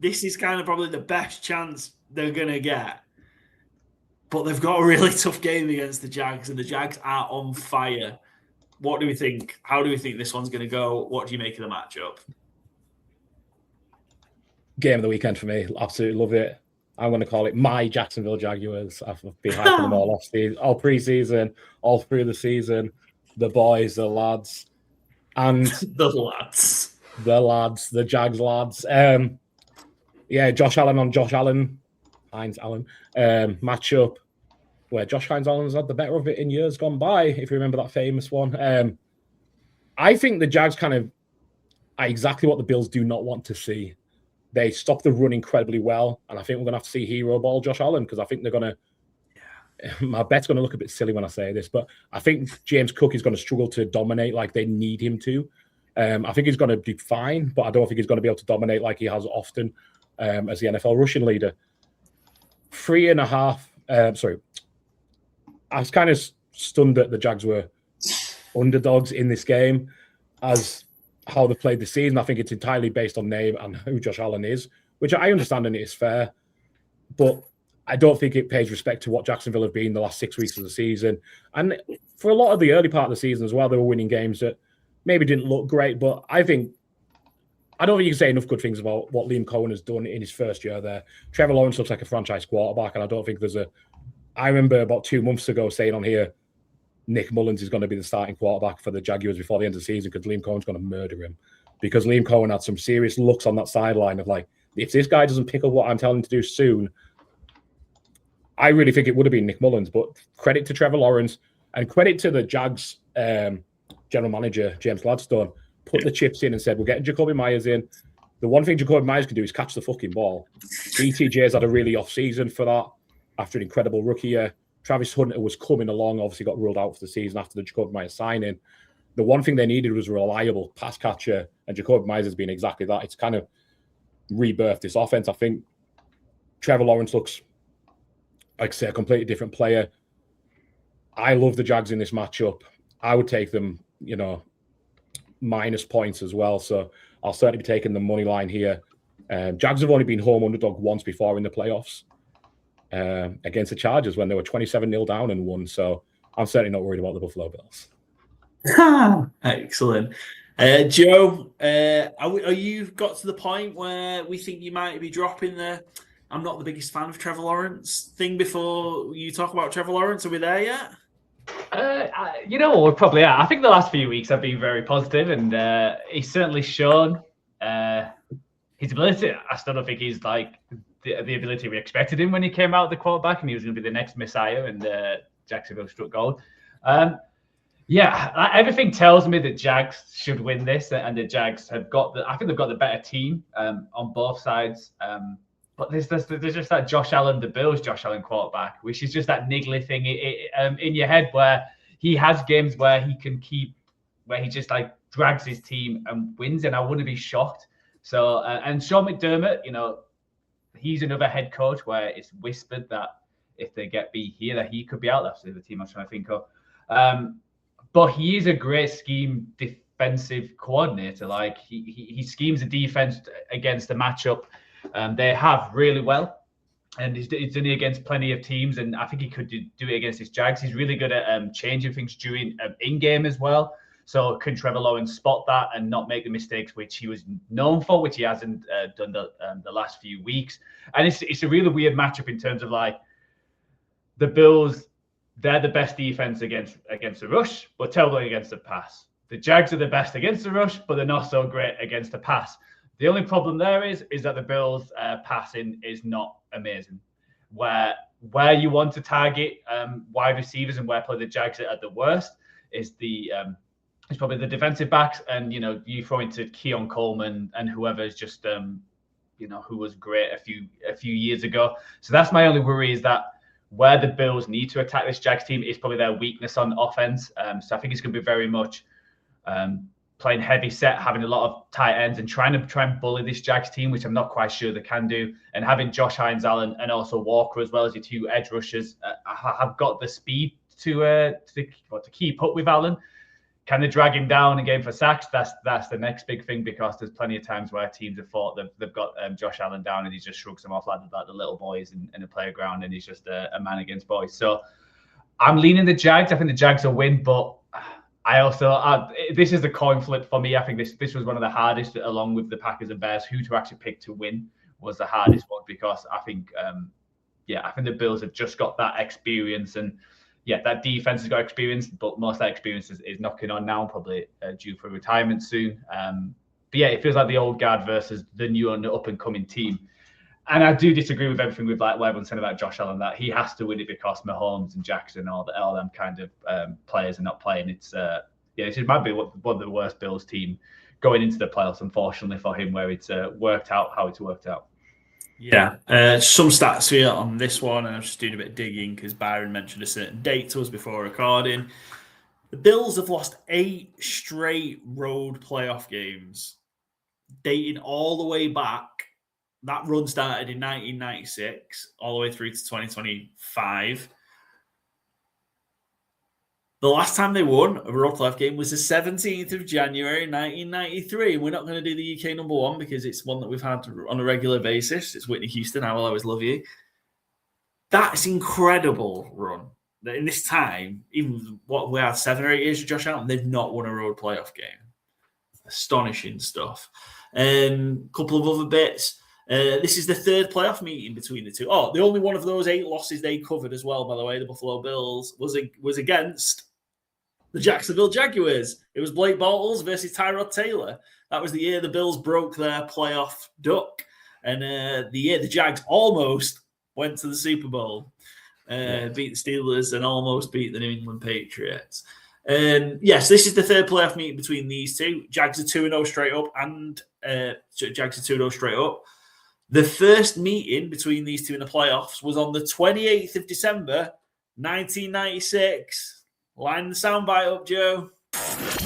This is kind of probably the best chance they're going to get. But they've got a really tough game against the Jags, and the Jags are on fire. What do we think? How do we think this one's going to go? What do you make of the matchup? Game of the weekend for me. Absolutely love it. I'm going to call it my Jacksonville Jaguars. I've been hyping them all pre-season, all through the season. The boys, the lads, and the lads, the Jags lads. Yeah, Josh Allen on Josh Allen, Hines Allen matchup where Josh Hines Allen's had the better of it in years gone by. If you remember that famous one, I think the Jags kind of are exactly what the Bills do not want to see. They stop the run incredibly well, and I think we're going to have to see hero ball Josh Allen because I think they're going to – my bet's going to look a bit silly when I say this, but I think James Cook is going to struggle to dominate like they need him to. I think he's going to be fine, but I don't think he's going to be able to dominate like he has often as the NFL rushing leader. 3.5 sorry. I was kind of stunned that the Jags were underdogs in this game as – how they played the season. I think it's entirely based on name and who Josh Allen is, which I understand and it is fair, but I don't think it pays respect to what Jacksonville have been the last 6 weeks of the season. And for a lot of the early part of the season as well, they were winning games that maybe didn't look great, but I don't think you can say enough good things about what Liam Cohen has done in his first year there. Trevor Lawrence looks like a franchise quarterback, and I don't think I remember about 2 months ago saying on here, Nick Mullins is going to be the starting quarterback for the Jaguars before the end of the season because Liam Cohen's going to murder him. Because Liam Cohen had some serious looks on that sideline of like, if this guy doesn't pick up what I'm telling him to do soon, I really think it would have been Nick Mullins. But credit to Trevor Lawrence and credit to the Jags general manager, James Gladstone, put the chips in and said, we're getting Jacoby Myers in. The one thing Jacoby Myers can do is catch the fucking ball. BTJ's had a really off season for that after an incredible rookie year. Travis Hunter was coming along, obviously got ruled out for the season after the Jacoby Myers signing. The one thing they needed was a reliable pass catcher, and Jacoby Myers has been exactly that. It's kind of rebirthed this offense. I think Trevor Lawrence looks, like I say, a completely different player. I love the Jags in this matchup. I would take them, minus points as well. So I'll certainly be taking the money line here. Jags have only been home underdog once before in the playoffs against the Chargers when they were 27-0 down and won. So I'm certainly not worried about the Buffalo Bills. Excellent. Joe, are you got to the point where we think you might be dropping the I'm not the biggest fan of Trevor Lawrence thing before you talk about Trevor Lawrence? Are we there yet? You know what, we probably are. I think the last few weeks have been very positive, and he's certainly shown his ability. I still don't think he's like the ability we expected him when he came out of the quarterback, and he was going to be the next Messiah, and Jacksonville struck gold. Yeah, everything tells me that Jags should win this, and the Jags have got I think they've got the better team on both sides. But there's just that Josh Allen, the Bills Josh Allen quarterback, which is just that niggly thing in your head where he has games where he just like drags his team and wins, and I wouldn't be shocked. So, and Sean McDermott, you know, he's another head coach where it's whispered that if they get beat here, that he could be out. That's the team I'm trying to think of. But he is a great scheme defensive coordinator. Like he schemes a defense against the matchup. They have really well, and he's done it against plenty of teams, and I think he could do it against his Jags. He's really good at changing things during in-game as well. So can Trevor Lawrence spot that and not make the mistakes which he was known for, which he hasn't done the last few weeks? And it's a really weird matchup in terms of like the Bills. They're the best defense against the rush, but terrible against the pass. The Jags are the best against the rush, but they're not so great against the pass. The only problem there is that the Bills' passing is not amazing. Where you want to target wide receivers and where probably the Jags are at the worst is it's probably the defensive backs, and you know you throw into Keon Coleman and whoever is just who was great a few years ago. So that's my only worry, is that where the Bills need to attack this Jags team is probably their weakness on offense. So I think it's going to be very much playing heavy set, having a lot of tight ends, and trying to bully this Jags team, which I'm not quite sure they can do. And having Josh Hines Allen and also Walker as well as your two edge rushers have got the speed to keep up with Allen. Can they drag him down again for sacks? That's the next big thing, because there's plenty of times where teams have thought they've got Josh Allen down and he just shrugs them off like the little boys in the playground, and he's just a man against boys. So I'm leaning the Jags. I think the Jags will win, but I also this is the coin flip for me. I think this was one of the hardest, along with the Packers and Bears, who to actually pick to win was the hardest one, because I think I think the Bills have just got that experience, and that defense has got experience, but most of that experience is knocking on now, probably due for retirement soon. But it feels like the old guard versus the new and up and coming team. And I do disagree with everything with like what everyone's saying about Josh Allen, that he has to win it because Mahomes and Jackson, all them kind of players are not playing. It might be one of the worst Bills team going into the playoffs, unfortunately for him, where it's worked out how it's worked out. Yeah, some stats here on this one, and I'm just doing a bit of digging because Byron mentioned a certain date to us before recording. The Bills have lost 8 straight road playoff games, dating all the way back. That run started in 1996, all the way through to 2025. The last time they won a road playoff game was the 17th of January, 1993. We're not going to do the UK number one because it's one that we've had on a regular basis. It's Whitney Houston, I Will Always Love You. That's incredible run. In this time, even what we had 7 or 8 years of Josh Allen, they've not won a road playoff game. Astonishing stuff. Couple of other bits. This is the 3rd playoff meeting between the two. Oh, the only one of those 8 losses they covered as well, by the way, the Buffalo Bills, was against the Jacksonville Jaguars. It was Blake Bortles versus Tyrod Taylor. That was the year the Bills broke their playoff duck, and the year the Jags almost went to the Super Bowl, beat the Steelers, and almost beat the New England Patriots. Yes, this is the 3rd playoff meeting between these two. Jags are 2-0 straight up, and Jags are 2-0 straight up. The first meeting between these two in the playoffs was on the 28th of December, 1996. Line the soundbite up, Joe.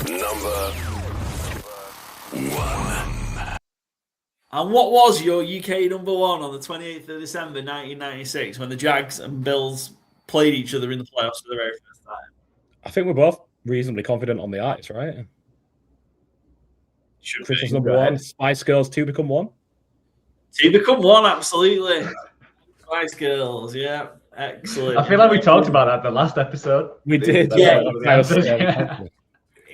Number 1. And what was your UK number 1 on the 28th of December, 1996, when the Jags and Bills played each other in the playoffs for the very first time? I think we're both reasonably confident on the ice, right? Christmas number one, Spice Girls 2 become one. 2 become one, absolutely. Spice Girls, yeah. Excellent. I feel like we talked about that the last episode. We did, yeah.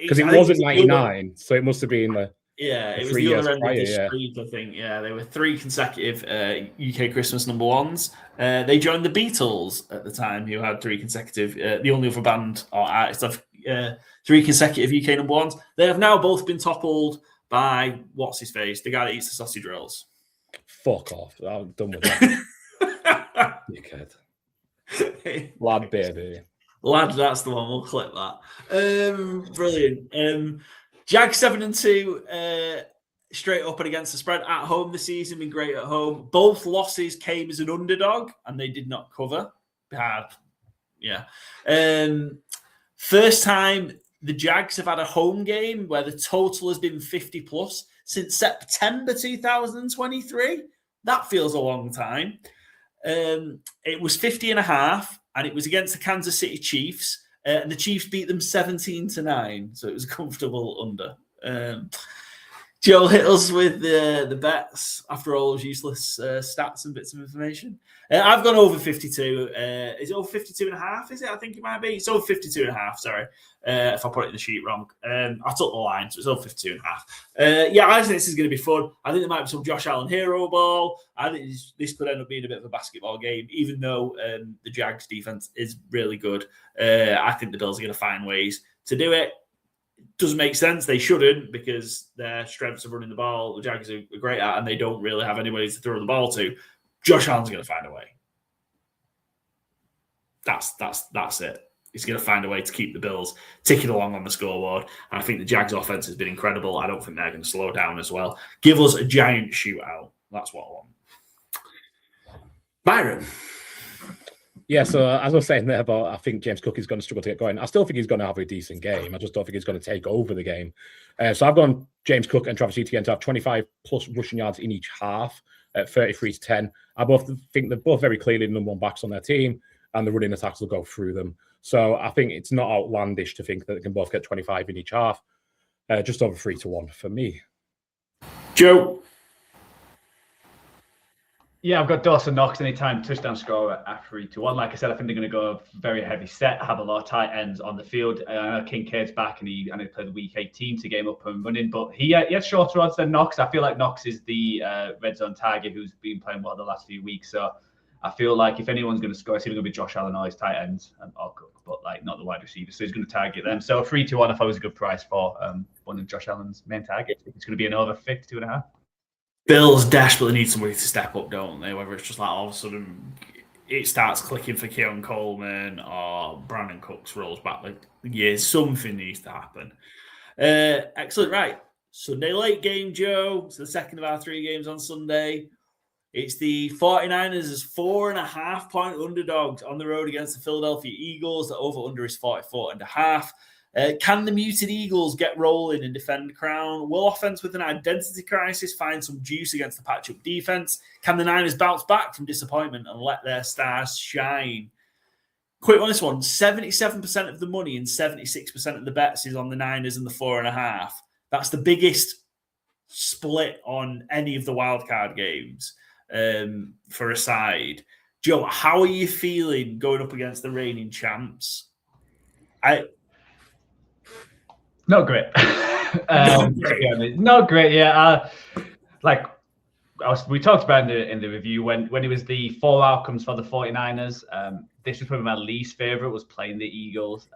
Because it wasn't 99, so it must have been it was 3 the years other end prior, of the street, I think. Yeah, there were 3 consecutive UK Christmas number ones. They joined the Beatles at the time, who had 3 consecutive, the only other band or artist of 3 consecutive UK number ones. They have now both been toppled by what's his face, the guy that eats the sausage rolls. Fuck off! I'm done with that. Dickhead. Lad, baby. Lad, that's the one. We'll clip that. Brilliant. Jag 7-2, straight up and against the spread at home this season. Been great at home. Both losses came as an underdog, and they did not cover. Bad. Yeah. First time the Jags have had a home game where the total has been 50 plus since September 2023. That feels a long time. It was 50.5, and it was against the Kansas City Chiefs. And the Chiefs beat them 17-9, so it was a comfortable under. Joe hit us with the bets after all those useless stats and bits of information. I've gone over 52. Is it over 52.5? Is it? I think it might be. It's over 52.5. Sorry, if I put it in the sheet wrong. I took the line, so it's over 52.5. Yeah, I think this is going to be fun. I think there might be some Josh Allen hero ball. I think this could end up being a bit of a basketball game, even though the Jags defense is really good. I think the Bills are going to find ways to do it. Doesn't make sense. They shouldn't, because their strengths of running the ball, the Jags are great at, and they don't really have anybody to throw the ball to. Josh Allen's going to find a way. That's it. He's going to find a way to keep the Bills ticking along on the scoreboard. And I think the Jags' offense has been incredible. I don't think they're going to slow down as well. Give us a giant shootout. That's what I want. Byron. Yeah, so as I was saying there about, I think James Cook is going to struggle to get going. I still think he's going to have a decent game. I just don't think he's going to take over the game. So I've gone James Cook and Travis Etienne to have 25 plus rushing yards in each half at 33-10. I both think they're both very clearly the number one backs on their team, and the running attacks will go through them. So I think it's not outlandish to think that they can both get 25 in each half. Just over 3-1 for me. Joe. Yeah, I've got Dawson Knox anytime touchdown scorer at 3-1. Like I said, I think they're going to go very heavy set, have a lot of tight ends on the field. I know Kincaid's back, and he played week 18 to game up and running, but he has shorter odds than Knox. I feel like Knox is the red zone target who's been playing well the last few weeks. So I feel like if anyone's going to score, it's either going to be Josh Allen or his tight ends, or Cook, but like not the wide receiver. So he's going to target them. So 3-1, I thought was a good price for one of Josh Allen's main targets. It's going to be an over 52.5. Bills desperately need somebody to step up, don't they? Whether it's just like all of a sudden it starts clicking for Keon Coleman or Brandon Cooks rolls back. Like, yeah, something needs to happen. Excellent. Right. Sunday late game, Joe. It's the second of our 3 games on Sunday. It's the 49ers as 4.5-point underdogs on the road against the Philadelphia Eagles. The over-under is 44.5. Can the muted Eagles get rolling and defend the crown? Will offense with an identity crisis find some juice against the patch-up defense? Can the Niners bounce back from disappointment and let their stars shine? Quick on this one. 77% of the money and 76% of the bets is on the Niners and the 4.5. That's the biggest split on any of the wildcard games for a side. Joe, how are you feeling going up against the reigning champs? Not great. Not great. Yeah. We talked about in the review when it was the 4 outcomes for the 49ers. This was probably my least favorite, was playing the Eagles,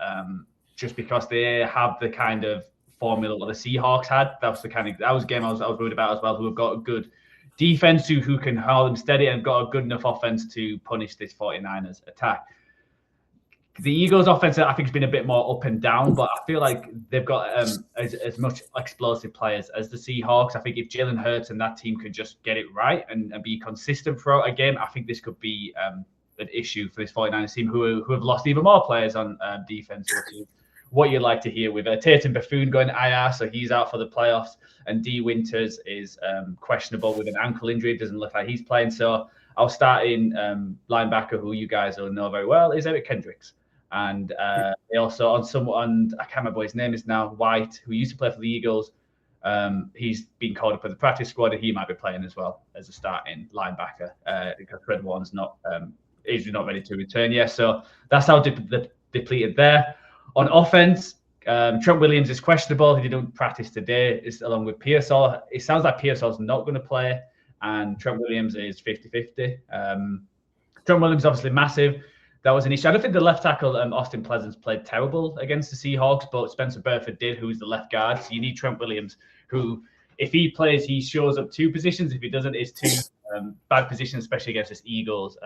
just because they have the kind of formula that the Seahawks had. That was a game I was worried about as well. Who have got a good defense who can hold them steady and got a good enough offense to punish this 49ers attack. The Eagles' offense, I think, has been a bit more up and down, but I feel like they've got as much explosive players as the Seahawks. I think if Jalen Hurts and that team could just get it right and be consistent throughout a game, I think this could be an issue for this 49ers team who have lost even more players on defense, which is what you'd like to hear, with Tatum Buffoon going IR, so he's out for the playoffs, and D. Winters is questionable with an ankle injury. It doesn't look like he's playing. So our starting linebacker, who you guys will know very well, is Eric Kendricks. And they also I can't remember what his name is now, White, who used to play for the Eagles, He's been called up for the practice squad, and he might be playing as well as a starting linebacker because Fred Warren's not ready to return yet. So that's how depleted there. On offense, Trent Williams is questionable. He didn't practice today, along with Pearsall. It sounds like Pearsall's not going to play, and Trent Williams is 50-50. Trent Williams obviously massive. That was an issue. I don't think the left tackle, Austin Pleasance, played terrible against the Seahawks, but Spencer Burford did, who's the left guard. So you need Trent Williams, who, if he plays, he shows up 2 positions. If he doesn't, it's 2 bad positions, especially against this Eagles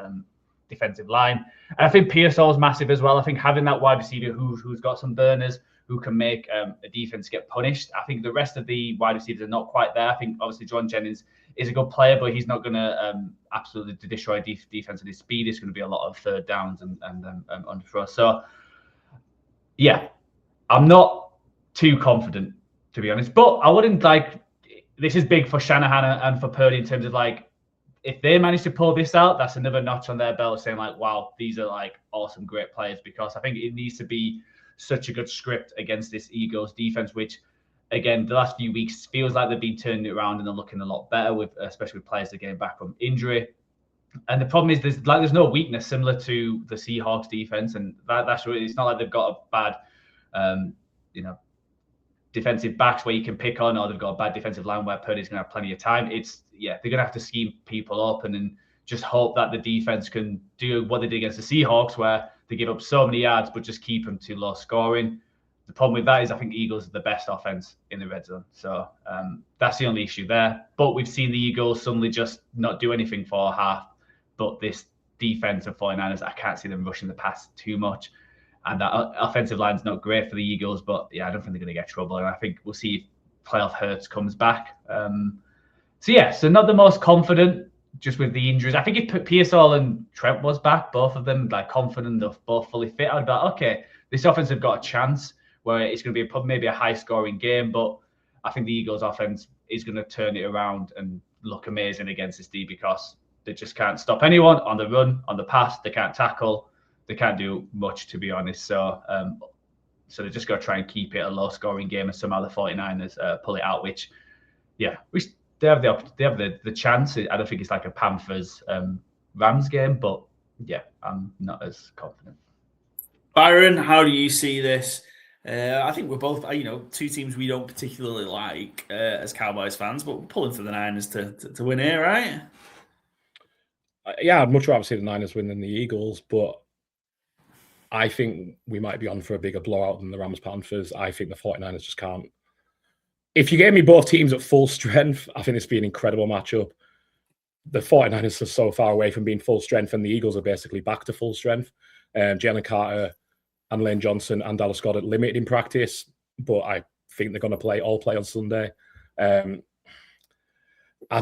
defensive line. And I think Pearsall's massive as well. I think having that wide receiver who's got some burners, who can make a defense get punished. I think the rest of the wide receivers are not quite there. I think obviously John Jennings is a good player, but he's not going to absolutely destroy defense at his speed. It's going to be a lot of third downs and underthrow. So, yeah, I'm not too confident, to be honest. But I wouldn't this is big for Shanahan and for Purdy in terms of if they manage to pull this out, that's another notch on their belt saying wow, these are awesome, great players, because I think it needs to be such a good script against this Eagles defense, which, again, the last few weeks feels like they've been turning it around and they're looking a lot better, especially with players that are getting back from injury. And the problem is there's no weakness similar to the Seahawks defense, and that's really, it's not like they've got a bad defensive backs where you can pick on, or they've got a bad defensive line where Purdy's going to have plenty of time. They're going to have to scheme people up and then just hope that the defense can do what they did against the Seahawks, where they give up so many yards but just keep them to low scoring. The problem with that is I think Eagles are the best offense in the red zone. So that's the only issue there. But we've seen the Eagles suddenly just not do anything for a half. But this defense of 49ers, I can't see them rushing the pass too much. And that offensive line's not great for the Eagles. But, yeah, I don't think they're going to get trouble. And I think we'll see if playoff Hurts comes back. So not the most confident just with the injuries. I think if Pearsall and Trent was back, both of them confident of both fully fit, I'd be like, okay, this offense have got a chance where it's going to be maybe a high-scoring game, but I think the Eagles' offense is going to turn it around and look amazing against this D because they just can't stop anyone on the run, on the pass. They can't tackle. They can't do much, to be honest. So they just got to try and keep it a low-scoring game, and somehow the 49ers pull it out, which they have the chance. I don't think it's like a Panthers Rams game, but yeah, I'm not as confident. Byron, how do you see this? I think we're both, two teams we don't particularly like as Cowboys fans, but we're pulling for the Niners to win here, right? Yeah, I'd much rather see the Niners win than the Eagles, but I think we might be on for a bigger blowout than the Rams Panthers. I think the 49ers just can't. If you gave me both teams at full strength, I think this would be an incredible matchup. The 49ers are so far away from being full strength, and the Eagles are basically back to full strength. Jalen Carter and Lane Johnson and Dallas Goedert limited in practice, but I think they're going to all play on Sunday. I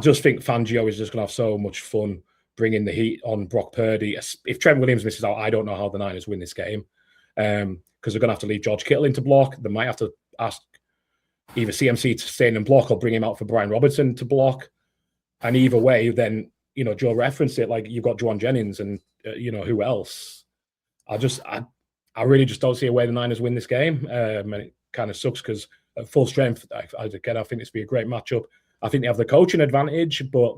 just think Fangio is just going to have so much fun bringing the heat on Brock Purdy. If Trent Williams misses out, I don't know how the Niners win this game because they're going to have to leave George Kittle in to block. They might have to ask either CMC to stay in and block or bring him out for Brian Robertson to block. And either way, then, Joe referenced it, you've got Juwan Jennings and, who else? I really just don't see a way the Niners win this game. And it kind of sucks because at full strength, I think this would be a great matchup. I think they have the coaching advantage, but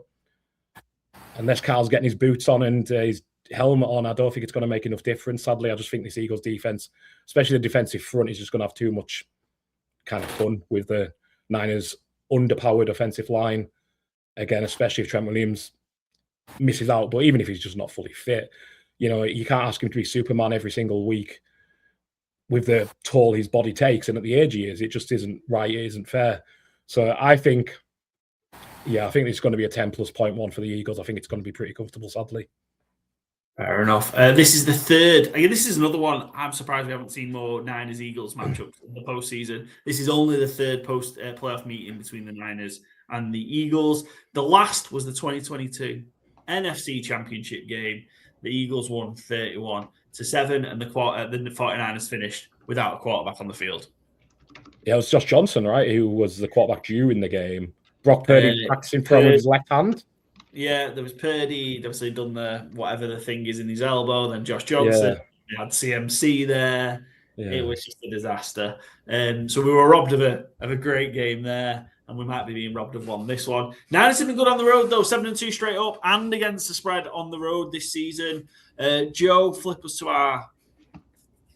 unless Carl's getting his boots on and his helmet on, I don't think it's going to make enough difference. Sadly, I just think this Eagles defense, especially the defensive front, is just going to have too much kind of fun with the Niners' underpowered offensive line. Again, especially if Trent Williams misses out, but even if he's just not fully fit, you can't ask him to be Superman every single week with the toll his body takes and at the age he is. It just isn't right. It isn't fair. So I think it's going to be a 10+ point one for the Eagles. I think it's going to be pretty comfortable, sadly. Fair enough. This is the third. Again, this is another one. I'm surprised we haven't seen more Niners-Eagles matchups in the postseason. This is only the third post-playoff meeting between the Niners and the Eagles. The last was the 2022 NFC Championship game. The Eagles won 31-7, and the 49ers finished without a quarterback on the field. Yeah, it was Josh Johnson, right, who was the quarterback during the game. Brock Purdy practicing throwing with his left hand. Yeah, there was Purdy. He'd obviously done the whatever the thing is in his elbow. Then Josh Johnson. They had CMC there. Yeah. It was just a disaster. So we were robbed of a great game there. and we might be being robbed of one this one. Niners have been good on the road, though. 7-2 straight up and against the spread on the road this season. Joe, flip us to our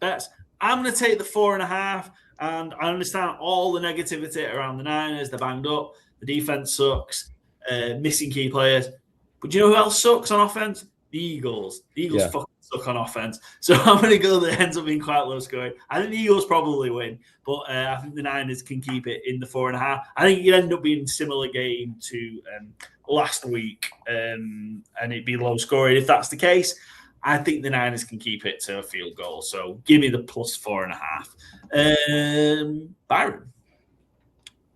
bets. I'm going to take the 4.5, and I understand all the negativity around the Niners. They're banged up. The defense sucks. Missing key players. But do you know who else sucks on offense? The Eagles. The Eagles fucking suck on offense. So I'm going to go that it ends up being quite low scoring. I think the Eagles probably win, but I think the Niners can keep it in the 4.5. I think it end up being a similar game to last week, and it'd be low scoring. If that's the case, I think the Niners can keep it to a field goal. So give me the plus 4.5. Byron.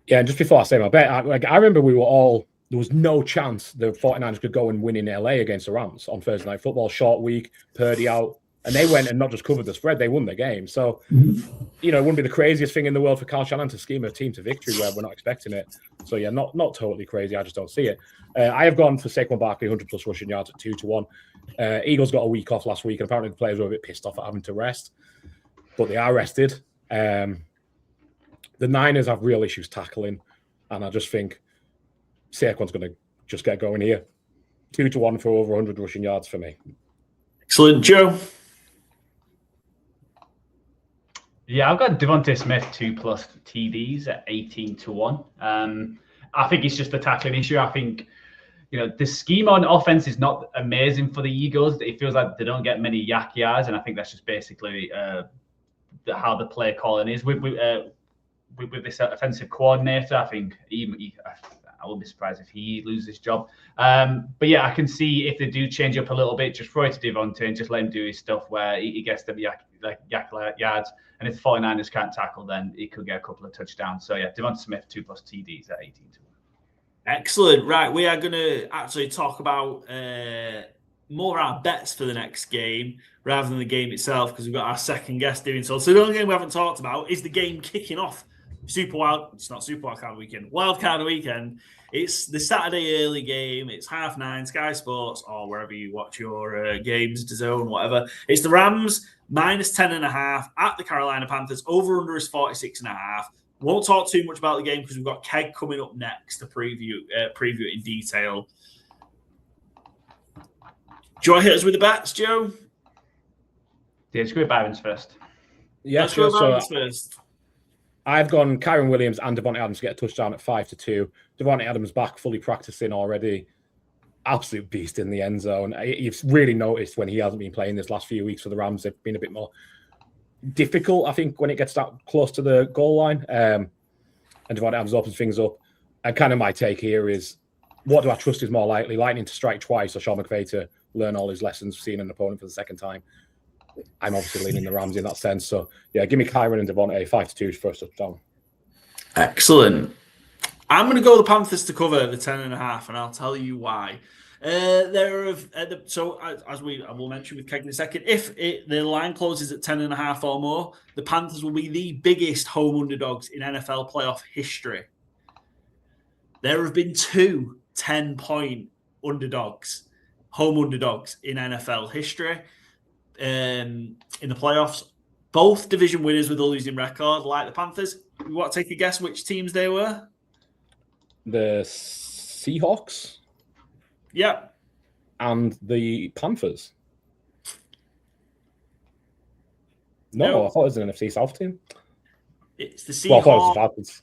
Yeah, and just before I say my bet, I remember we were all, there was no chance the 49ers could go and win in LA against the Rams on Thursday Night Football, short week, Purdy out, and they went and not just covered the spread, they won the game. So, it wouldn't be the craziest thing in the world for Kyle Shanahan to scheme a team to victory where we're not expecting it. So, yeah, not totally crazy. I just don't see it. I have gone for Saquon Barkley, 100-plus rushing yards at 2-1. Eagles got a week off last week, and apparently the players were a bit pissed off at having to rest, but they are rested. The Niners have real issues tackling, and I just think Saquon's going to just get going here. 2-1 for over 100 rushing yards for me. Excellent. Joe? Yeah, I've got Devontae Smith 2+ TDs at 18-1. I think it's just a tackling issue. I think, the scheme on offense is not amazing for the Eagles. It feels like they don't get many yak yards, and I think that's just basically how the play calling is. With this offensive coordinator, I think I wouldn't be surprised if he loses his job. But yeah, I can see if they do change up a little bit, just throw it to Devontae and just let him do his stuff where he gets them yak yards. And if the 49ers can't tackle, then he could get a couple of touchdowns. So yeah, Devontae Smith 2+ TDs at 18-1. Excellent. Right, we are going to actually talk about more our bets for the next game rather than the game itself, because we've got our second guest doing so. So the only game we haven't talked about is the game kicking off it's not Super Wildcard weekend, Wildcard weekend. It's the Saturday early game. It's 9:30, Sky Sports, or wherever you watch your games, DAZN, whatever. It's the Rams -10.5 at the Carolina Panthers. Over under is 46.5. Won't talk too much about the game because we've got Keg coming up next to preview it in detail. Do you want to hit us with the bets, Joe? Yeah, let's go with Byron's first. Yeah, let's go with Byron's first. I've gone Kyron Williams and Devontae Adams to get a touchdown at 5-2. Devontae Adams back, fully practicing already. Absolute beast in the end zone. You've really noticed when he hasn't been playing this last few weeks for the Rams, they've been a bit more difficult, I think, when it gets that close to the goal line. And Devontae Adams opens things up. And kind of my take here is, what do I trust is more likely? Lightning to strike twice or Sean McVay to learn all his lessons, seeing an opponent for the second time? I'm obviously leaning the Rams in that sense. So, yeah, give me Kyron and Devontae 5-2 first touchdown. Excellent. I'm going to go the Panthers to cover the 10.5, and I'll tell you why. As we will mention with Keg in a second, if the line closes at 10.5 or more, the Panthers will be the biggest home underdogs in NFL playoff history. There have been 2 10-point underdogs, home underdogs in NFL history. In the playoffs, both division winners with a losing record, like the Panthers. You want to take a guess which teams they were? The Seahawks? Yep. And the Panthers? No, I thought it was an NFC South team. It's the Seahawks. Well, I thought it was the Falcons.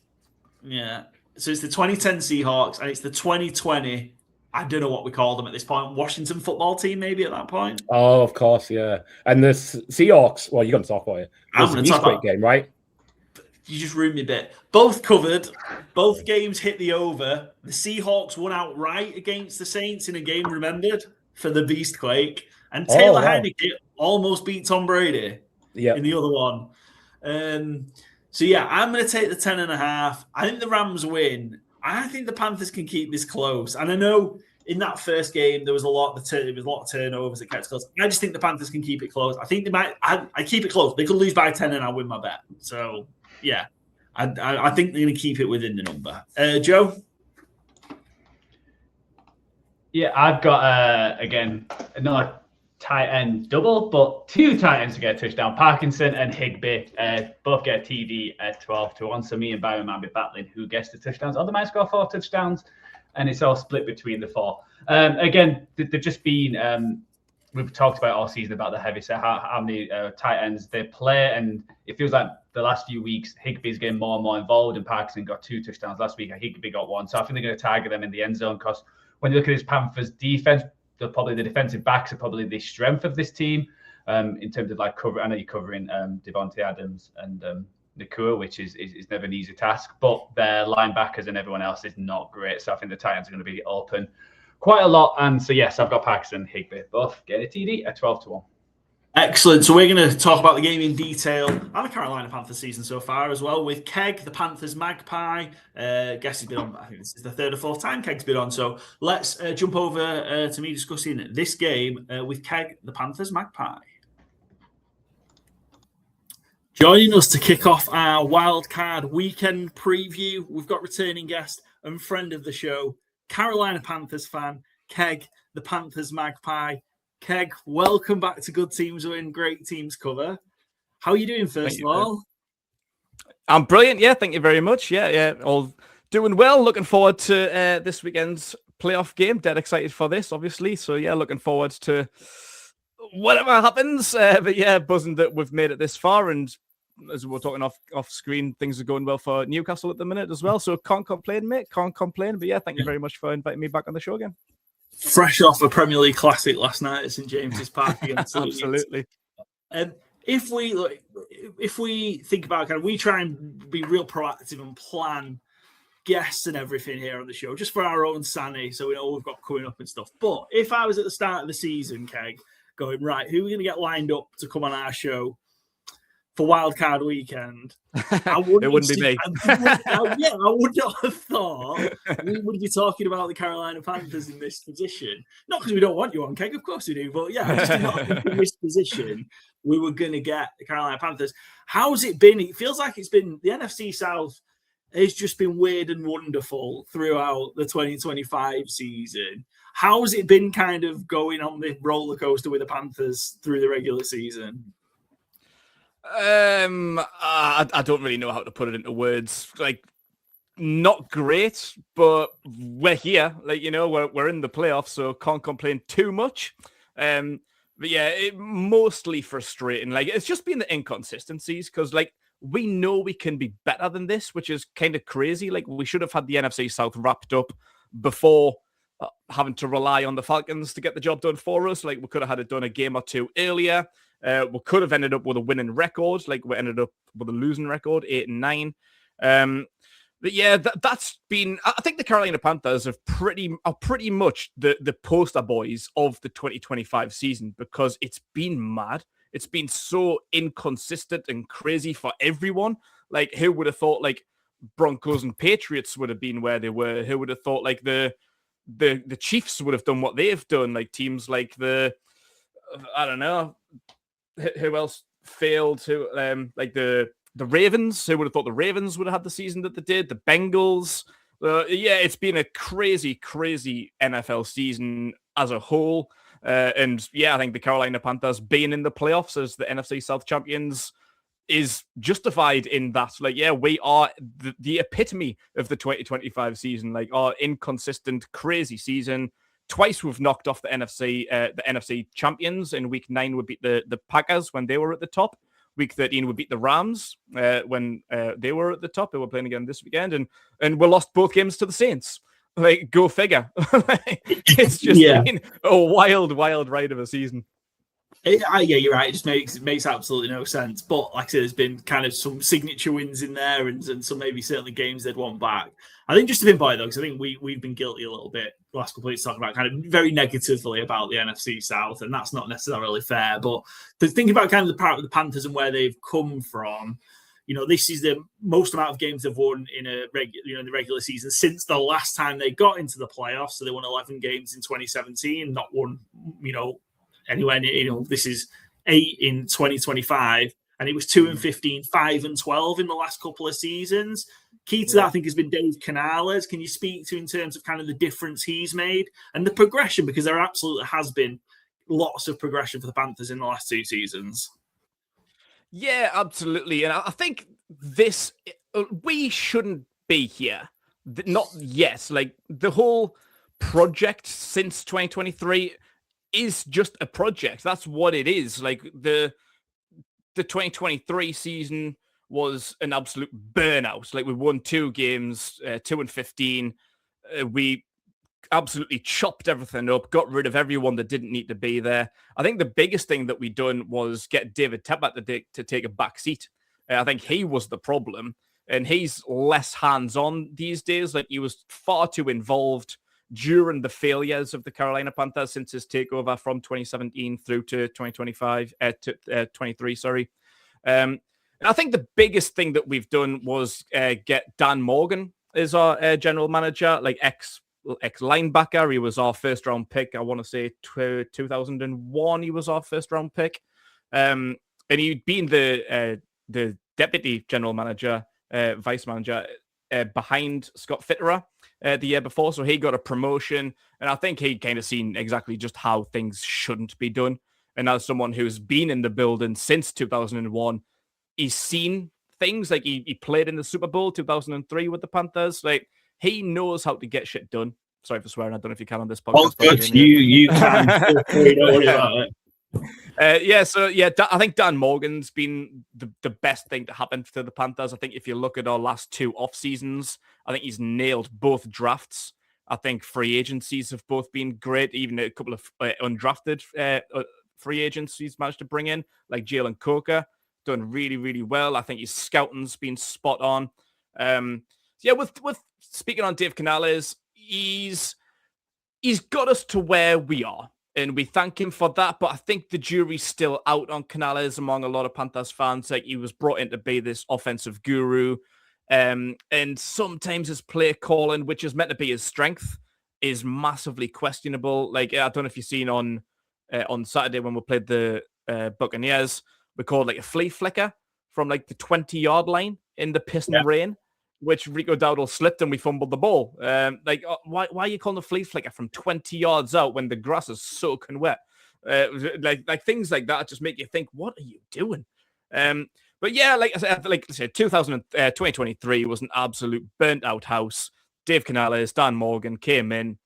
Yeah. So it's the 2010 Seahawks, and it's the 2020, I don't know what we call them at this point, Washington football team maybe at that point. Oh, of course, yeah. And the Seahawks, well, you're going to talk about it. I'm going to talk about game, right? You just ruined me a bit. Both covered. Both games hit the over. The Seahawks won outright against the Saints in a game remembered for the Beastquake. And Taylor Heineke almost beat Tom Brady in the other one. So, yeah, I'm going to take the 10.5. I think the Rams win. I think the Panthers can keep this close. And I know in that first game, there was a lot of turnovers that kept it close. I just think the Panthers can keep it close. I think they might. I keep it close. They could lose by 10 and I'll win my bet. So, yeah, I think they're going to keep it within the number. Joe? Yeah, I've got, again, another tight end double, but 2 tight ends to get a touchdown. Parkinson and Higbee both get a TD at 12-1. So me and Byron might be battling who gets the touchdowns. Or they might score 4 touchdowns, and it's all split between the 4. Again, they've just been. We've talked about all season about the heavy set, how many tight ends they play, and it feels like the last few weeks Higbee's getting more and more involved, and Parkinson got 2 touchdowns last week. Higbee got 1, so I think they're going to target them in the end zone because when you look at this Panthers defense, the defensive backs are probably the strength of this team in terms of like cover. I know you're covering Devontae Adams and Nakua, which is never an easy task, but their linebackers and everyone else is not great. So I think the Titans are going to be open quite a lot. And so, yes, I've got Parkinson and Higbee both get a TD at 12-1. Excellent. So we're going to talk about the game in detail and the Carolina Panthers season so far as well with Keg, the Panthers Magpie. Guess he's been on, I think this is the 3rd or 4th time Keg's been on. So let's jump over to me discussing this game with Keg, the Panthers Magpie. Joining us to kick off our wildcard weekend preview, we've got returning guest and friend of the show, Carolina Panthers fan, Keg, the Panthers Magpie. Keg, welcome back to Good Teams Win, Great Teams Cover. How are you doing, first of all? I'm brilliant, yeah. Thank you very much. Yeah, all doing well. Looking forward to this weekend's playoff game. Dead excited for this, obviously. So, yeah, looking forward to whatever happens. But, yeah, buzzing that we've made it this far. And as we're talking off screen, things are going well for Newcastle at the minute as well. So, can't complain, mate. Can't complain. But, yeah, thank you very much for inviting me back on the show again. Fresh off a Premier League classic last night at St James's Park against Absolutely. If we think about kind of, we try and be real proactive and plan guests and everything here on the show just for our own sanity, so we know what we've got coming up and stuff. But if I was at the start of the season, Keg, going, right, who are we going to get lined up to come on our show for Wildcard Weekend? It wouldn't be me. I would not have thought we would be talking about the Carolina Panthers in this position. Not because we don't want you on, Keg, of course we do, but yeah, just not in this position, we were going to get the Carolina Panthers. How's it been? It feels like it's been, the NFC South has just been weird and wonderful throughout the 2025 season. How's it been kind of going on the roller coaster with the Panthers through the regular season? I don't really know how to put it into words. Like, not great, but we're here. Like, you know, we're in the playoffs, so can't complain too much. But yeah, mostly frustrating. Like, it's just been the inconsistencies because, like, we know we can be better than this, which is kind of crazy. Like, we should have had the NFC South wrapped up before having to rely on the Falcons to get the job done for us. Like, we could have had it done a game or two earlier. We could have ended up with a winning record. Like, we ended up with a losing record, 8-9. But yeah, that's been. I think the Carolina Panthers are pretty much the poster boys of the 2025 season because it's been mad. It's been so inconsistent and crazy for everyone. Like, who would have thought like Broncos and Patriots would have been where they were? Who would have thought like the Chiefs would have done what they've done? Like teams like I don't know. Who else failed? Like the Ravens? Who would have thought the Ravens would have had the season that they did? The Bengals. Yeah, it's been a crazy, crazy NFL season as a whole. And yeah, I think the Carolina Panthers being in the playoffs as the NFC South champions is justified in that. Like, yeah, we are the epitome of the 2025 season. Like, our inconsistent, crazy season. Twice we've knocked off the NFC champions. In week 9, we beat the Packers when they were at the top. Week 13, we beat the Rams when they were at the top. They were playing again this weekend, and we lost both games to the Saints. Like, go figure. It's just been a wild, wild ride of a season. Yeah, you're right. It just makes absolutely no sense. But like I said, there's been kind of some signature wins in there, and some maybe certainly games they'd want back. I think just to pinpoint though, because I think we've been guilty a little bit the last couple of weeks talking about kind of very negatively about the NFC South, and that's not necessarily fair. But to think about kind of the part of the Panthers and where they've come from, you know, this is the most amount of games they've won in in the regular season since the last time they got into the playoffs. So they won 11 games in 2017, not won, anywhere near, this is 8 in 2025, and it was 2-15, 5-12 in the last couple of seasons. Key to that, I think, has been Dave Canales. Can you speak to in terms of kind of the difference he's made and the progression? Because there absolutely has been lots of progression for the Panthers in the last 2 seasons. Yeah, absolutely. And I think we shouldn't be here. Not yet. Like, the whole project since 2023 is just a project. That's what it is. Like, the 2023 season was an absolute burnout. Like, we won 2 games, 2-15. We absolutely chopped everything up, got rid of everyone that didn't need to be there. I think the biggest thing that we done was get David Tepper to take a back seat. I think he was the problem, and he's less hands-on these days. Like, he was far too involved during the failures of the Carolina Panthers since his takeover from 2017 through to 23, sorry. And I think the biggest thing that we've done was get Dan Morgan as our general manager, like ex-linebacker. He was our first-round pick. I want to say 2001 he was our first-round pick. And he'd been the deputy general manager, vice manager, behind Scott Fitterer the year before. So he got a promotion. And I think he'd kind of seen exactly just how things shouldn't be done. And as someone who's been in the building since 2001, he's seen things. Like, he played in the Super Bowl 2003 with the Panthers. Like, he knows how to get shit done. Sorry for swearing. I don't know if you can on this podcast. Oh, good. You can. Don't worry about it. I think Dan Morgan's been the best thing to happen to the Panthers. I think if you look at our last 2 off seasons, I think he's nailed both drafts. I think free agencies have both been great. Even a couple of undrafted free agents he's managed to bring in, like Jalen Coker, done really, really well. I think his scouting's been spot on. With speaking on Dave Canales, he's got us to where we are, and we thank him for that. But I think the jury's still out on Canales among a lot of Panthers fans. Like, he was brought in to be this offensive guru, and sometimes his play calling, which is meant to be his strength, is massively questionable. Like, I don't know if you've seen on Saturday when we played the Buccaneers, we called like a flea flicker from like the 20-yard line in the piss and rain, which Rico Dowdle slipped and we fumbled the ball. Why are you calling a flea flicker from 20 yards out when the grass is soaking wet? Like things like that just make you think, what are you doing? But yeah, like I said, 2023 was an absolute burnt out house. Dave Canales, Dan Morgan came in,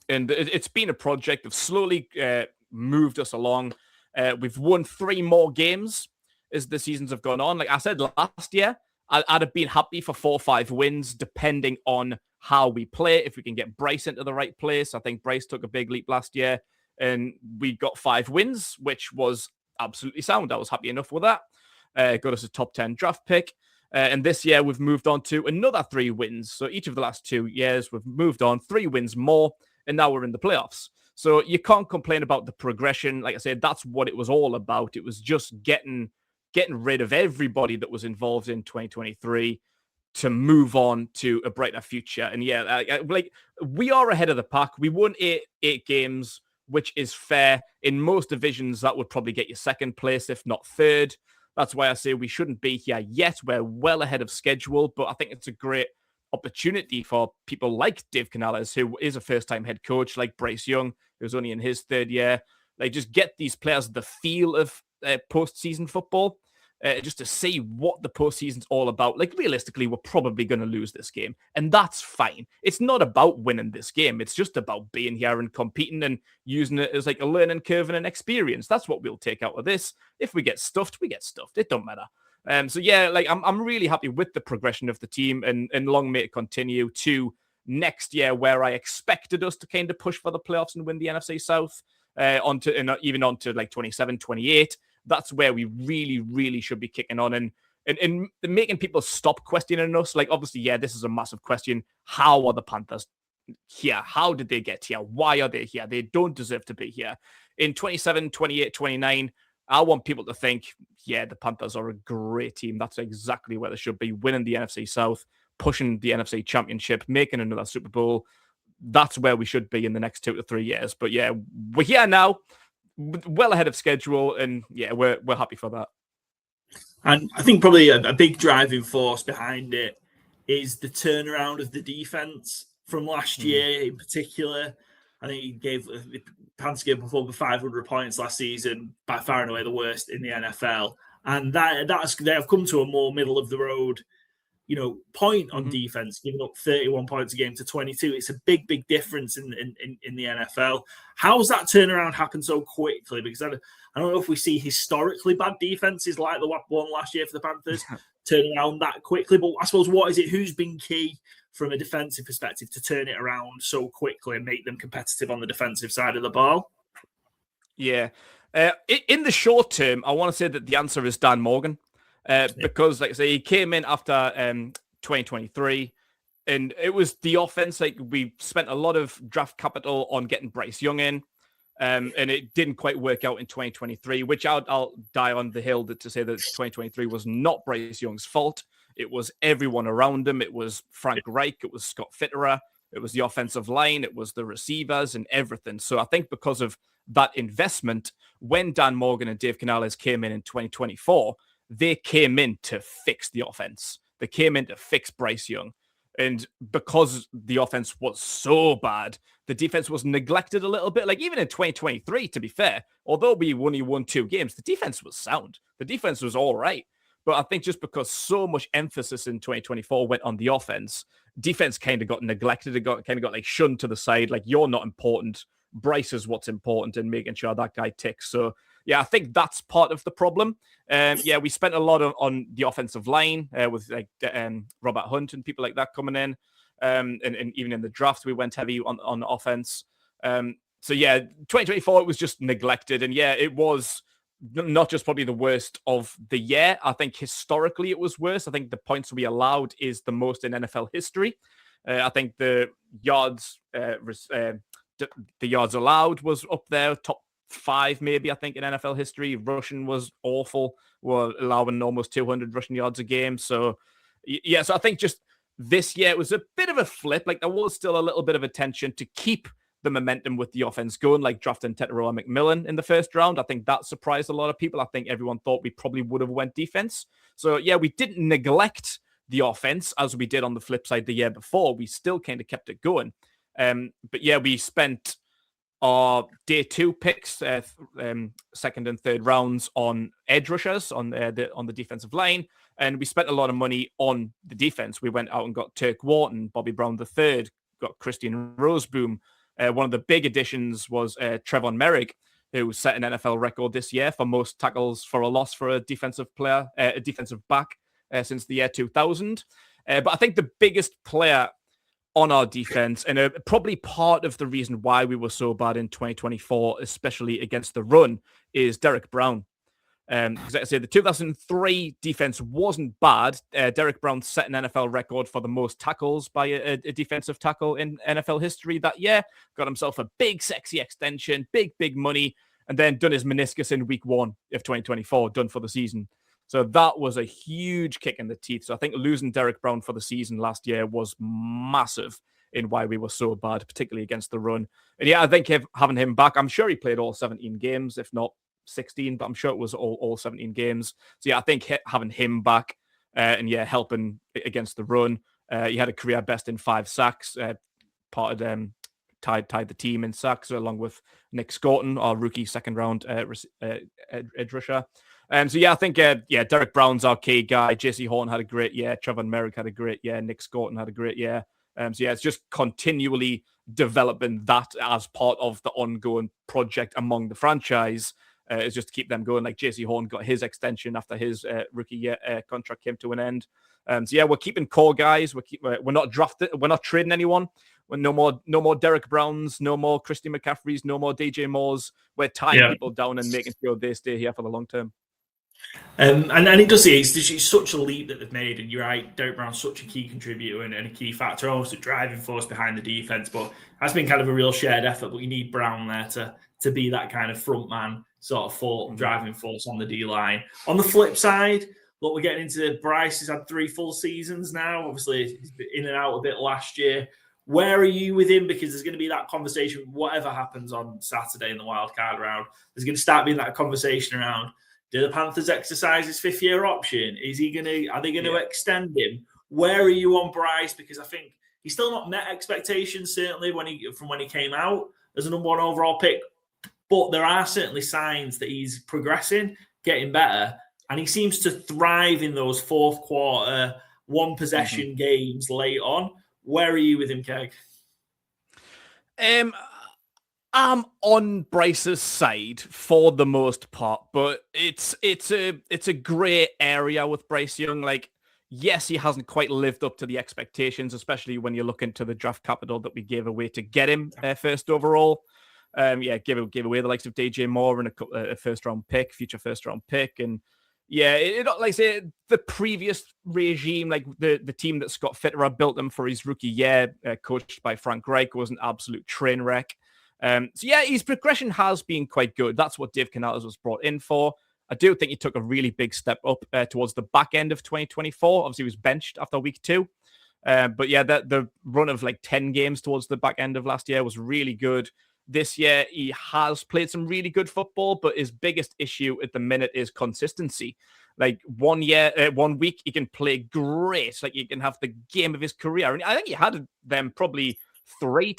and it's been a project that slowly moved us along. We've won 3 more games as the seasons have gone on. Like I said last year, I'd have been happy for 4 or 5 wins, depending on how we play. If we can get Bryce into the right place, I think Bryce took a big leap last year, and we got 5 wins, which was absolutely sound. I was happy enough with that. Got us a top 10 draft pick. And this year, we've moved on to another 3 wins. So each of the last 2 years, we've moved on 3 wins more, and now we're in the playoffs. So you can't complain about the progression. Like I said, that's what it was all about. It was just getting rid of everybody that was involved in 2023 to move on to a brighter future. And yeah, like we are ahead of the pack. We won 8 games, which is fair. In most divisions, that would probably get you 2nd place, if not 3rd. That's why I say we shouldn't be here yet. We're well ahead of schedule, but I think it's a great opportunity for people like Dave Canales, who is a first-time head coach, like Bryce Young, who's only in his 3rd year. Like, just get these players the feel of postseason football, just to see what the postseason's all about. Like, realistically, we're probably going to lose this game, and that's fine. It's not about winning this game. It's just about being here and competing and using it as like a learning curve and an experience. That's what we'll take out of this. If we get stuffed, we get stuffed. It don't matter. So yeah, like I'm really happy with the progression of the team, and long may it continue to next year, where I expected us to kind of push for the playoffs and win the NFC South, even onto like 27, 28. That's where we really, really should be kicking on and making people stop questioning us. Like, obviously, yeah, this is a massive question. How are the Panthers here? How did they get here? Why are they here? They don't deserve to be here. In 27, 28, 29, I want people to think, yeah, the Panthers are a great team. That's exactly where they should be, winning the NFC South, pushing the NFC Championship, making another Super Bowl. That's where we should be in the next 2 to 3 years. But yeah, we're here now, well ahead of schedule, and yeah, we're happy for that. And I think probably a big driving force behind it is the turnaround of the defense from last year in particular. I think he gave Panthers gave up over 500 points last season, by far and away the worst in the NFL. And they have come to a more middle of the road, point on defense, giving up 31 points a game to 22. It's a big, big difference in the NFL. How's that turnaround happen so quickly? Because I don't know if we see historically bad defenses like the one last year for the Panthers turn around that quickly. But I suppose, what is it? Who's been key from a defensive perspective to turn it around so quickly and make them competitive on the defensive side of the ball? Yeah. In the short term, I want to say that the answer is Dan Morgan. Because, like I say, he came in after 2023, and it was the offense. Like, we spent a lot of draft capital on getting Bryce Young in, and it didn't quite work out in 2023, which I'll die on the hill to say that 2023 was not Bryce Young's fault. It was everyone around him. It was Frank Reich. It was Scott Fitterer. It was the offensive line. It was the receivers and everything. So I think because of that investment, when Dan Morgan and Dave Canales came in 2024, they came in to fix the offense. They came in to fix Bryce Young. And because the offense was so bad, the defense was neglected a little bit. Like, even in 2023, to be fair, although we only won 2 games, the defense was sound. The defense was all right. But I think just because so much emphasis in 2024 went on the offense, defense kind of got neglected. It kind of got like shunned to the side. Like, you're not important. Bryce is what's important, and making sure that guy ticks. So, yeah, I think that's part of the problem. We spent a lot on the offensive line with like Robert Hunt and people like that coming in. And even in the draft, we went heavy on offense. 2024, it was just neglected. And yeah, it was not just probably the worst of the year. I think historically it was worse. I think the points we allowed is the most in NFL history. I think the yards allowed was up there, top 5 maybe, I think, in NFL history. Rushing was awful. We're allowing almost 200 rushing yards a game. So yeah, so I think just this year it was a bit of a flip. Like, there was still a little bit of attention to keep the momentum with the offense going, like drafting Tetairoa McMillan in the first round. I think that surprised a lot of people. I think everyone thought we probably would have went defense. So yeah, we didn't neglect the offense as we did on the flip side the year before. We still kind of kept it going. But yeah, we spent our day 2 picks, second and third rounds, on edge rushers on the defensive line, and we spent a lot of money on the defense. We went out and got Turk Wharton, Bobby Brown III, got Christian Roseboom. One of the big additions was Trevon Merrick, who set an NFL record this year for most tackles for a loss for a defensive back since the year 2000. But I think the biggest player on our defense, and probably part of the reason why we were so bad in 2024, especially against the run, is Derek Brown. Because like I say, the 2003 defense wasn't bad. Derek Brown set an NFL record for the most tackles by a defensive tackle in NFL history that year. Got himself a big, sexy extension, big money, and then done his meniscus in week 1 of 2024, done for the season. So that was a huge kick in the teeth. So I think losing Derek Brown for the season last year was massive in why we were so bad, particularly against the run. And yeah, I think having him back, I'm sure he played all 17 games, if not 16, but I'm sure it was all 17 games. So yeah, I think having him back and yeah, helping against the run. He had a career best in 5 sacks, part of them tied the team in sacks, along with Nick Scotton, our rookie second round edge rusher. So yeah, I think Derek Brown's our key guy. JC Horn had a great year. Trevon Merrick had a great year. Nick Scotton had a great year. So yeah, it's just continually developing that as part of the ongoing project among the franchise. Is just to keep them going. Like JC Horn got his extension after his rookie year contract came to an end. So yeah, we're keeping core guys. We're not drafting. We're not trading anyone. No more Derek Browns. No more Christy McCaffreys. No more DJ Moores. We're tying people down and making sure they stay here for the long term. And it does see it's such a leap that they've made, and you're right, Derek Brown's such a key contributor and a key factor, almost a driving force behind the defense, but that's been kind of a real shared effort. But you need Brown there to be that kind of front man, sort of driving force on the D-line. On the flip side, look, we're getting into Bryce. He's had 3 full seasons now. Obviously, he's been in and out a bit last year. Where are you with him? Because there's going to be that conversation, whatever happens on Saturday in the wild card round, there's going to start being that conversation around, do the Panthers exercise his 5th-year option? Are they going to extend him? Where are you on Bryce? Because I think he's still not met expectations, certainly from when he came out as a number 1 overall pick. But there are certainly signs that he's progressing, getting better, and he seems to thrive in those fourth quarter, one possession games late on. Where are you with him, Keg? I'm on Bryce's side for the most part, but it's a grey area with Bryce Young. Like, yes, he hasn't quite lived up to the expectations, especially when you look into the draft capital that we gave away to get him first overall. Give away the likes of DJ Moore and a first-round pick, future first-round pick, and like I say, the previous regime, like the team that Scott Fitterer built him for his rookie year, coached by Frank Reich, was an absolute train wreck. His progression has been quite good. That's what Dave Canales was brought in for. I do think he took a really big step up towards the back end of 2024. Obviously, he was benched after week 2. The run of like 10 games towards the back end of last year was really good. This year, he has played some really good football, but his biggest issue at the minute is consistency. Like 1 week, he can play great. Like he can have the game of his career. And I think he had them probably 3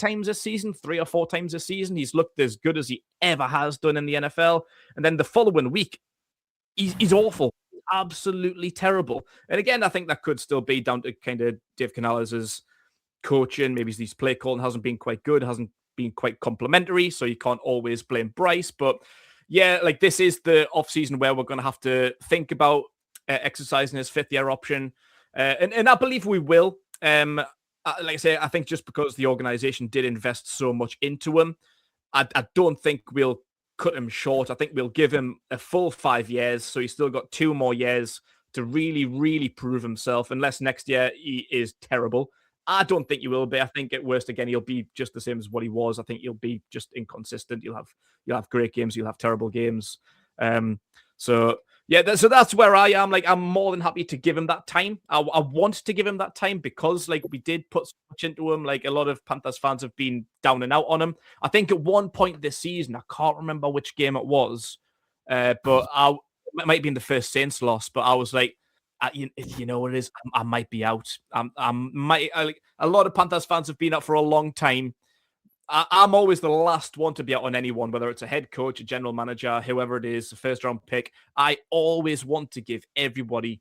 or 4 times a season. He's looked as good as he ever has done in the NFL. And then the following week, he's awful. Absolutely terrible. And again, I think that could still be down to kind of Dave Canales' coaching. Maybe his play calling hasn't been quite good, hasn't been quite complimentary, so you can't always blame Bryce. But yeah, like this is the offseason where we're going to have to think about exercising his 5th-year option. And I believe we will. Like I say, I think just because the organization did invest so much into him, I don't think we'll cut him short. I think we'll give him a full 5 years. So he's still got 2 more years to really, really prove himself, unless next year he is terrible. I don't think he will be. I think at worst, again, he'll be just the same as what he was. I think he'll be just inconsistent. You'll have great games. You'll have terrible games. So that's where I am. Like, I'm more than happy to give him that time. I want to give him that time because, like, we did put so much into him. Like, a lot of Panthers fans have been down and out on him. I think at one point this season, I can't remember which game it was, but it might be in the first Saints loss, but I was like, you know what it is? I might be out. A lot of Panthers fans have been out for a long time. I'm always the last one to be out on anyone, whether it's a head coach, a general manager, whoever it is, a first-round pick. I always want to give everybody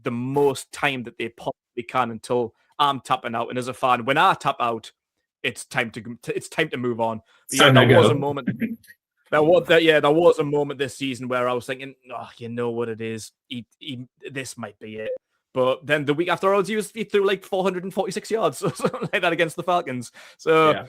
the most time that they possibly can until I'm tapping out. And as a fan, when I tap out, it's time to move on. There was a moment. There was a moment this season where I was thinking, oh, you know what it is? This might be it. But then the week after, he threw like 446 yards or something like that against the Falcons. So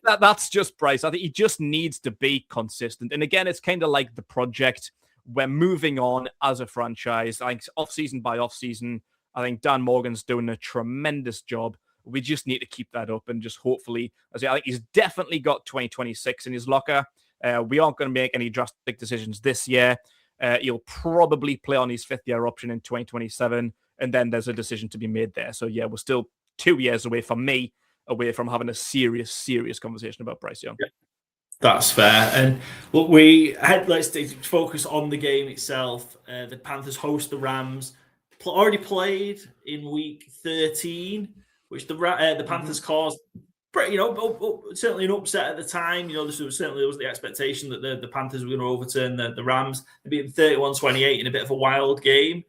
that's just Bryce. I think he just needs to be consistent. And again, it's kind of like the project. We're moving on as a franchise. I think off-season by off-season, I think Dan Morgan's doing a tremendous job. We just need to keep that up and just hopefully, I think he's definitely got 2026 in his locker. We aren't going to make any drastic decisions this year. He'll probably play on his 5th-year option in 2027, and then there's a decision to be made there. So, yeah, we're still 2 years away from having a serious conversation about Bryce Young. Yeah, that's fair. And look, let's focus on the game itself. The Panthers host the Rams. Already played in week 13, which the Panthers caused. Certainly an upset at the time. There was the expectation that the Panthers were going to overturn the Rams. They beat them 31-28 in a bit of a wild game.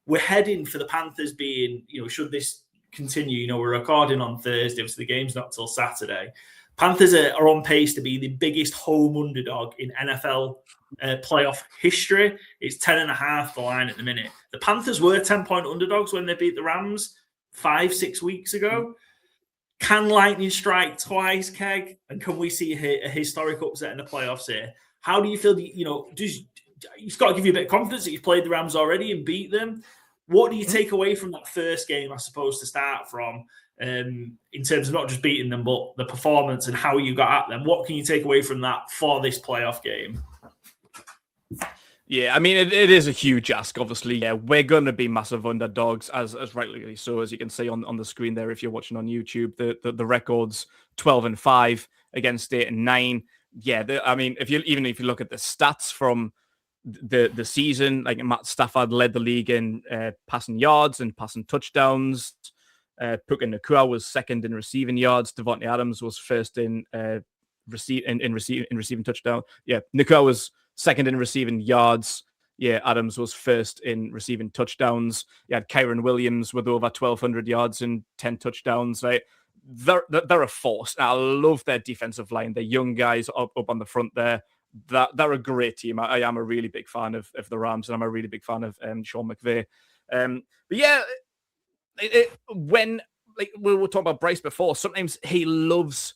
We're heading for the Panthers being, should this continue, we're recording on Thursday, so the game's not till Saturday. Panthers are on pace to be the biggest home underdog in NFL playoff history. It's 10.5 the line at the minute. The Panthers were 10-point underdogs when they beat the Rams 5-6 weeks ago. Can lightning strike twice, Keg? And can we see a historic upset in the playoffs here? How do you feel? It's got to give you a bit of confidence that you've played the Rams already and beat them. What do you take away from that first game, I suppose, to start from, in terms of not just beating them, but the performance and how you got at them? What can you take away from that for this playoff game? Yeah, I mean, it is a huge ask, obviously. Yeah, we're going to be massive underdogs, as rightly so, as you can see on the screen there if you're watching on YouTube. The record's 12-5 against 8-9. Yeah, if you look at the stats from the season, like Matt Stafford led the league in passing yards and passing touchdowns. Puka Nacua was second in receiving yards. Devontae Adams was first in receiving touchdown. Yeah, Nakua was second in receiving yards. Yeah, Adams was first in receiving touchdowns. You had Kyron Williams with over 1,200 yards and 10 touchdowns. Right, they're a force. I love their defensive line. The young guys up on the front there. They're a great team. I am a really big fan of the Rams, and I'm a really big fan of Sean McVay. But yeah, when like we were talking about Bryce before, sometimes he loves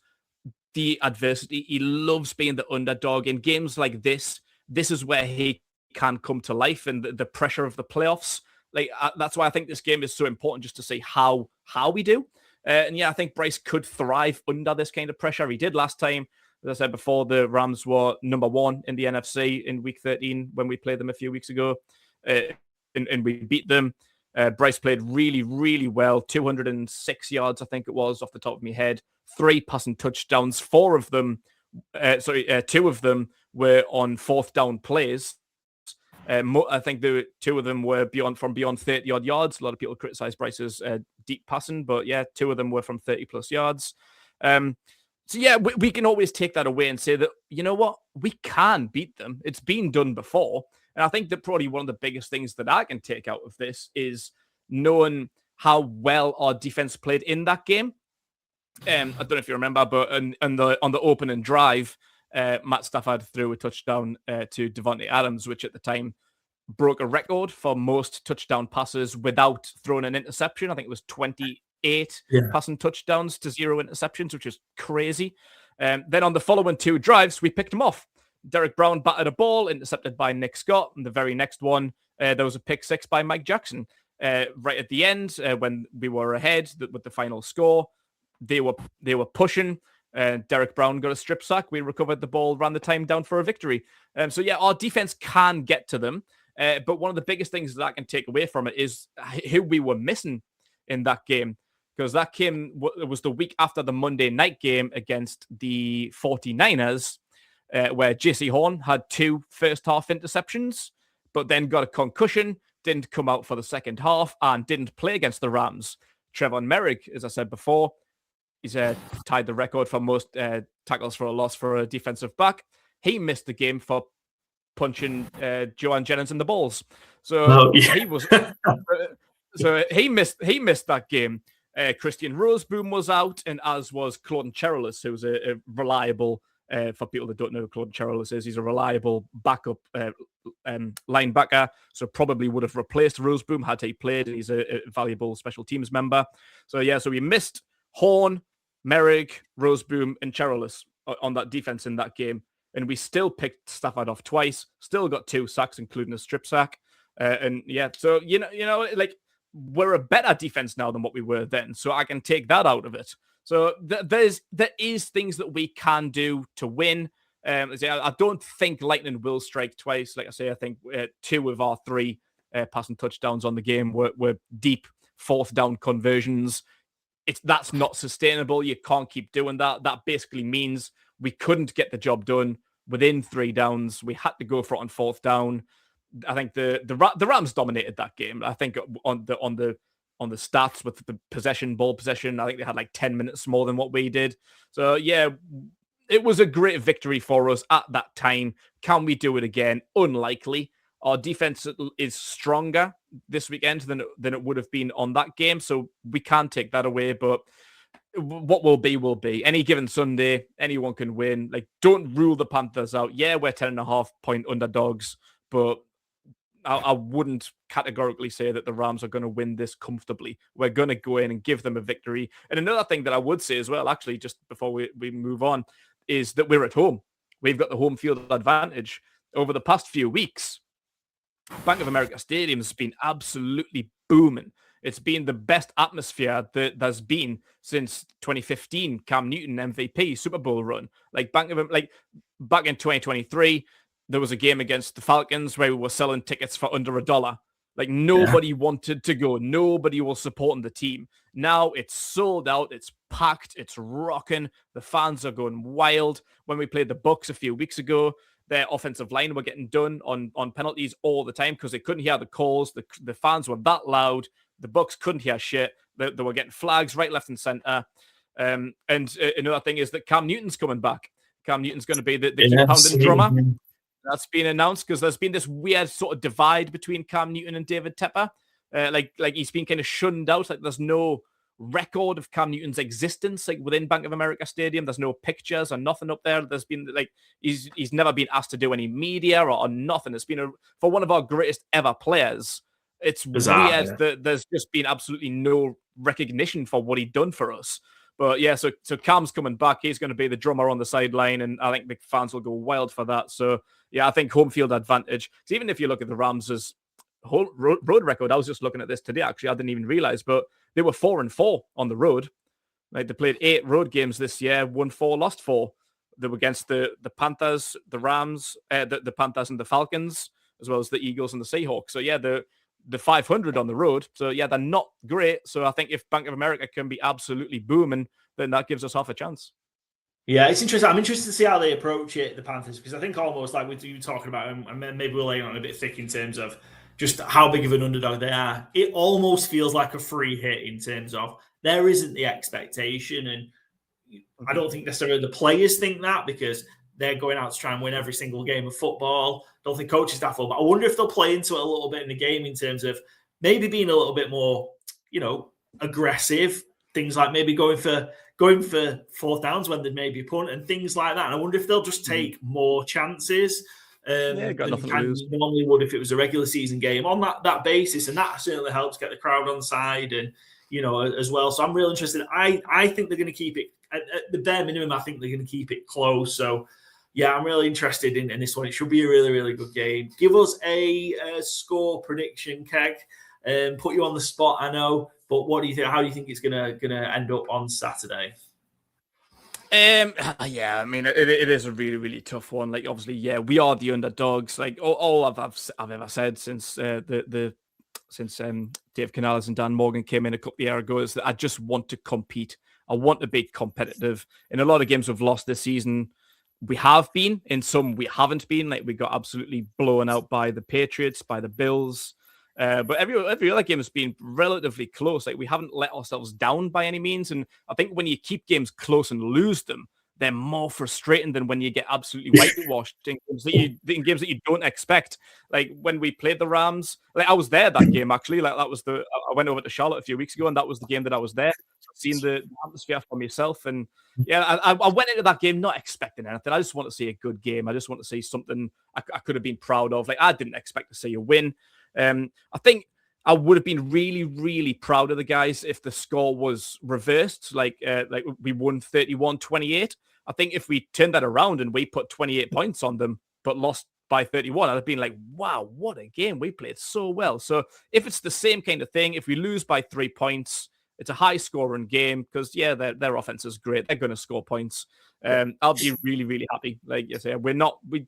the adversity. He loves being the underdog in games like this. This is where he can come to life, and the pressure of the playoffs. Like that's why I think this game is so important, just to see how we do. And yeah, I think Bryce could thrive under this kind of pressure. He did last time. As I said before, the Rams were number 1 in the NFC in Week 13 when we played them a few weeks ago, and we beat them. Bryce played really, really well. 206 yards, I think it was, off the top of my head. 3 passing touchdowns. 2 of them were on 4th down plays. I think 2 of them were beyond 30-odd yards. A lot of people criticize Bryce's deep passing, but yeah, 2 of them were from 30-plus yards. So yeah, we can always take that away and say that, you know what, we can beat them. It's been done before. And I think that probably one of the biggest things that I can take out of this is knowing how well our defense played in that game. I don't know if you remember, but on the opening drive, Matt Stafford threw a touchdown to Devontae Adams, which at the time broke a record for most touchdown passes without throwing an interception. I think it was 28 passing touchdowns to 0 interceptions, which is crazy. Then on the following 2 drives, we picked them off. Derek Brown batted a ball, intercepted by Nick Scott. And the very next one, there was a pick 6 by Mike Jackson. Right at the end, when we were ahead with the final score, they were pushing. Derek Brown got a strip sack. We recovered the ball, ran the time down for a victory. So yeah, our defense can get to them. But one of the biggest things that I can take away from it is who we were missing in that game. Because that game was the week after the Monday night game against the 49ers, where JC Horn had 2 first-half interceptions, but then got a concussion, didn't come out for the second half, and didn't play against the Rams. Trevon Merrick, as I said before, he's tied the record for most tackles for a loss for a defensive back. He missed the game for punching Joanne Jennings in the balls. So he was... So he missed that game. Christian Roseboom was out, and as was Claude Cherelis, who's a reliable, for people that don't know who Claude Cherelis is, he's a reliable backup linebacker, so probably would have replaced Roseboom had he played, and he's a valuable special teams member. So yeah, so we missed Horn, Merrick, Roseboom, and Cherelis on that defense in that game, and we still picked Stafford off twice, still got 2 sacks, including a strip sack. And yeah, so you know, like, we're a better defense now than what we were then. So I can take that out of it. So there is things that we can do to win. I don't think lightning will strike twice. Like I say, I think 2 of our 3 passing touchdowns on the game were deep 4th down conversions. That's not sustainable. You can't keep doing that. That basically means we couldn't get the job done within 3 downs. We had to go for it on 4th down. I think the Rams dominated that game. I think on the stats with the ball possession, I think they had like 10 minutes more than what we did. So yeah, it was a great victory for us at that time. Can we do it again? Unlikely. Our defense is stronger this weekend than it would have been on that game, so we can take that away. But what will be. Any given Sunday, anyone can win. Like, don't rule the Panthers out. Yeah, we're 10.5-point underdogs, but I wouldn't categorically say that the Rams are going to win this comfortably. We're going to go in and give them a victory. And another thing that I would say as well, actually, just before we move on, is that we're at home. We've got the home field advantage. Over the past few weeks, Bank of America Stadium has been absolutely booming. It's been the best atmosphere that there's been since 2015 Cam Newton MVP Super Bowl run. Back in 2023, there was a game against the Falcons where we were selling tickets for under $1. Nobody wanted to go. Nobody was supporting the team. Now it's sold out. It's packed. It's rocking. The fans are going wild. When we played the Bucs a few weeks ago, their offensive line were getting done on penalties all the time because they couldn't hear the calls. The fans were that loud. The Bucs couldn't hear shit. They were getting flags right, left, and center. And another thing is that Cam Newton's coming back. Cam Newton's going to be the keep-pounding drummer. That's been announced because there's been this weird sort of divide between Cam Newton and David Tepper. Like he's been kind of shunned out. Like there's no record of Cam Newton's existence like within Bank of America Stadium. There's no pictures or nothing up there. There's been like he's never been asked to do any media or nothing. It's been for one of our greatest ever players. It's bizarre, weird that there's just been absolutely no recognition for what he'd done for us. But yeah, so Cam's coming back. He's going to be the drummer on the sideline, and I think the fans will go wild for that. So yeah, I think home field advantage. So even if you look at the Rams' whole road record, I was just looking at this today. Actually, I didn't even realize, but they were 4-4 on the road. Like they played 8 road games this year, won 4, lost 4. They were against the Panthers, the Rams, the Panthers and the Falcons, as well as the Eagles and the Seahawks. So yeah, the 500 on the road. So yeah, they're not great. So I think if Bank of America can be absolutely booming, then that gives us half a chance. Yeah, it's interesting. I'm interested to see how they approach it, the Panthers, because I think almost like with you talking about them, and maybe we're laying on a bit thick in terms of just how big of an underdog they are. It almost feels like a free hit in terms of there isn't the expectation, and I don't think necessarily the players think that because they're going out to try and win every single game of football. Don't think coaching staff will, but I wonder if they'll play into it a little bit in the game in terms of maybe being a little bit more, aggressive. Things like maybe going for fourth downs when they maybe punt and things like that. And I wonder if they'll just take more chances than normally would if it was a regular season game on that basis. And that certainly helps get the crowd on side and, as well. So I'm really interested. I think they're going to keep it at the bare minimum. I think they're going to keep it close. So yeah, I'm really interested in this one. It should be a really, really good game. Give us a score prediction, Keg. Put you on the spot, I know. But what do you think? How do you think it's gonna end up on Saturday? Yeah, I mean, it is a really, really tough one. Like, obviously, yeah, we are the underdogs. Like, all I've ever said since since Dave Canales and Dan Morgan came in a couple of years ago is that I just want to compete. I want to be competitive. In a lot of games we've lost this season, we have been. In some, we haven't been. Like, we got absolutely blown out by the Patriots, by the Bills. But every other game has been relatively close. Like we haven't let ourselves down by any means. And I think when you keep games close and lose them, they're more frustrating than when you get absolutely whitewashed in games that you don't expect. Like when we played the Rams, like I was there that game actually. Like I went over to Charlotte a few weeks ago, and that was the game that I was there. Seeing the atmosphere for myself, and yeah, I went into that game not expecting anything. I just want to see a good game. I just want to see something I could have been proud of. Like I didn't expect to see a win. I think I would have been really, really proud of the guys if the score was reversed, like we won 31-28. I think if we turned that around and we put 28 points on them, but lost by 31, I'd have been like, wow, what a game. We played so well. So if it's the same kind of thing, if we lose by 3 points, it's a high scoring game because, yeah, their offense is great. They're going to score points. I'll be really, really happy. Like you say, we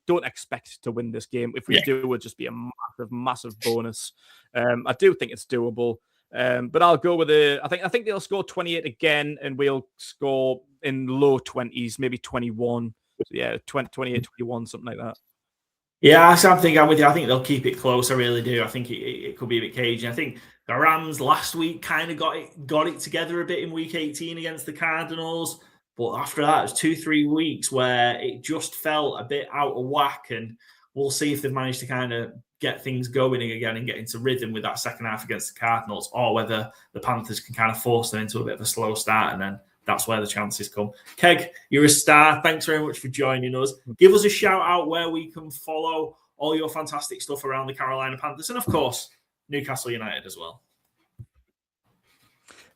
don't expect to win this game. If we do, it would just be a massive, massive bonus. I do think it's doable. But I'll go with I think they'll score 28 again, and we'll score in low 20s, maybe 21. So yeah, 28, 21, something like that. Yeah, I'm with you. I think they'll keep it close. I really do. I think it could be a bit cagey. I think the Rams last week kind of got it together a bit in week 18 against the Cardinals. But after that, it was 2-3 weeks where it just felt a bit out of whack. And we'll see if they've managed to kind of get things going again and get into rhythm with that second half against the Cardinals, or whether the Panthers can kind of force them into a bit of a slow start, and then that's where the chances come. Keg, you're a star. Thanks very much for joining us. Give us a shout out where we can follow all your fantastic stuff around the Carolina Panthers, and of course, Newcastle United as well.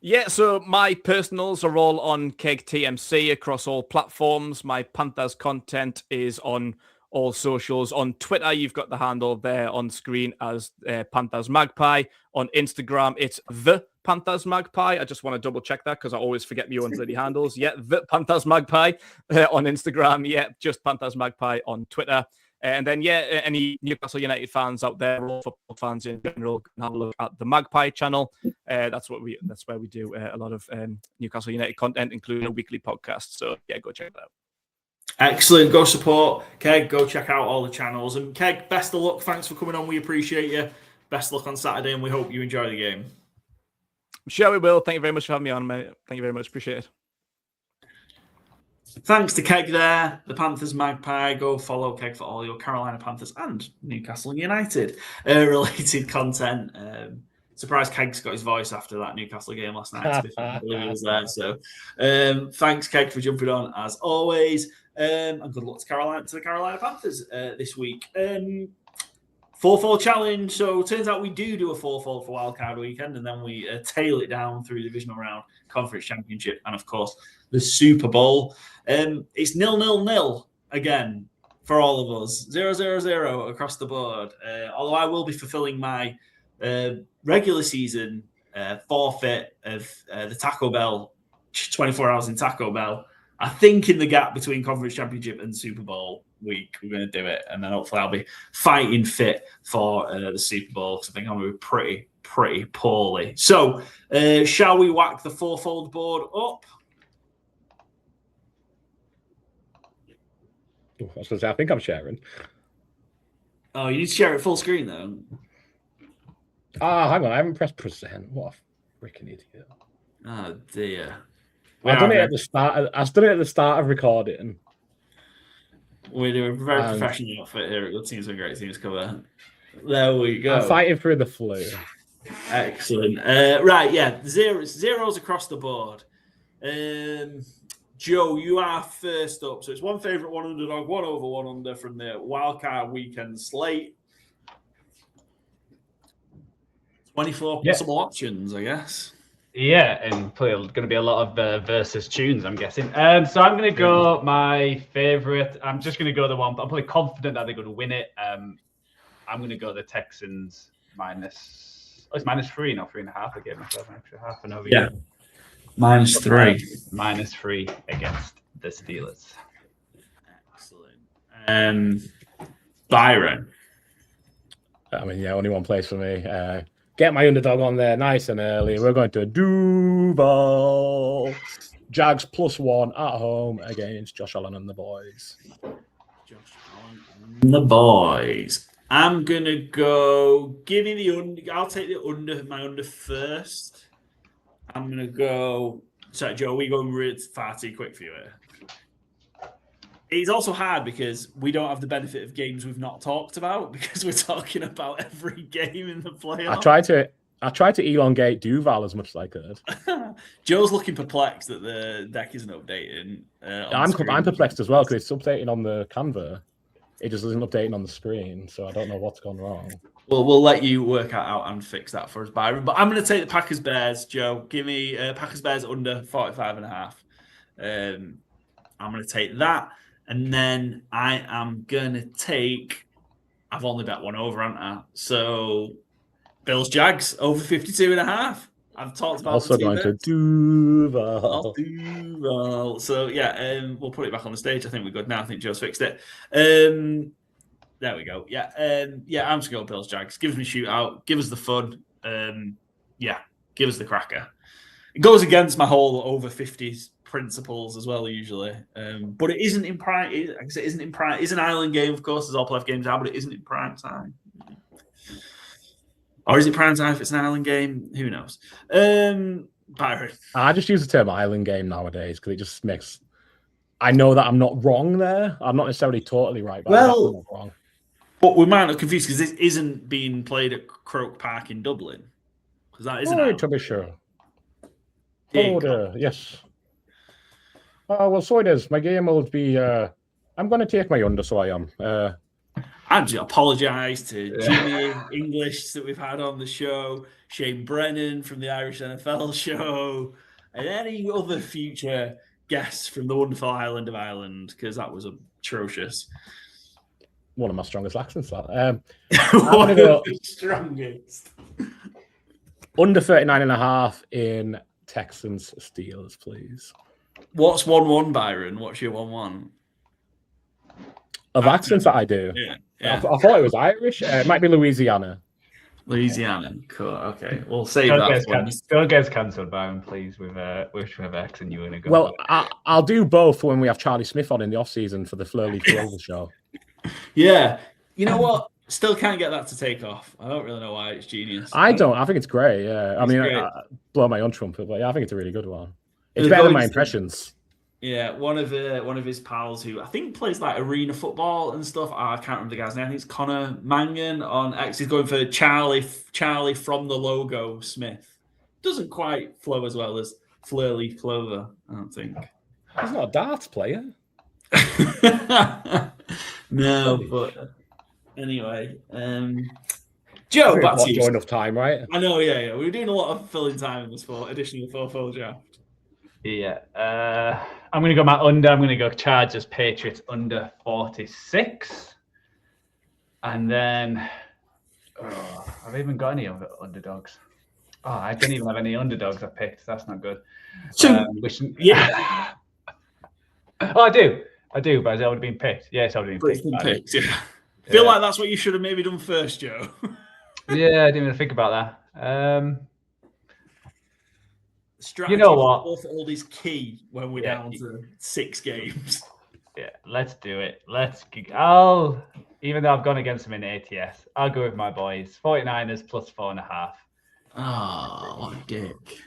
Yeah, so my personals are all on Keg TMC across all platforms. My Panthers content is on all socials. On Twitter, you've got the handle there on screen as Panthers Magpie. On Instagram, it's the Panthers Magpie. I just want to double check that because I always forget my own bloody handles. Yeah, the Panthers Magpie on Instagram. Yeah, just Panthers Magpie on Twitter. And then, yeah, any Newcastle United fans out there, or football fans in general, can have a look at the Magpie channel. That's where we do a lot of Newcastle United content, including a weekly podcast. So, yeah, go check that out. Excellent. Go support Keg. Go check out all the channels. And Keg, best of luck. Thanks for coming on. We appreciate you. Best of luck on Saturday, and we hope you enjoy the game. I'm sure we will. Thank you very much for having me on, mate. Thank you very much. Appreciate it. Thanks to Keg there, the Panthers Magpie. Go follow Keg for all your Carolina Panthers and Newcastle United related content. Surprised Keg's got his voice after that Newcastle game last night. To be fair, I believe he was there. So thanks, Keg, for jumping on as always. And good luck to the Carolina Panthers this week. 4-4 challenge. So it turns out we do a 4-4 for wildcard weekend, and then we tail it down through divisional round, conference championship, and of course the Super Bowl. It's 0-0-0 again for all of us. 0-0-0 across the board. Although I will be fulfilling my regular season forfeit of the Taco Bell, 24 hours in Taco Bell. I think in the gap between conference championship and Super Bowl week, we're going to do it. And then hopefully I'll be fighting fit for the Super Bowl, because I think I'm going to be pretty poorly. So shall we whack the fourfold board up? I was going to say, I think I'm sharing. Oh, you need to share it full screen, though. Hang on. I haven't pressed present. What a freaking idiot. Oh, dear. I've done it at the start. I've done it at the start of recording. We're doing a very professional outfit here at Good Teams and Great Teams cover. There we go. I'm fighting through the flu. Excellent. Right, yeah. Zeros across the board. Joe, you are first up. So it's one favourite, one underdog, one over, one under from the wildcard weekend slate. 24 possible options, I guess. Yeah, and probably going to be a lot of versus tunes, I'm guessing. So I'm going to go my favorite. I'm just going to go the one. I'm probably confident that they're going to win it. I'm going to go the Texans minus. Oh, it's -3, not 3.5. I gave myself an extra half an over. Yeah, -3. -3 against the Steelers. Excellent. Byron. I mean, yeah, only one place for me. Get my underdog on there nice and early. We're going to Duval. Jags +1 at home against Josh Allen and the boys. The boys. I'm going to go. Give me the under. I'll take the under. My under first. I'm going to go. Sorry, Joe, we going really far too quick for you here. It's also hard because we don't have the benefit of games we've not talked about, because we're talking about every game in the playoffs. I tried to elongate Duval as much as I could. Joe's looking perplexed that the deck isn't updating. I'm perplexed as well, because it's updating on the Canva. It just isn't updating on the screen, so I don't know what's gone wrong. Well, we'll let you work out and fix that for us, Byron. But I'm going to take the Packers-Bears, Joe. Give me Packers-Bears under 45.5. I'm going to take that. And then I am going to take, I've only bet one over, haven't I? So Bills-Jags over 52.5. I've talked about also going to Duval. So yeah, we'll put it back on the stage. I think we're good now. I think Joe's fixed it. There we go. Yeah, I'm just going to go Bills-Jags. Give us me shootout. Give us the fun. Give us the cracker. It goes against my whole over 50s principles as well, usually. But it isn't in prime. Like I said, it isn't in prime. It's an island game, of course, as all playoff games are, but it isn't in prime time. Or is it prime time if it's an island game? Who knows? Byron. I just use the term island game nowadays because it just makes. I know that I'm not wrong there. I'm not necessarily totally right, but I'm not wrong. But we might not confuse because this isn't being played at Croke Park in Dublin. Because that isn't. To be sure. Yes. Well, so it is. My game will be. I'm going to take my under, so I am. I just apologise to Jimmy English that we've had on the show, Shane Brennan from the Irish NFL show, and any other future guests from the wonderful island of Ireland, because that was atrocious. One of my strongest accents, that. One of the strongest. Under 39.5 in Texans Steelers, please. What's 1-1, Byron? What's your 1-1? Of accents that I do. Yeah. I thought it was Irish. It might be Louisiana. Louisiana. Cool. Okay. We'll save that one. Don't get cancelled, Byron, please, with whichever accent you want to go. Well, I'll do both when we have Charlie Smith on in the off-season for the Fleur Leaf Global show. Yeah. You know what? Still can't get that to take off. I don't really know why. It's genius. I think it's great, yeah. I mean, I blow my own trumpet, but yeah, I think it's a really good one. It's better than my impressions. Yeah, one of his pals who I think plays like arena football and stuff. I can't remember the guy's name. I think it's Connor Mangan on X. He's going for Charlie from the logo Smith. Doesn't quite flow as well as Flurley Clover, I don't think. He's not a darts player. No, but anyway, Joe, back to you. Enough time, right? I know, yeah. We were doing a lot of filling time in this additional 4-4 draft. Yeah, I'm going to go my under. I'm going to go Chargers Patriots under 46, and then I've even got any other underdogs. Oh, I didn't even have any underdogs I picked. That's not good. So, yeah. Oh, I do, but I would have been picked. Yes, I would have been picked. Yeah. I feel like that's what you should have maybe done first, Joe. Yeah, I didn't even think about that. Strategy, you know what? All is key when we're down to 6 games. Yeah, let's do it. Even though I've gone against them in ATS, I'll go with my boys. 49ers plus 4.5. Oh, what a dick.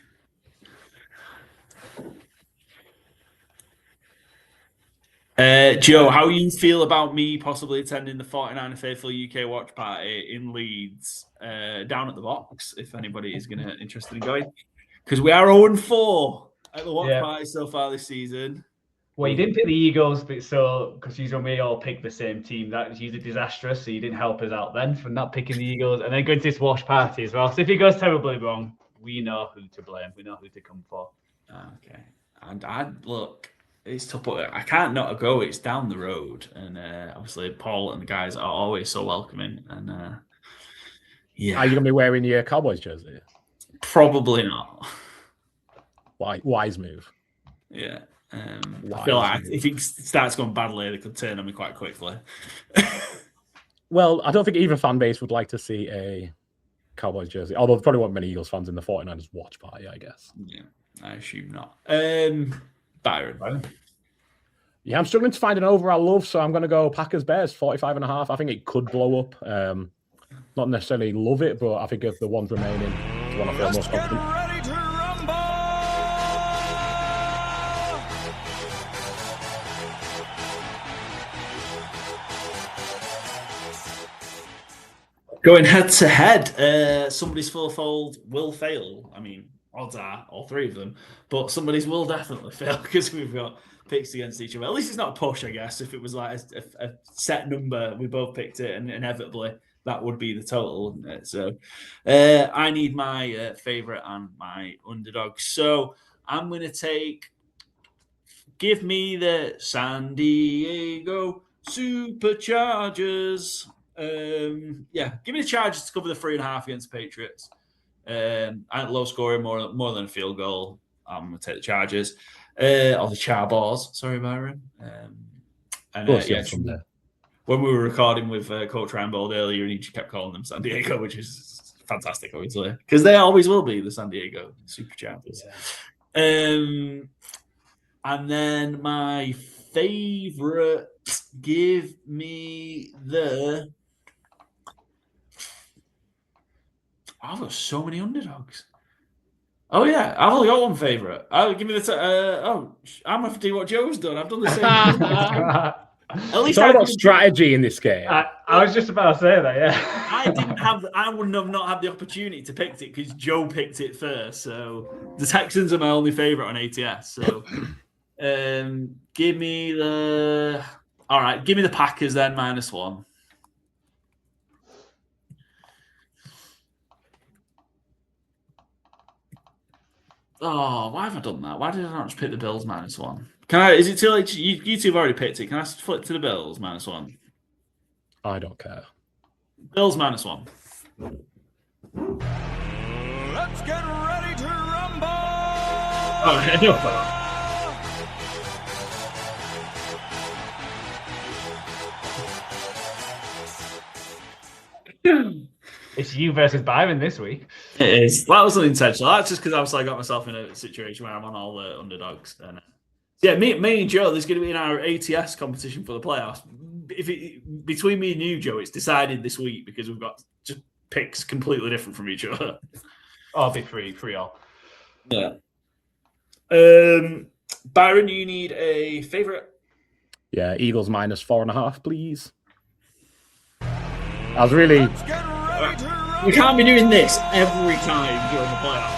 Joe, how you feel about me possibly attending the 49er Faithful UK Watch Party in Leeds down at the box, if anybody is interested in going? Because we are 0-4 at the Watch Party so far this season. Well, you didn't pick the Eagles, because we all picked the same team. That was usually disastrous, so you didn't help us out then for not picking the Eagles. And then going to this Watch Party as well. So if it goes terribly wrong, we know who to blame. We know who to come for. Okay. And look, it's tough, but I can't not go. It's down the road. And obviously, Paul and the guys are always so welcoming. And yeah. Are you going to be wearing your Cowboys jersey? Probably not. Wise move. Yeah. I feel like if it starts going badly, they could turn on me quite quickly. Well, I don't think either fan base would like to see a Cowboys jersey, although there probably won't many Eagles fans in the 49ers watch party, I guess. Yeah, I assume not. Byron. Yeah, I'm struggling to find an over I love, so I'm going to go Packers Bears 45.5. I think it could blow up. Not necessarily love it, but I think of the ones remaining, it's the one I feel most confident. Going head to head, somebody's fourfold will fail. I mean, odds are all 3 of them, but somebody's will definitely fail because we've got picks against each other. At least it's not a push, I guess. If it was like a set number, we both picked it, and inevitably that would be the total, wouldn't it? So I need my favorite and my underdog. So I'm going to give me the San Diego Superchargers. Give me the Chargers to cover the 3.5 against the Patriots. Low scoring, more than a field goal. I'm going to take the Chargers. Or the Charbars. Sorry, Byron. When we were recording with Coach Reinebold earlier, and he just kept calling them San Diego, which is fantastic, obviously, because they always will be the San Diego Superchargers. Yeah. And then my favorite, give me the. I've got so many underdogs. Oh yeah, I've only got one favorite. Give me the. I'm gonna have to do what Joe's done. I've done the same. At least it's all about strategy in this game. I was just about to say that. Yeah, I wouldn't have not had the opportunity to pick it because Joe picked it first. So the Texans are my only favorite on ATS. So give me the. All right, give me the Packers then -1. Oh, why have I done that? Why did I not just pick the Bills -1? Is it too late? You two have already picked it. Can I flip to the Bills -1? I don't care. Bills -1. Let's get ready to rumble! Oh, I know that. It's you versus Byron this week. It is. That wasn't intentional. That's just because I got myself in a situation where I'm on all the underdogs. And me and Joe, there's going to be in our ATS competition for the playoffs. Between me and you, Joe, it's decided this week because we've got just picks completely different from each other. I'll be free all. Yeah. Byron, you need a favourite? Yeah, Eagles -4.5, please. I was really. Let's get ready to rumble. We can't be doing this every time during the playoffs.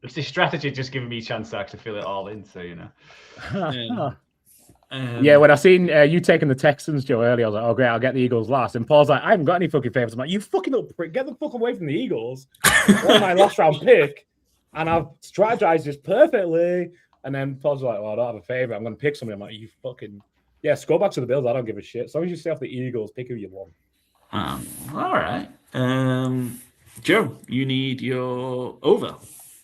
It's this strategy just giving me a chance to actually fill it all in, so Yeah, when I seen you taking the Texans, Joe, earlier, I was like, oh, great, I'll get the Eagles last. And Paul's like, I haven't got any fucking favorites. I'm like, you fucking little prick, get the fuck away from the Eagles. That's my last round pick. And I've strategized this perfectly. And then Paul's like, well, I don't have a favorite. I'm going to pick somebody. I'm like, you fucking... Yes, go back to the Bills. I don't give a shit. As long as you stay off the Eagles, pick who you want. All right. Joe, you need your over.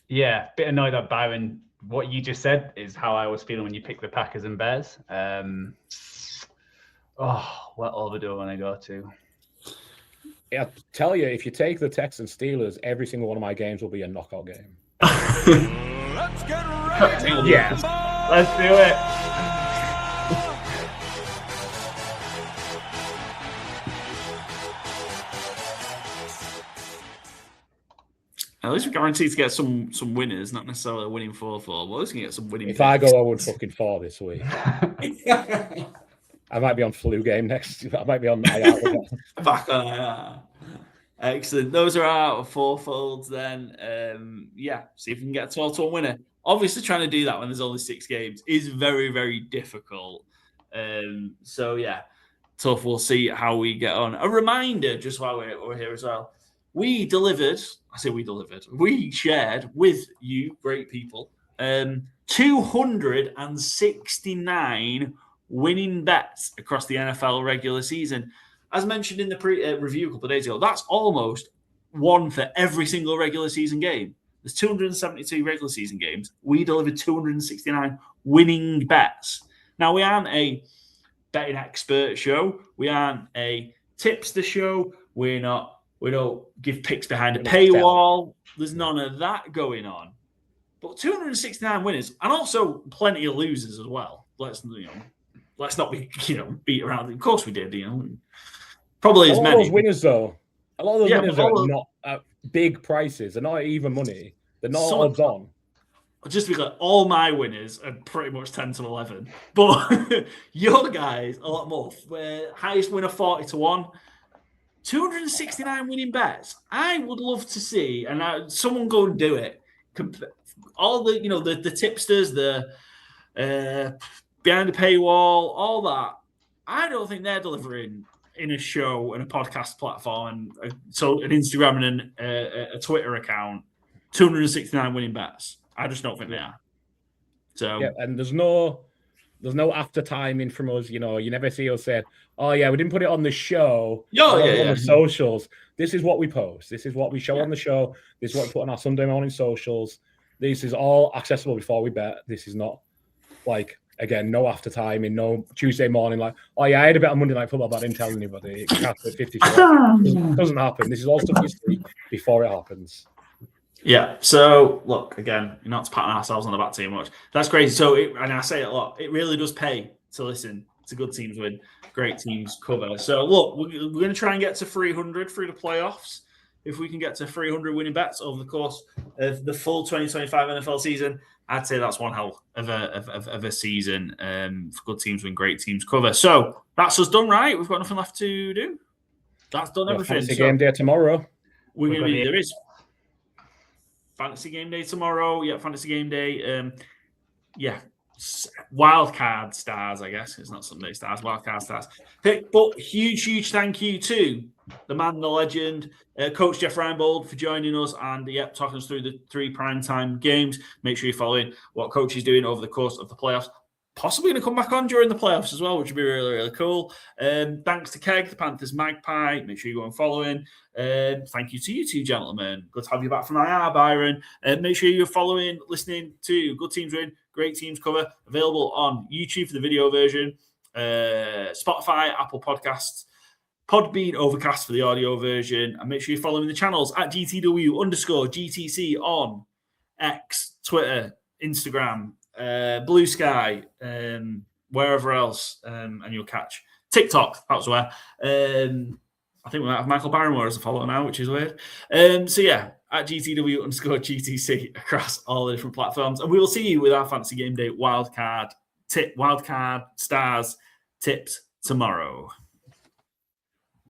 Yeah, bit annoyed that Byron, what you just said is how I was feeling when you picked the Packers and Bears. What over do I want to go to? Yeah, I'll tell you, if you take the Texans Steelers, every single one of my games will be a knockout game. Let's get ready to Yes. rumble. Let's do it. At least we're guaranteed to get some winners, not necessarily a winning 4-4, but at least we can get some winning If picks. I go 0-4 this week, I might be on flu game next. I might be on IR. Back on IR. Excellent. Those are our 4 folds then. See if we can get a total winner. Obviously, trying to do that when there's only 6 games is very, very difficult. Tough. We'll see how we get on. A reminder, just while we're here as well. We shared with you, great people, 269 winning bets across the NFL regular season. As mentioned in the review a couple of days ago, that's almost one for every single regular season game. There's 272 regular season games. We delivered 269 winning bets. Now, we aren't a betting expert show. We aren't a tipster show. We don't give picks behind a paywall. There's none of that going on. But 269 winners, and also plenty of losers as well. Let's not be beat around. Of course we did. Probably as many. A lot of those winners, though. A lot of those winners are not big prices. They're not even money. They're not odds on. Just to be clear, all my winners are pretty much 10 to 11. But your guys, a lot more. Highest winner 40-1. 269 winning bets. I would love to see, and someone go and do it. All the tipsters, the behind the paywall, all that. I don't think they're delivering in a show and a podcast platform, and so an Instagram and a Twitter account. 269 winning bets. I just don't think they are. So yeah, and there's no after timing from us. You never see us say, "Oh yeah, we didn't put it on the show." On the socials. This is what we post. This is what we show on the show. This is what we put on our Sunday morning socials. This is all accessible before we bet. This is not again, no after timing, no Tuesday morning. Like, oh yeah, I had a bet on Monday Night Football, but I didn't tell anybody. It capped at 54. It doesn't happen. This is all stuff you see before it happens. Yeah. So look, again, not to pat ourselves on the back too much. That's crazy. So, and I say it a lot. It really does pay to listen to good teams win, great teams cover. So look, we're going to try and get to 300 through the playoffs. If we can get to 300 winning bets over the course of the full 2025 NFL season, I'd say that's one hell of a season for good teams win, great teams cover. So that's us done, right? We've got nothing left to do. That's done everything. Fantasy game day tomorrow. There is fantasy game day tomorrow. Yeah, fantasy game day. Wild card stars, I guess. It's not Sunday stars, wild card stars. But huge thank you to the man, the legend, Coach Jeff Reinebold for joining us and talking us through the 3 primetime games. Make sure you're following what Coach is doing over the course of the playoffs. Possibly going to come back on during the playoffs as well, which would be really, really cool. Thanks to Keg, the Panthers Magpie. Make sure you go and follow him. Thank you to you two gentlemen. Good to have you back from IR, Byron. Make sure you're following, listening to Good Teams Win, Great Teams Cover, available on YouTube for the video version, Spotify, Apple Podcasts, Podbean, Overcast for the audio version. And make sure you're following the channels at GTW_GTC on X, Twitter, Instagram, Blue Sky, wherever else, and you'll catch TikTok. That's where. I think we might have Michael Barrymore as a follower now, which is weird. So yeah, at GTW_GTC across all the different platforms. And we will see you with our Fantasy Game Day wildcard stars tips tomorrow.